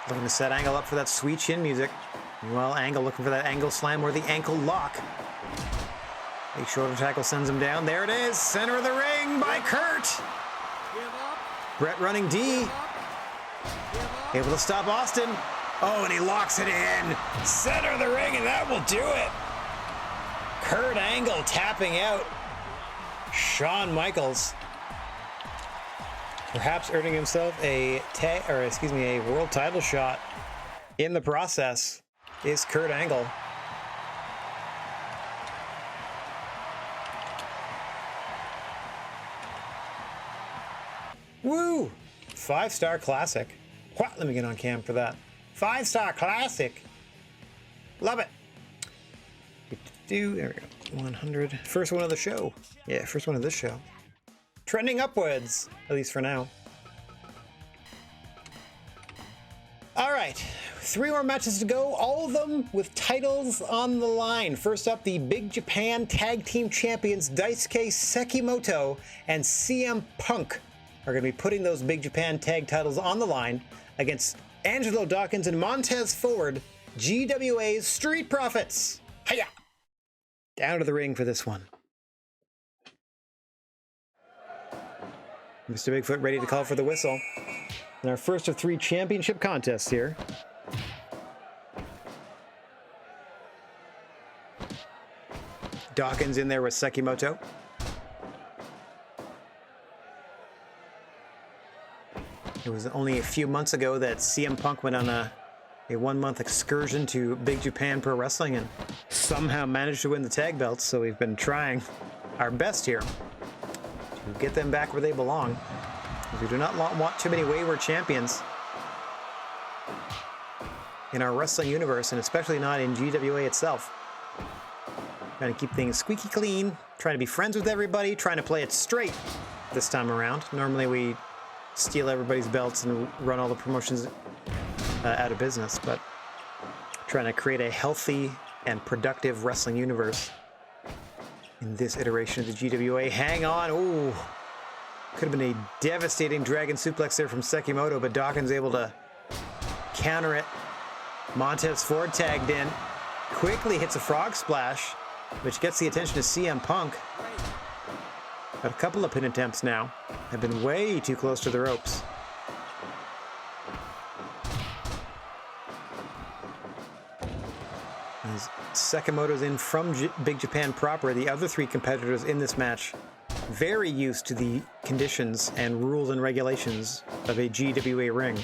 Looking to set Angle up for that sweet chin music. Meanwhile, Angle looking for that angle slam or the ankle lock. A shoulder tackle sends him down. There it is. Center of the ring by Kurt. Bret running D. Able to stop Austin. Oh, and he locks it in. Center of the ring, and that will do it. Kurt Angle tapping out Shawn Michaels. Perhaps earning himself a world title shot in the process is Kurt Angle. Woo! 5-star classic. What? Let me get on cam for that. 5-star classic. Love it. There we go. 100. First one of the show. Yeah, first one of this show. Trending upwards, at least for now. All right, 3 more matches to go, all of them with titles on the line. First up, the Big Japan Tag Team Champions Daisuke Sekimoto and CM Punk are going to be putting those Big Japan Tag titles on the line against Angelo Dawkins and Montez Ford, GWA's Street Profits. Hiya! Down to the ring for this one. Mr. Bigfoot ready to call for the whistle. In our first of 3 championship contests here. Dawkins in there with Sekimoto. It was only a few months ago that CM Punk went on a 1-month excursion to Big Japan Pro Wrestling and somehow managed to win the tag belts, so we've been trying our best here to get them back where they belong. We do not want too many wayward champions in our wrestling universe, and especially not in GWA itself. Trying to keep things squeaky clean, trying to be friends with everybody, trying to play it straight this time around. Normally we steal everybody's belts and run all the promotions out of business, but trying to create a healthy and productive wrestling universe in this iteration of the GWA. Hang on. Ooh. Could have been a devastating dragon suplex there from Sekimoto, but Dawkins able to counter it. Montez Ford tagged in. Quickly hits a frog splash, which gets the attention of CM Punk. Got a couple of pin attempts now. Have been way too close to the ropes. As Sekimoto's in from Big Japan proper, the other 3 competitors in this match very used to the conditions and rules and regulations of a GWA ring.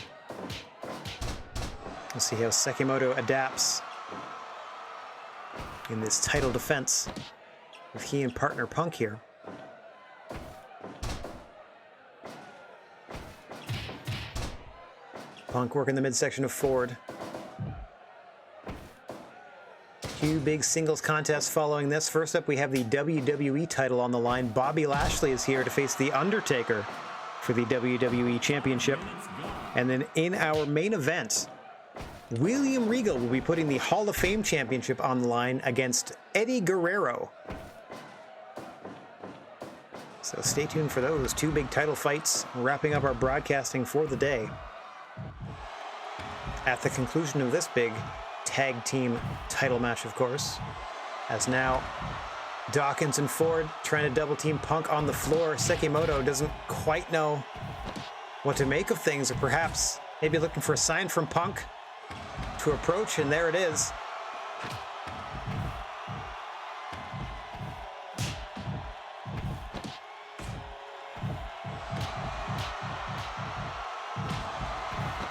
We'll see how Sekimoto adapts in this title defense with he and partner Punk here. Punk working the midsection of Ford. 2 big singles contests following this. First up, we have the WWE title on the line. Bobby Lashley is here to face The Undertaker for the WWE Championship. And then in our main event, William Regal will be putting the Hall of Fame Championship on the line against Eddie Guerrero. So stay tuned for those 2 big title fights, wrapping up our broadcasting for the day. At the conclusion of this big tag team title match, of course, as now Dawkins and Ford trying to double team Punk on the floor. Sekimoto doesn't quite know what to make of things, or perhaps maybe looking for a sign from Punk to approach, and there it is.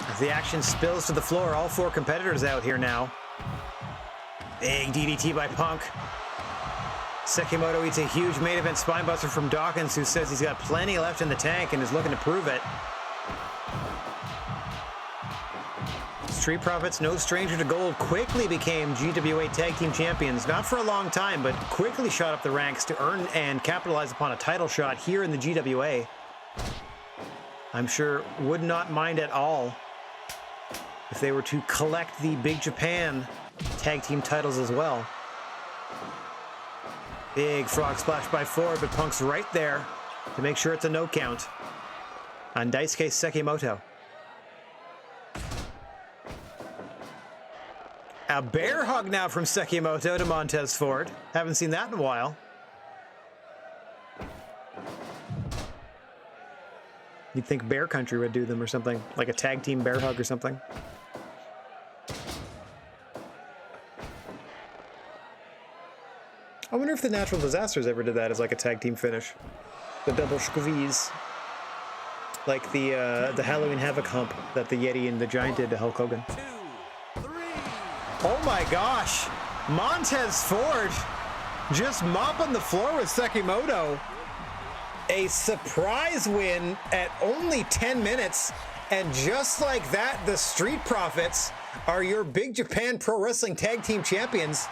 As the action spills to the floor, all 4 competitors out here now. Big DDT by Punk. Sekimoto eats a huge main event spinebuster from Dawkins, who says he's got plenty left in the tank and is looking to prove it. Street Profits, no stranger to gold, quickly became GWA Tag Team Champions. Not for a long time, but quickly shot up the ranks to earn and capitalize upon a title shot here in the GWA. I'm sure would not mind at all if they were to collect the Big Japan Tag Team titles as well. Big frog splash by Ford, but Punk's right there to make sure it's a no count on Daisuke Sekimoto. A bear hug now from Sekimoto to Montez Ford. Haven't seen that in a while. You'd think Bear Country would do them or something, like a tag team bear hug or something. I wonder if the Natural Disasters ever did that as like a tag team finish. The double squeeze. Like the Halloween Havoc hump that the Yeti and the Giant did to Hulk Hogan. 2, 3. Oh my gosh! Montez Ford just mopping the floor with Sekimoto. A surprise win at only 10 minutes. And just like that, the Street Profits are your Big Japan Pro Wrestling Tag Team Champions.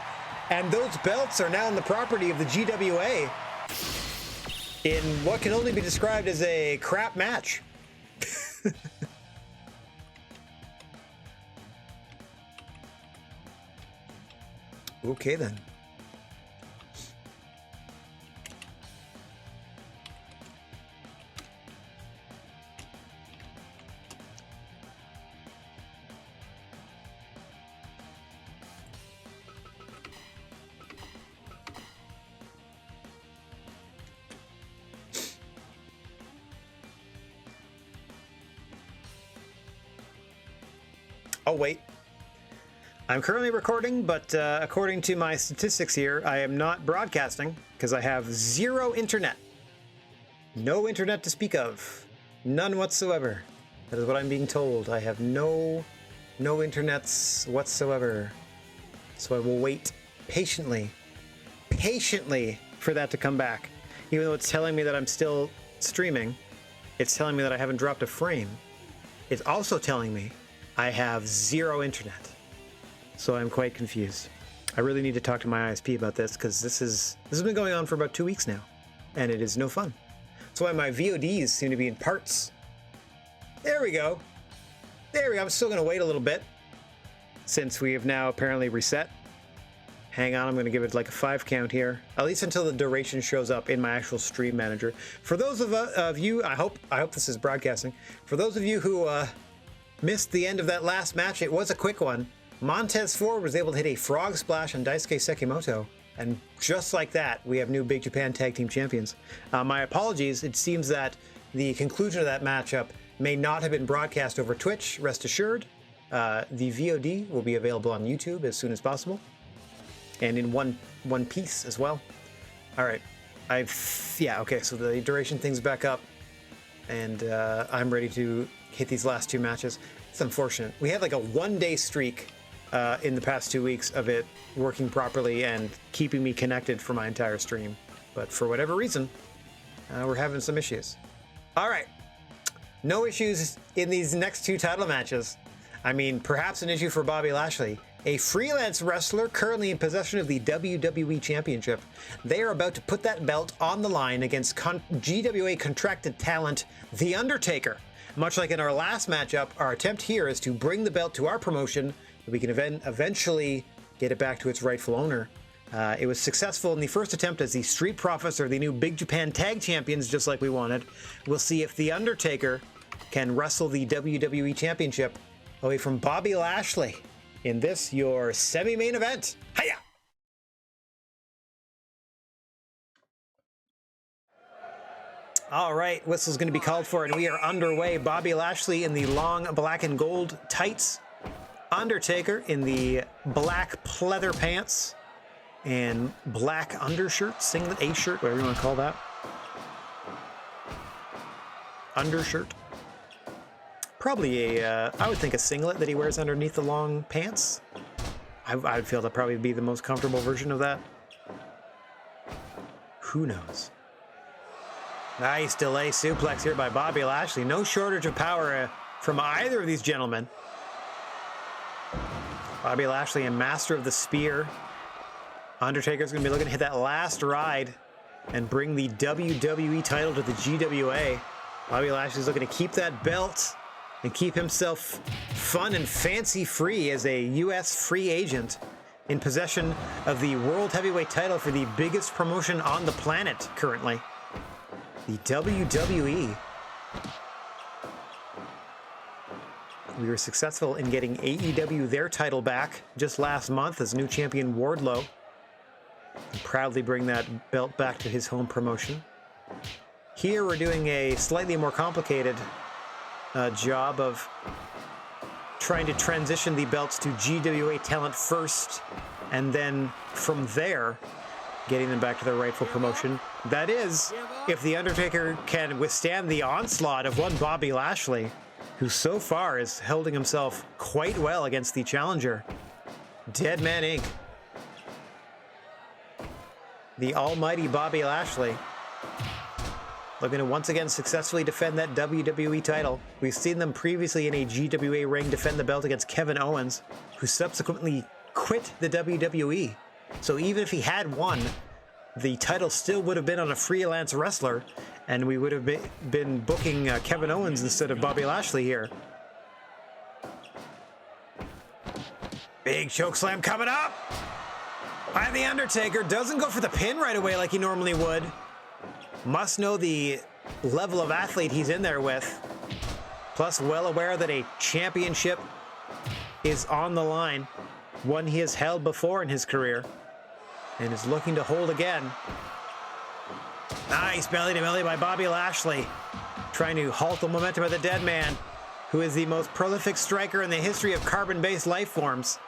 And those belts are now in the property of the GWA in what can only be described as a crap match. Okay, then. Oh, wait. I'm currently recording, but according to my statistics here, I am not broadcasting because I have zero internet. No internet to speak of. None whatsoever. That is what I'm being told. I have no internets whatsoever. So I will wait patiently for that to come back. Even though it's telling me that I'm still streaming, it's telling me that I haven't dropped a frame. It's also telling me I have zero internet. So I'm quite confused. I really need to talk to my ISP about this because this has been going on for about 2 weeks now, and it is no fun. That's why my VODs seem to be in parts. There we go. There we go. I'm still going to wait a little bit since we have now apparently reset. Hang on, I'm going to give it like a 5 count here, at least until the duration shows up in my actual stream manager. For those of you, I hope this is broadcasting. For those of you who missed the end of that last match, it was a quick one. Montez Ford was able to hit a frog splash on Daisuke Sekimoto, and just like that, we have new Big Japan Tag Team Champions. My apologies, it seems that the conclusion of that matchup may not have been broadcast over Twitch, rest assured. The VOD will be available on YouTube as soon as possible, and in one piece as well. All right, okay, so the duration thing's back up, and I'm ready to hit these last 2 matches. It's unfortunate. We had like a 1-day streak in the past 2 weeks of it working properly and keeping me connected for my entire stream. But for whatever reason, we're having some issues. All right. No issues in these next 2 title matches. I mean, perhaps an issue for Bobby Lashley, a freelance wrestler currently in possession of the WWE Championship. They are about to put that belt on the line against GWA contracted talent, The Undertaker. Much like in our last matchup, our attempt here is to bring the belt to our promotion so we can eventually get it back to its rightful owner. It was successful in the first attempt as the Street Profits are the new Big Japan Tag Champions, just like we wanted. We'll see if The Undertaker can wrestle the WWE Championship away from Bobby Lashley in this, your semi-main event. Hiya! All right, whistle's going to be called for, and we are underway. Bobby Lashley in the long black and gold tights. Undertaker in the black pleather pants and black undershirt, singlet, A-shirt, whatever you want to call that. Undershirt. Probably I would think a singlet that he wears underneath the long pants. I'd feel that'd probably be the most comfortable version of that. Who knows? Nice delay suplex here by Bobby Lashley. No shortage of power from either of these gentlemen. Bobby Lashley, a master of the spear. Undertaker's going to be looking to hit that last ride and bring the WWE title to the GWA. Bobby Lashley's looking to keep that belt and keep himself fun and fancy free as a U.S. free agent in possession of the World Heavyweight title for the biggest promotion on the planet currently, the WWE. We were successful in getting AEW their title back just last month as new champion Wardlow. And proudly bring that belt back to his home promotion. Here we're doing a slightly more complicated job of trying to transition the belts to GWA talent first, and then from there, getting them back to their rightful promotion. That is, if The Undertaker can withstand the onslaught of one Bobby Lashley, who so far is holding himself quite well against the challenger, Dead Man Inc. The almighty Bobby Lashley. looking to once again successfully defend that WWE title. We've seen them previously in a GWA ring defend the belt against Kevin Owens, who subsequently quit the WWE. So even if he had won, the title still would have been on a freelance wrestler, and we would have been booking Kevin Owens instead of Bobby Lashley here. Big chokeslam coming up. And the Undertaker doesn't go for the pin right away like he normally would. Must know the level of athlete he's in there with. Plus, well aware that a championship is on the line. One he has held before in his career. And is looking to hold again. Nice belly to belly by Bobby Lashley. Trying to halt the momentum of the dead man, who is the most prolific striker in the history of carbon-based life forms.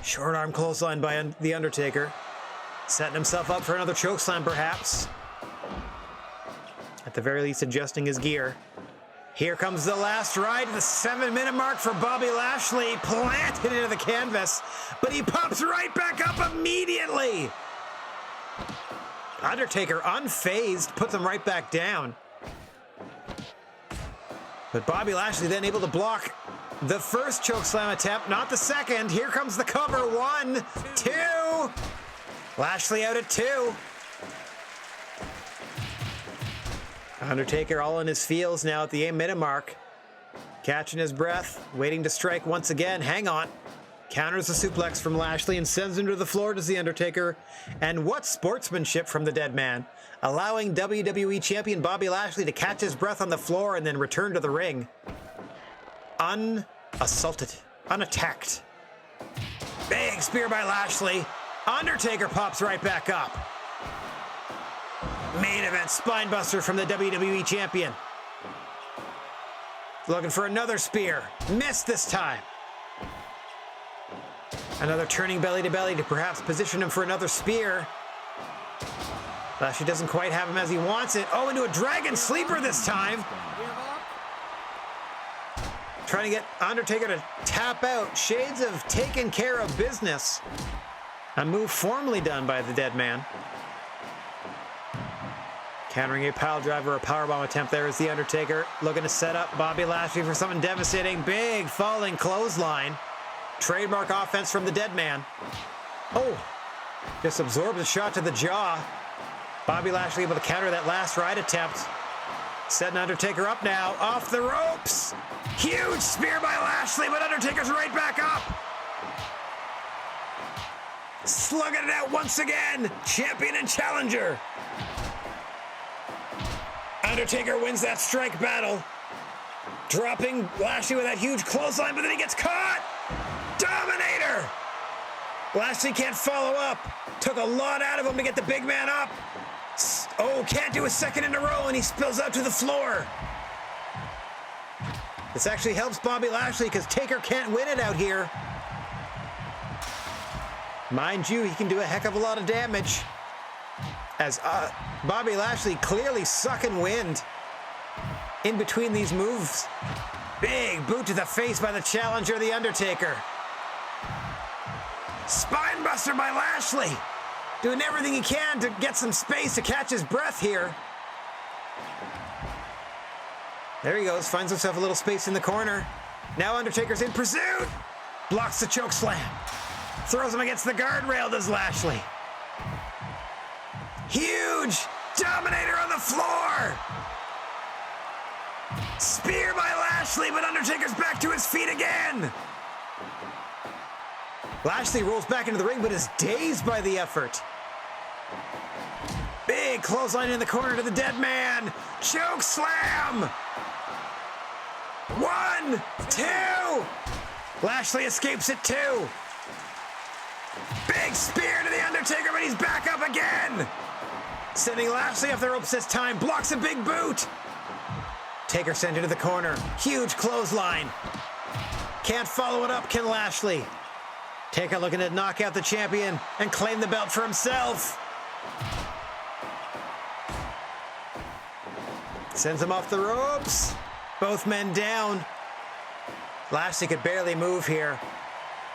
Short arm clothesline by The Undertaker. Setting himself up for another chokeslam, perhaps. At the very least, adjusting his gear. Here comes the last ride to the 7-minute mark for Bobby Lashley. Planted into the canvas, but he pops right back up immediately. Undertaker, unfazed, puts him right back down. But Bobby Lashley then able to block the first chokeslam attempt, not the second. Here comes the cover. 1, 2. Lashley out at 2. Undertaker all in his feels now at the 8-minute mark. Catching his breath, waiting to strike once again. Hang on. Counters the suplex from Lashley and sends him to the floor, does The Undertaker. And what sportsmanship from the dead man, allowing WWE Champion Bobby Lashley to catch his breath on the floor and then return to the ring. Unassaulted, unattacked. Big spear by Lashley. Undertaker pops right back up. Main event spinebuster from the WWE Champion. Looking for another spear. Missed this time. Another turning belly to belly to perhaps position him for another spear. Lashley doesn't quite have him as he wants it. Oh, into a dragon sleeper this time. Trying to get Undertaker to tap out. Shades of taking care of business. A move formerly done by the dead man. Countering a pile driver, a powerbomb attempt there is The Undertaker. Looking to set up Bobby Lashley for something devastating. Big falling clothesline. Trademark offense from the dead man. Oh, just absorbs a shot to the jaw. Bobby Lashley able to counter that last ride attempt. Setting Undertaker up now, off the ropes. Huge spear by Lashley, but Undertaker's right back up. Slugging it out once again, champion and challenger. Undertaker wins that strike battle. Dropping Lashley with that huge clothesline, but then he gets caught. Dominator! Lashley can't follow up. Took a lot out of him to get the big man up. Oh, can't do a second in a row, and he spills out to the floor. This actually helps Bobby Lashley because Taker can't win it out here. Mind you, he can do a heck of a lot of damage. As Bobby Lashley clearly sucking wind in between these moves. Big boot to the face by the challenger, The Undertaker. Spinebuster by Lashley. Doing everything he can to get some space to catch his breath here. There he goes, finds himself a little space in the corner. Now Undertaker's in pursuit. Blocks the choke slam. Throws him against the guardrail, does Lashley. Huge Dominator on the floor. Spear by Lashley, but Undertaker's back to his feet again. Lashley rolls back into the ring, but is dazed by the effort. Big clothesline in the corner to the dead man. Choke slam. 1, 2. Lashley escapes it too. Big spear to the Undertaker, but he's back up again. Sending Lashley off the ropes this time. Blocks a big boot. Taker sent into the corner. Huge clothesline. Can't follow it up, can Lashley. Taker looking to knock out the champion and claim the belt for himself. Sends him off the ropes. Both men down. Lashley could barely move here.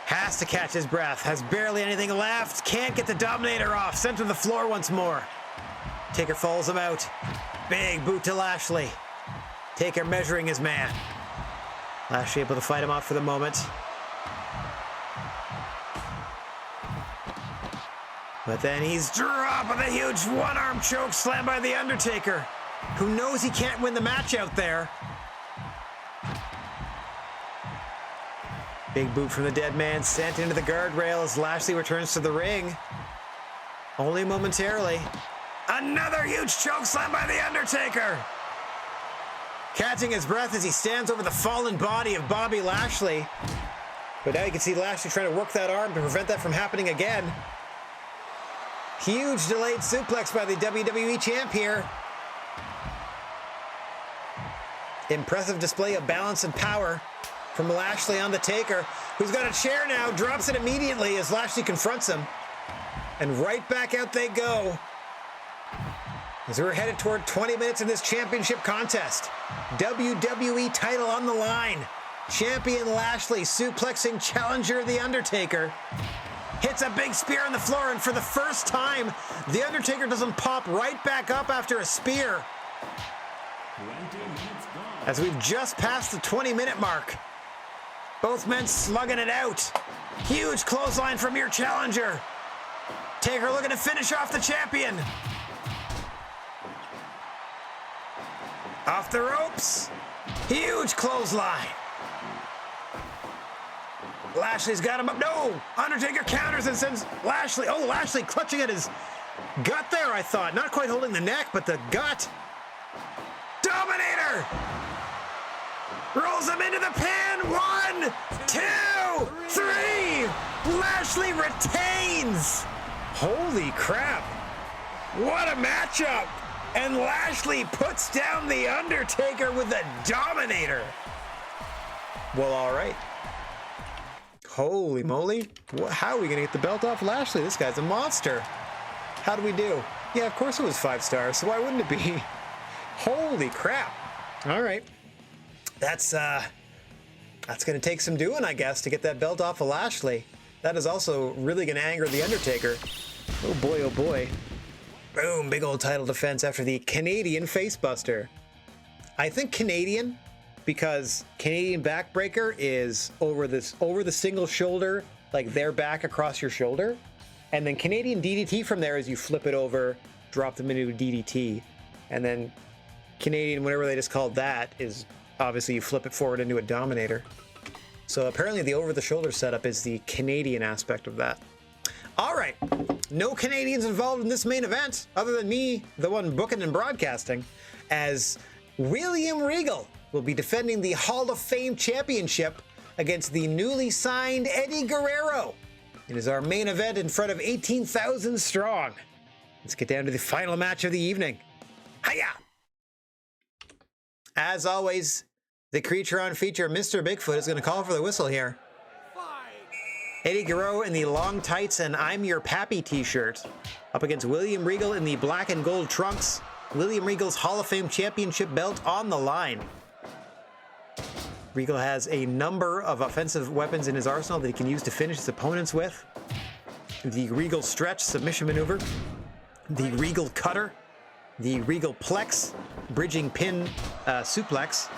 Has to catch his breath. Has barely anything left. Can't get the Dominator off. Sent to the floor once more. Taker follows him out. Big boot to Lashley. Taker measuring his man. Lashley able to fight him off for the moment. But then he's dropped with a huge one-arm choke slam by The Undertaker, who knows he can't win the match out there. Big boot from the dead man sent into the guardrail as Lashley returns to the ring. Only momentarily. Another huge choke slam by The Undertaker. Catching his breath as he stands over the fallen body of Bobby Lashley. But now you can see Lashley trying to work that arm to prevent that from happening again. Huge delayed suplex by the WWE champ here. Impressive display of balance and power from Lashley on the Taker, who's got a chair now, drops it immediately as Lashley confronts him. And right back out they go. As we're headed toward 20 minutes in this championship contest. WWE title on the line. Champion Lashley suplexing challenger The Undertaker. Hits a big spear on the floor, and for the first time, The Undertaker doesn't pop right back up after a spear. 20 minutes gone. As we've just passed the 20-minute mark. Both men slugging it out. Huge clothesline from your challenger. Taker looking to finish off the champion. Off the ropes. Huge clothesline. Lashley's got him up. No! Undertaker counters and sends Lashley. Oh, Lashley clutching at his gut there, I thought. Not quite holding the neck, but the gut. Dominator! Rolls him into the pin. 1, 2, 3. Lashley retains. Holy crap. What a matchup. And Lashley puts down The Undertaker with the Dominator. Well, all right. Holy moly. How are we going to get the belt off Lashley? This guy's a monster. How do we do? Yeah, of course it was 5 stars, so why wouldn't it be? Holy crap. All right. That's going to take some doing, I guess, to get that belt off of Lashley. That is also really going to anger The Undertaker. Oh boy, oh boy. Boom, big old title defense after the Canadian facebuster. I think Canadian because Canadian backbreaker is over the single shoulder, like their back across your shoulder. And then Canadian DDT from there is you flip it over, drop them into a DDT. And then Canadian, whatever they just called that, is obviously you flip it forward into a Dominator. So apparently the over-the-shoulder setup is the Canadian aspect of that. All right, no Canadians involved in this main event, other than me, the one booking and broadcasting, as William Regal will be defending the Hall of Fame Championship against the newly signed Eddie Guerrero. It is our main event in front of 18,000 strong. Let's get down to the final match of the evening. Hiya! As always, the creature on feature, Mr. Bigfoot, is going to call for the whistle here. Eddie Guerrero in the long tights and I'm Your Pappy t-shirt, up against William Regal in the black and gold trunks. William Regal's Hall of Fame Championship belt on the line. Regal has a number of offensive weapons in his arsenal that he can use to finish his opponents with. The Regal Stretch submission maneuver, the Regal Cutter, the Regal Plex bridging pin suplex,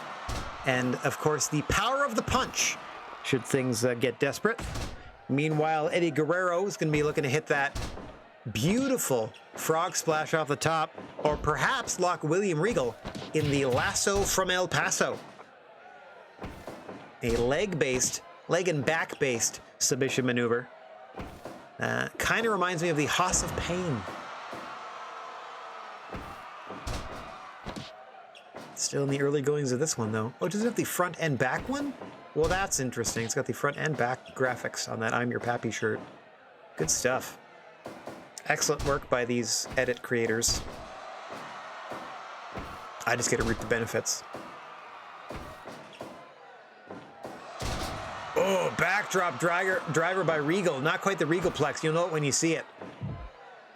and of course the Power of the Punch, should things get desperate. Meanwhile, Eddie Guerrero is going to be looking to hit that beautiful frog splash off the top, or perhaps lock William Regal in the lasso from El Paso. A leg and back-based submission maneuver. Kind of reminds me of the House of Pain. Still in the early goings of this one, though. Oh, does it have the front and back one? Well, that's interesting. It's got the front and back graphics on that I'm Your Pappy shirt. Good stuff. Excellent work by these edit creators. I just get to reap the benefits. Oh, backdrop driver by Regal. Not quite the Regal Plex. You'll know it when you see it.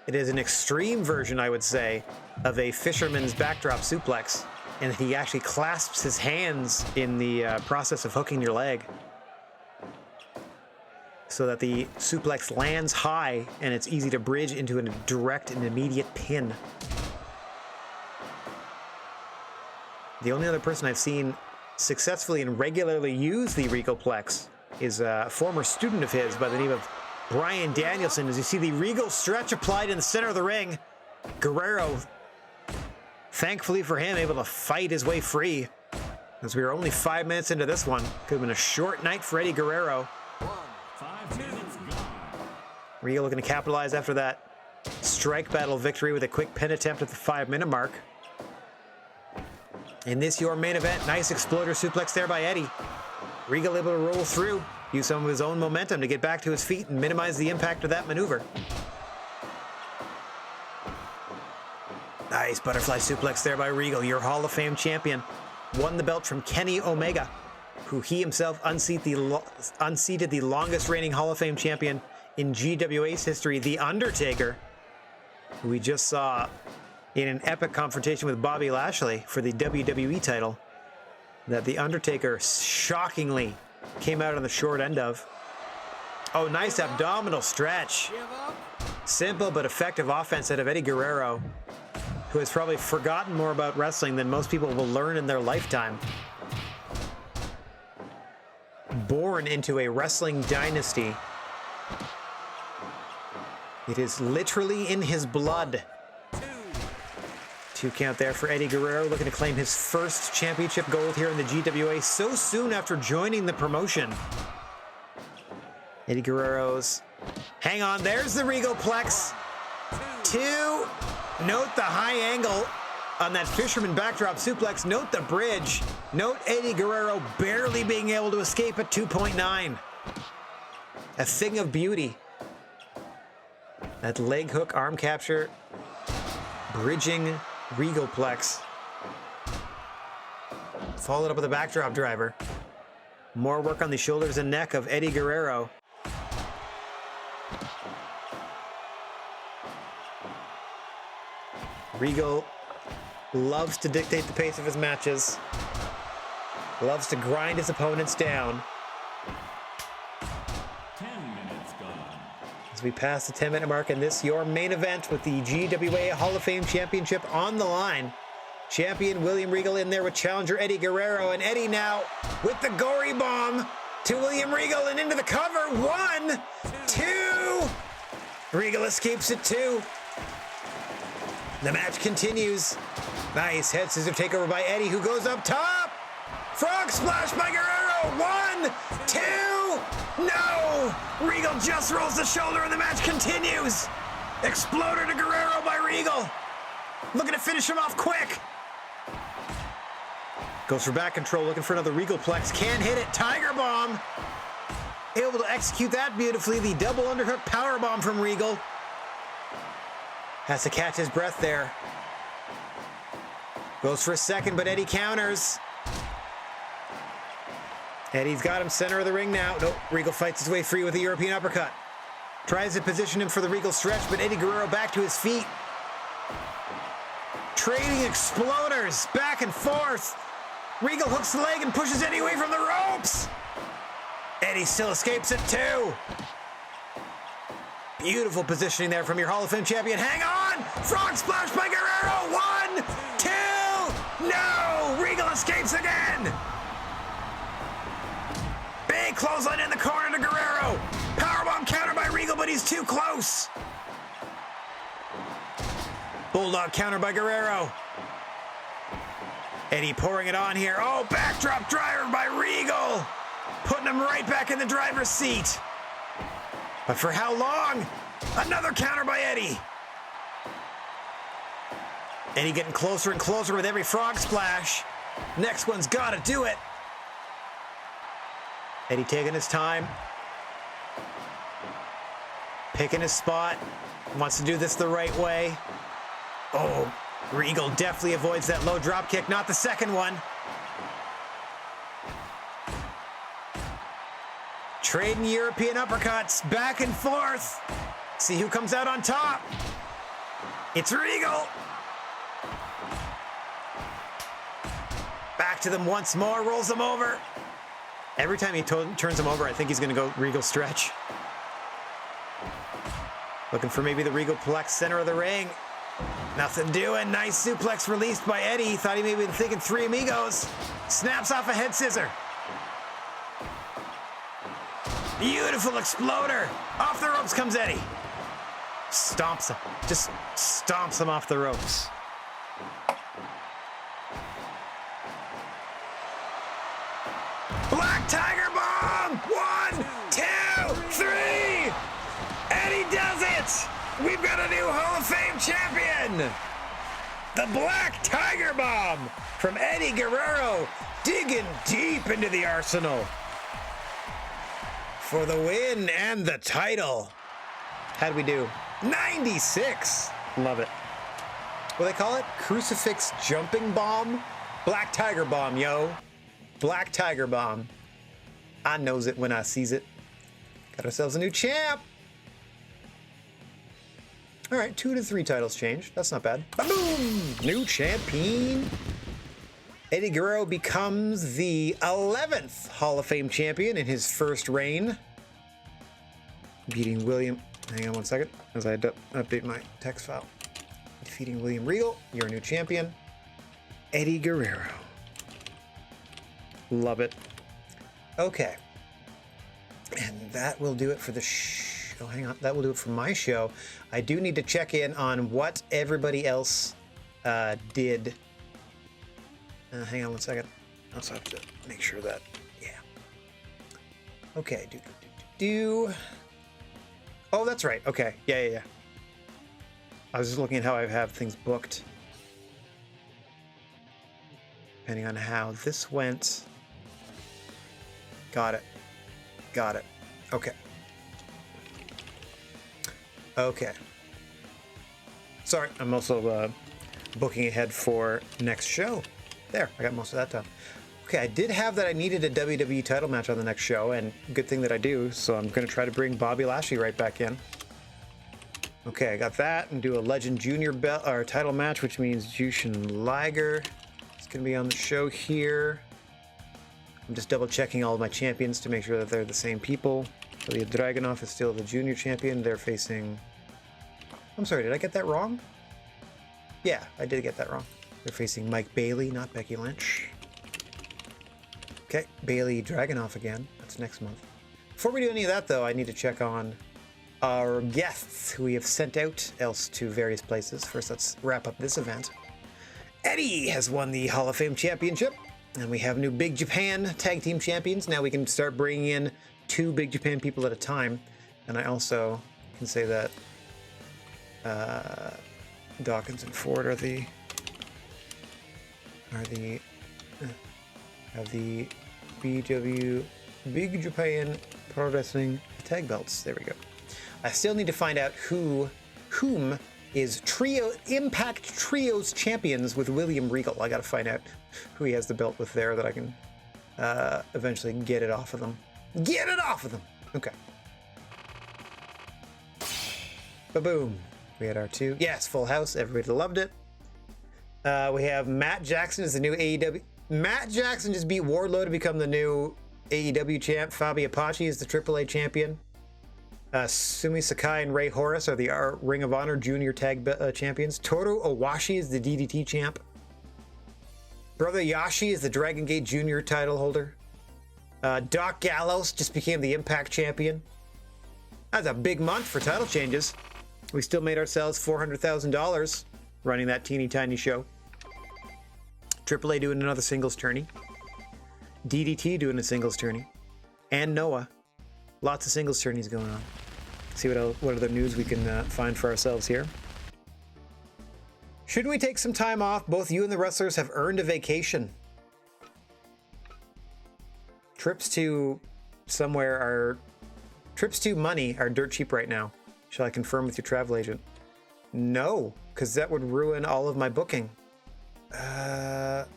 It is an extreme version, I would say, of a fisherman's backdrop suplex. And he actually clasps his hands in the process of hooking your leg so that the suplex lands high and it's easy to bridge into a direct and immediate pin. The only other person I've seen successfully and regularly use the Regalplex is a former student of his by the name of Bryan Danielson. As you see the Regal stretch applied in the center of the ring, Guerrero, thankfully for him, able to fight his way free. As we are only 5 minutes into this one, could have been a short night for Eddie Guerrero. 5 minutes gone. Regal looking to capitalize after that strike battle victory with a quick pin attempt at the 5-minute mark. In this your main event, nice exploder suplex there by Eddie. Regal able to roll through, use some of his own momentum to get back to his feet and minimize the impact of that maneuver. Nice butterfly suplex there by Regal, your Hall of Fame champion. Won the belt from Kenny Omega, who he himself unseated the longest reigning Hall of Fame champion in GWA's history, The Undertaker, who we just saw in an epic confrontation with Bobby Lashley for the WWE title, that The Undertaker shockingly came out on the short end of. Oh, nice abdominal stretch. Simple but effective offense out of Eddie Guerrero, who has probably forgotten more about wrestling than most people will learn in their lifetime. Born into a wrestling dynasty, it is literally in his blood. 2 count there for Eddie Guerrero, looking to claim his first championship gold here in the GWA so soon after joining the promotion. Eddie Guerrero's, hang on, there's the Regalplex. 2, note the high angle on that fisherman backdrop suplex, note the bridge, note Eddie Guerrero barely being able to escape at 2.9. A thing of beauty. That leg hook arm capture, bridging Regalplex. Followed up with a backdrop driver. More work on the shoulders and neck of Eddie Guerrero. Regal loves to dictate the pace of his matches. Loves to grind his opponents down. 10 minutes gone. As we pass the 10-minute mark in this, your main event with the GWA Hall of Fame Championship on the line. Champion William Regal in there with challenger Eddie Guerrero, and Eddie now with the gory bomb to William Regal and into the cover. 1, 2. Regal escapes it 2. The match continues. Nice head scissor takeover by Eddie, who goes up top. Frog splash by Guerrero. 1, 2. No! Regal just rolls the shoulder and the match continues. Exploder to Guerrero by Regal. Looking to finish him off quick. Goes for back control, looking for another Regalplex. Can't hit it. Tiger bomb. Able to execute that beautifully. The double underhook power bomb from Regal. Has to catch his breath there. Goes for a second, but Eddie counters. Eddie's got him center of the ring now. Nope, Regal fights his way free with a European uppercut. Tries to position him for the Regal stretch, but Eddie Guerrero back to his feet. Trading exploders back and forth. Regal hooks the leg and pushes Eddie away from the ropes. Eddie still escapes it 2. Beautiful positioning there from your Hall of Fame champion. Hang on! Frog splash by Guerrero. 1, 2. No! Regal escapes again. Big clothesline in the corner to Guerrero. Powerbomb counter by Regal, but he's too close. Bulldog counter by Guerrero. Eddie pouring it on here. Oh, backdrop driver by Regal. Putting him right back in the driver's seat. But for how long? Another counter by Eddie. Eddie getting closer and closer with every frog splash. Next one's gotta do it. Eddie taking his time. Picking his spot. Wants to do this the right way. Oh, Regal definitely avoids that low drop kick, not the second one. Trading European uppercuts back and forth. See who comes out on top. It's Regal. Back to them once more, rolls them over. Every time he turns him over, I think he's going to go Regal stretch. Looking for maybe the Regalplex center of the ring. Nothing doing. Nice suplex released by Eddie. Thought he may have been thinking Three Amigos. Snaps off a head scissor. Beautiful exploder. Off the ropes comes Eddie. Stomps him. Just stomps him off the ropes. Black Tiger Bomb! 1, 2, 3! Eddie does it! We've got a new Hall of Fame champion! The Black Tiger Bomb from Eddie Guerrero, digging deep into the arsenal for the win and the title. How'd we do? 96! Love it. What do they call it? Crucifix Jumping Bomb? Black Tiger Bomb, yo. Black Tiger Bomb. I knows it when I sees it. Got ourselves a new champ. All right, 2 to 3 titles changed. That's not bad. Boom! New champion. Eddie Guerrero becomes the 11th Hall of Fame champion in his first reign. Beating William. Hang on one second as I update my text file. Defeating William Regal, your new champion. Eddie Guerrero. Love it. Okay. And that will do it for the oh, hang on. That will do it for my show. I do need to check in on what everybody else did. Hang on one second. I also have to make sure that, yeah. Okay. Oh, that's right. Okay. Yeah. I was just looking at how I have things booked. Depending on how this went. Got it. Okay. Sorry, I'm also booking ahead for next show. There, I got most of that done. Okay, I did have that I needed a WWE title match on the next show, and good thing that I do, so I'm going to try to bring Bobby Lashley right back in. Okay, I got that, and do a Legend Junior belt or title match, which means Jushin Liger is going to be on the show here. I'm just double checking all of my champions to make sure that they're the same people. Ilya Dragunov is still the junior champion. They're facing... I'm sorry, did I get that wrong? Yeah, I did get that wrong. They're facing Mike Bailey, not Becky Lynch. Okay, Bailey Dragunov again. That's next month. Before we do any of that, though, I need to check on our guests who we have sent out else to various places. First, let's wrap up this event. Eddie has won the Hall of Fame Championship. And we have new Big Japan Tag Team Champions. Now we can start bringing in 2 Big Japan people at a time. And I also can say that Dawkins and Ford are the Big Japan Pro Wrestling Tag Belts. There we go. I still need to find out whom is Impact Trios champions with William Regal. I got to find out who he has the belt with there that I can eventually get it off of them. Get it off of them! Okay. Ba-boom. We had our 2. Yes, Full House. Everybody loved it. We have Matt Jackson as the new AEW. Matt Jackson just beat Wardlow to become the new AEW champ. Fabi Apache is the AAA champion. Sumi Sakai and Ray Horace are the Ring of Honor Junior Tag Champions. Toru Owashi is the DDT champ. Brother Yashi is the Dragon Gate Junior title holder. Doc Gallows just became the Impact champion. That's a big month for title changes. We still made ourselves $400,000 running that teeny tiny show. AAA doing another singles tourney. DDT doing a singles tourney. And Noah. Lots of singles tourneys going on. See what other news we can find for ourselves here. Shouldn't we take some time off? Both you and the wrestlers have earned a vacation. Trips to money are dirt cheap right now. Shall I confirm with your travel agent? No, because that would ruin all of my booking.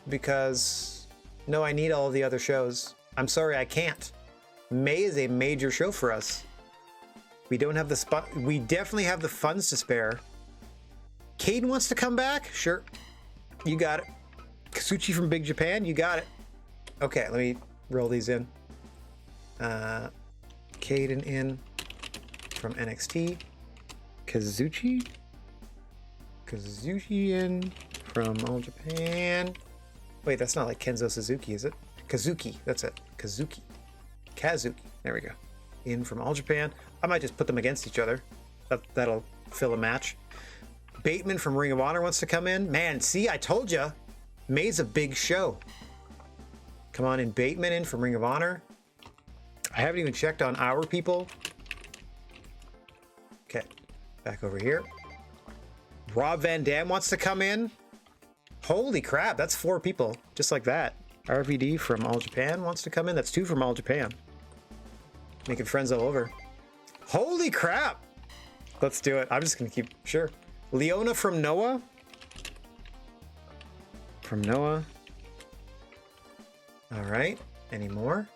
Because no, I need all of the other shows. I'm sorry, I can't. May is a major show for us. We don't have the spot. We definitely have the funds to spare. Caden wants to come back? Sure. You got it. Kazuchi from Big Japan? You got it. Okay, let me roll these in. Caden in from NXT. Kazuchi? Kazuki in from All Japan. Wait, that's not like Kenzo Suzuki, is it? Kazuki, that's it. Kazuki. There we go. In from All Japan. I might just put them against each other. That'll fill a match. Bateman from Ring of Honor wants to come in. Man, see, I told you. May's a big show. Come on in, Bateman in from Ring of Honor. I haven't even checked on our people. Okay, back over here. Rob Van Dam wants to come in. Holy crap, that's 4 people, just like that. RVD from All Japan wants to come in. That's 2 from All Japan. Making friends all over. Holy crap! Let's do it. I'm just gonna keep, sure. Leona from Noah. From Noah. All right, any more?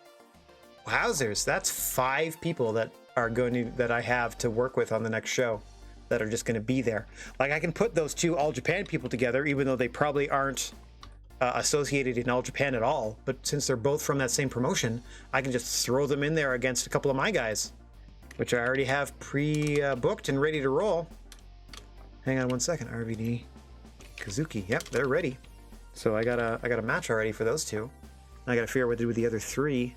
Wowzers, that's 5 people that are going to, that I have to work with on the next show that are just going to be there. Like I can put those 2 All Japan people together, even though they probably aren't associated in All Japan at all. But since they're both from that same promotion, I can just throw them in there against a couple of my guys, which I already have pre-booked and ready to roll. Hang on one second, RVD, Kazuki. Yep, they're ready. So I got a match already for those 2. I got to figure out what to do with the other 3.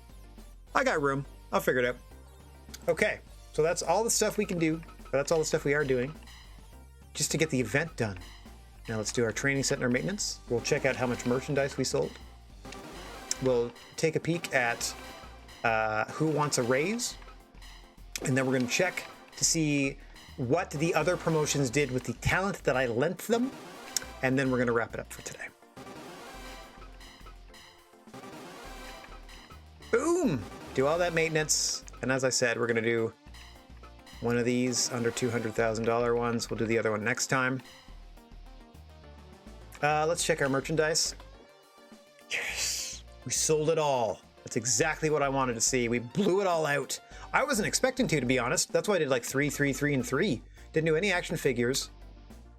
I got room. I'll figure it out. Okay, so that's all the stuff we can do. That's all the stuff we are doing just to get the event done. Now let's do our training center maintenance. We'll check out how much merchandise we sold. We'll take a peek at who wants a raise. And then we're going to check to see what the other promotions did with the talent that I lent them. And then we're going to wrap it up for today. Boom! Do all that maintenance. And as I said, we're going to do one of these under $200,000 ones. We'll do the other one next time. Let's check our merchandise. Yes! We sold it all. That's exactly what I wanted to see. We blew it all out. I wasn't expecting to be honest. That's why I did like 3, 3, 3, and 3. Didn't do any action figures.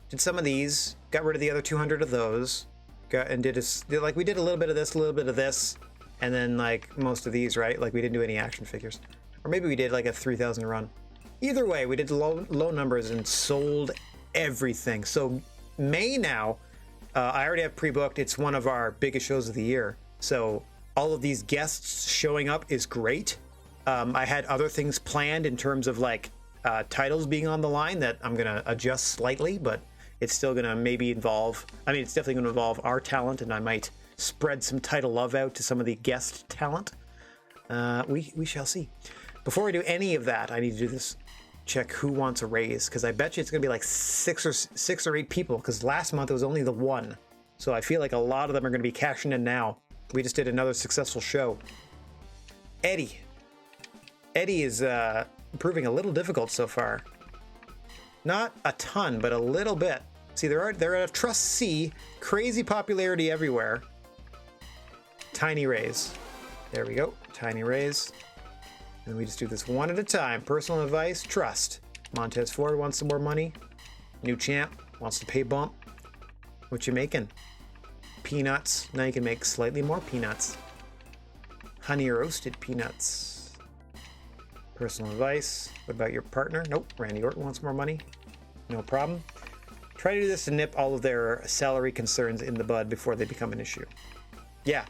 Did some of these. Got rid of the other 200 of those. We did a little bit of this, a little bit of this. And then like most of these, right? Like we didn't do any action figures. Or maybe we did like a 3,000 run. Either way, we did low numbers and sold everything. So May now, I already have pre-booked. It's one of our biggest shows of the year. So all of these guests showing up is great. I had other things planned in terms of like titles being on the line that I'm going to adjust slightly, but it's still going to maybe involve, it's definitely going to involve our talent, and I might spread some title love out to some of the guest talent. We shall see. Before I do any of that, I need to do this. Check who wants a raise, because I bet you it's going to be like 6 or 8 people, because last month it was only the 1. So I feel like a lot of them are going to be cashing in now. We just did another successful show. Eddie is proving a little difficult so far. Not a ton, but a little bit. See, they're at a Trust C, crazy popularity everywhere. Tiny raise. There we go, tiny raise. And we just do this one at a time. Personal advice, trust. Montez Ford wants some more money. New champ wants to pay bump. What you making? Peanuts. Now you can make slightly more peanuts. Honey roasted peanuts. Personal advice. What about your partner? Nope. Randy Orton wants more money. No problem. Try to do this to nip all of their salary concerns in the bud before they become an issue. Yeah.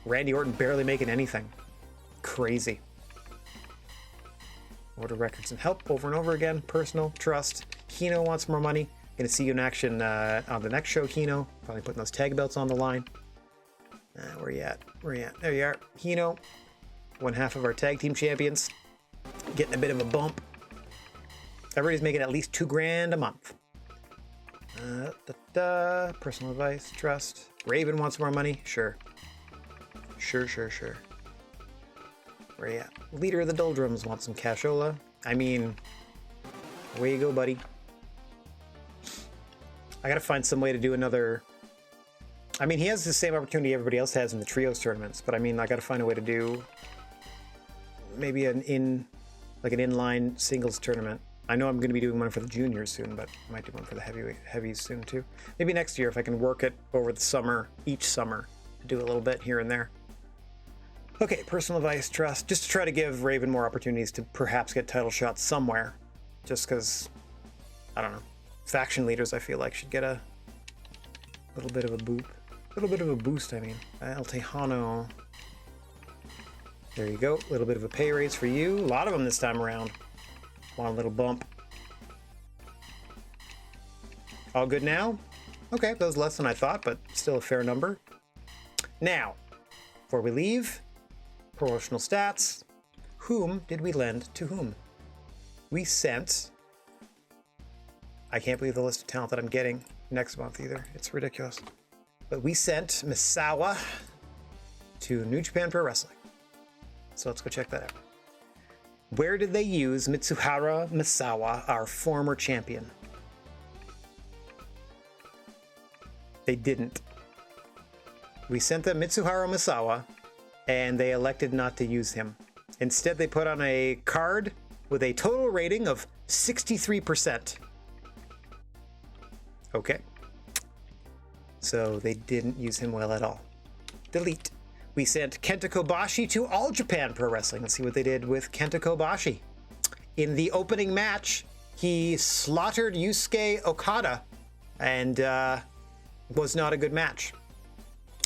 Randy Orton barely making anything. Crazy. Order records and help over and over again. Personal, trust. Hino wants more money. Gonna see you in action on the next show, Hino. Probably putting those tag belts on the line. Where you at? There you are. Hino, one half of our tag team champions. Getting a bit of a bump. Everybody's making at least $2,000 a month. Personal advice, trust. Raven wants more money. Sure. Where you at? Leader of the Doldrums wants some cashola. Where you go, buddy? I gotta find some way to do another. He has the same opportunity everybody else has in the trios tournaments, but I gotta find a way to do maybe an inline singles tournament. I know I'm gonna be doing one for the juniors soon, but I might do one for the heavies soon too. Maybe next year if I can work it over the summer, each summer, do a little bit here and there. Okay, personal advice, trust. Just to try to give Raven more opportunities to perhaps get title shots somewhere. Just because, I don't know. faction leaders, I feel like, should get a little bit of a boop. A little bit of a boost, I mean. El Tejano. There you go. A little bit of a pay raise for you. A lot of them this time around. Want a little bump. All good now? Okay, that was less than I thought, but still a fair number. Now, before we leave, promotional stats. Whom did we lend to whom? We sent... I can't believe the list of talent that I'm getting next month either. It's ridiculous. But we sent Misawa to New Japan Pro Wrestling. So let's go check that out. Where did they use Mitsuhara Misawa, our former champion? They didn't. We sent them Mitsuhara Misawa, and they elected not to use him. Instead, they put on a card with a total rating of 63%. Okay. So they didn't use him well at all. Delete. We sent Kenta Kobashi to All Japan Pro Wrestling. Let's see what they did with Kenta Kobashi. In the opening match, he slaughtered Yusuke Okada, and was not a good match.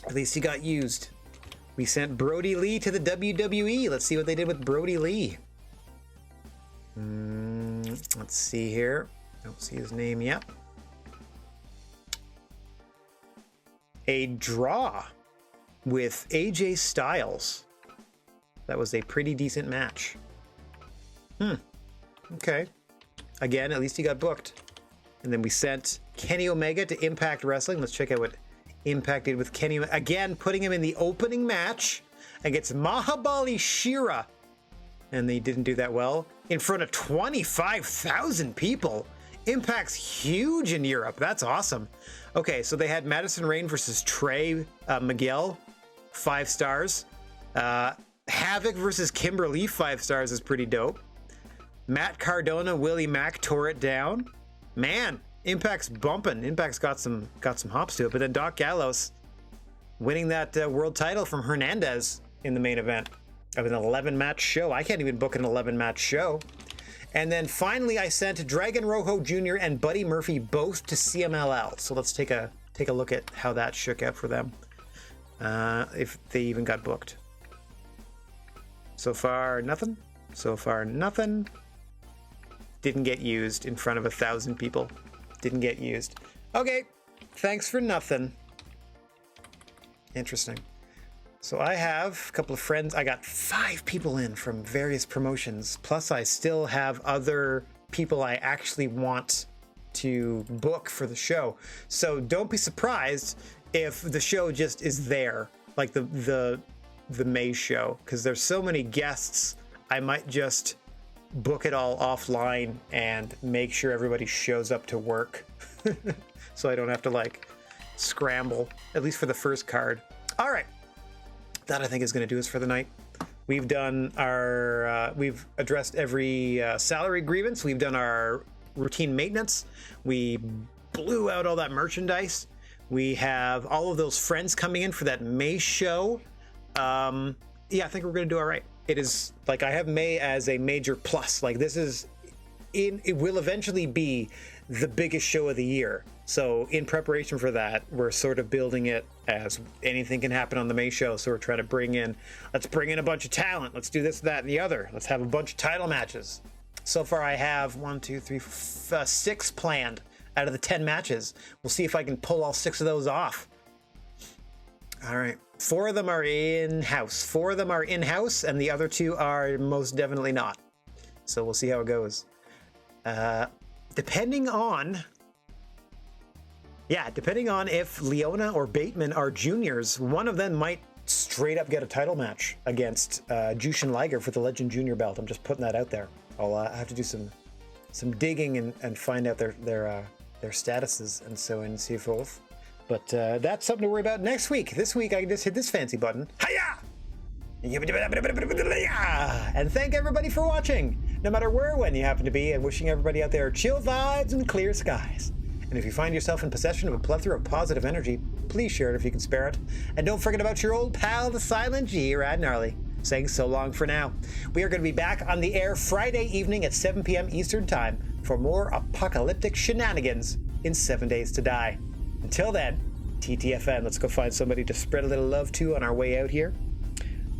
At least he got used. We sent Brody Lee to the WWE. Let's see what they did with Brody Lee. Let's see here. Don't see his name yet. A draw with AJ Styles. That was a pretty decent match. Okay. Again, at least he got booked. And then we sent Kenny Omega to Impact Wrestling. Let's check out what Impact did with Kenny. Again, putting him in the opening match against Mahabali Shera. And they didn't do that well. In front of 25,000 people. Impact's huge in Europe. That's awesome. Okay, so they had Madison Rayne versus Trey Miguel, 5 stars. Havoc versus Kimberly, 5 stars is pretty dope. Matt Cardona, Willie Mack tore it down. Man, Impact's bumping. Impact's got some hops to it. But then Doc Gallows winning that world title from Hernandez in the main event of an 11-match show. I can't even book an 11-match show. And then finally, I sent Dragon Rojo Jr. and Buddy Murphy both to CMLL. So let's take a look at how that shook out for them, if they even got booked. So far, nothing. So far, nothing. Didn't get used in front of 1,000 people. Didn't get used. Okay, thanks for nothing. Interesting. So I have a couple of friends. I got 5 people in from various promotions. Plus I still have other people I actually want to book for the show. So don't be surprised if the show just is there, like the May show, because there's so many guests. I might just book it all offline and make sure everybody shows up to work. So I don't have to like scramble, at least for the first card. All right. That I think is going to do us for the night. We've done our, we've addressed every salary grievance. We've done our routine maintenance. We blew out all that merchandise. We have all of those friends coming in for that May show. Yeah, I think we're going to do all right. It is like, I have May as a major plus. Like this is, it will eventually be the biggest show of the year. So in preparation for that, we're sort of building it as anything can happen on the May show. So we're trying to let's bring in a bunch of talent. Let's do this, that, and the other. Let's have a bunch of title matches. So far I have 6 planned out of the 10 matches. We'll see if I can pull all 6 of those off. All right. 4 of them are in-house. 4 of them are in-house, and the other 2 are most definitely not. So we'll see how it goes. Depending on if Leona or Bateman are juniors, one of them might straight up get a title match against Jushin Liger for the Legend Junior belt. I'm just putting that out there. I'll have to do some digging and find out their statuses and so on and so forth. But that's something to worry about next week. This week I can just hit this fancy button. Hiya! And thank everybody for watching, no matter where or when you happen to be, and wishing everybody out there chill vibes and clear skies. And if you find yourself in possession of a plethora of positive energy, please share it if you can spare it. And don't forget about your old pal, the Silent G, Rad Gnarly, saying so long for now. We are going to be back on the air Friday evening at 7 p.m. Eastern Time for more apocalyptic shenanigans in 7 Days to Die. Until then, TTFN, let's go find somebody to spread a little love to on our way out here.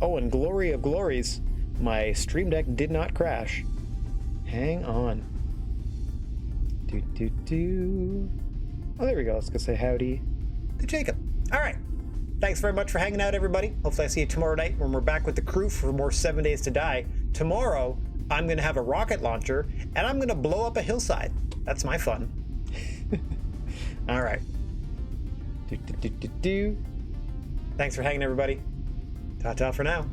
Oh, and glory of glories, my Stream Deck did not crash. Hang on. Oh, there we go. Let's go say howdy to Jacob. All right. Thanks very much for hanging out, everybody. Hopefully I see you tomorrow night when we're back with the crew for more 7 Days to Die. Tomorrow, I'm going to have a rocket launcher, and I'm going to blow up a hillside. That's my fun. All right. Thanks for hanging, everybody. Ta-ta for now.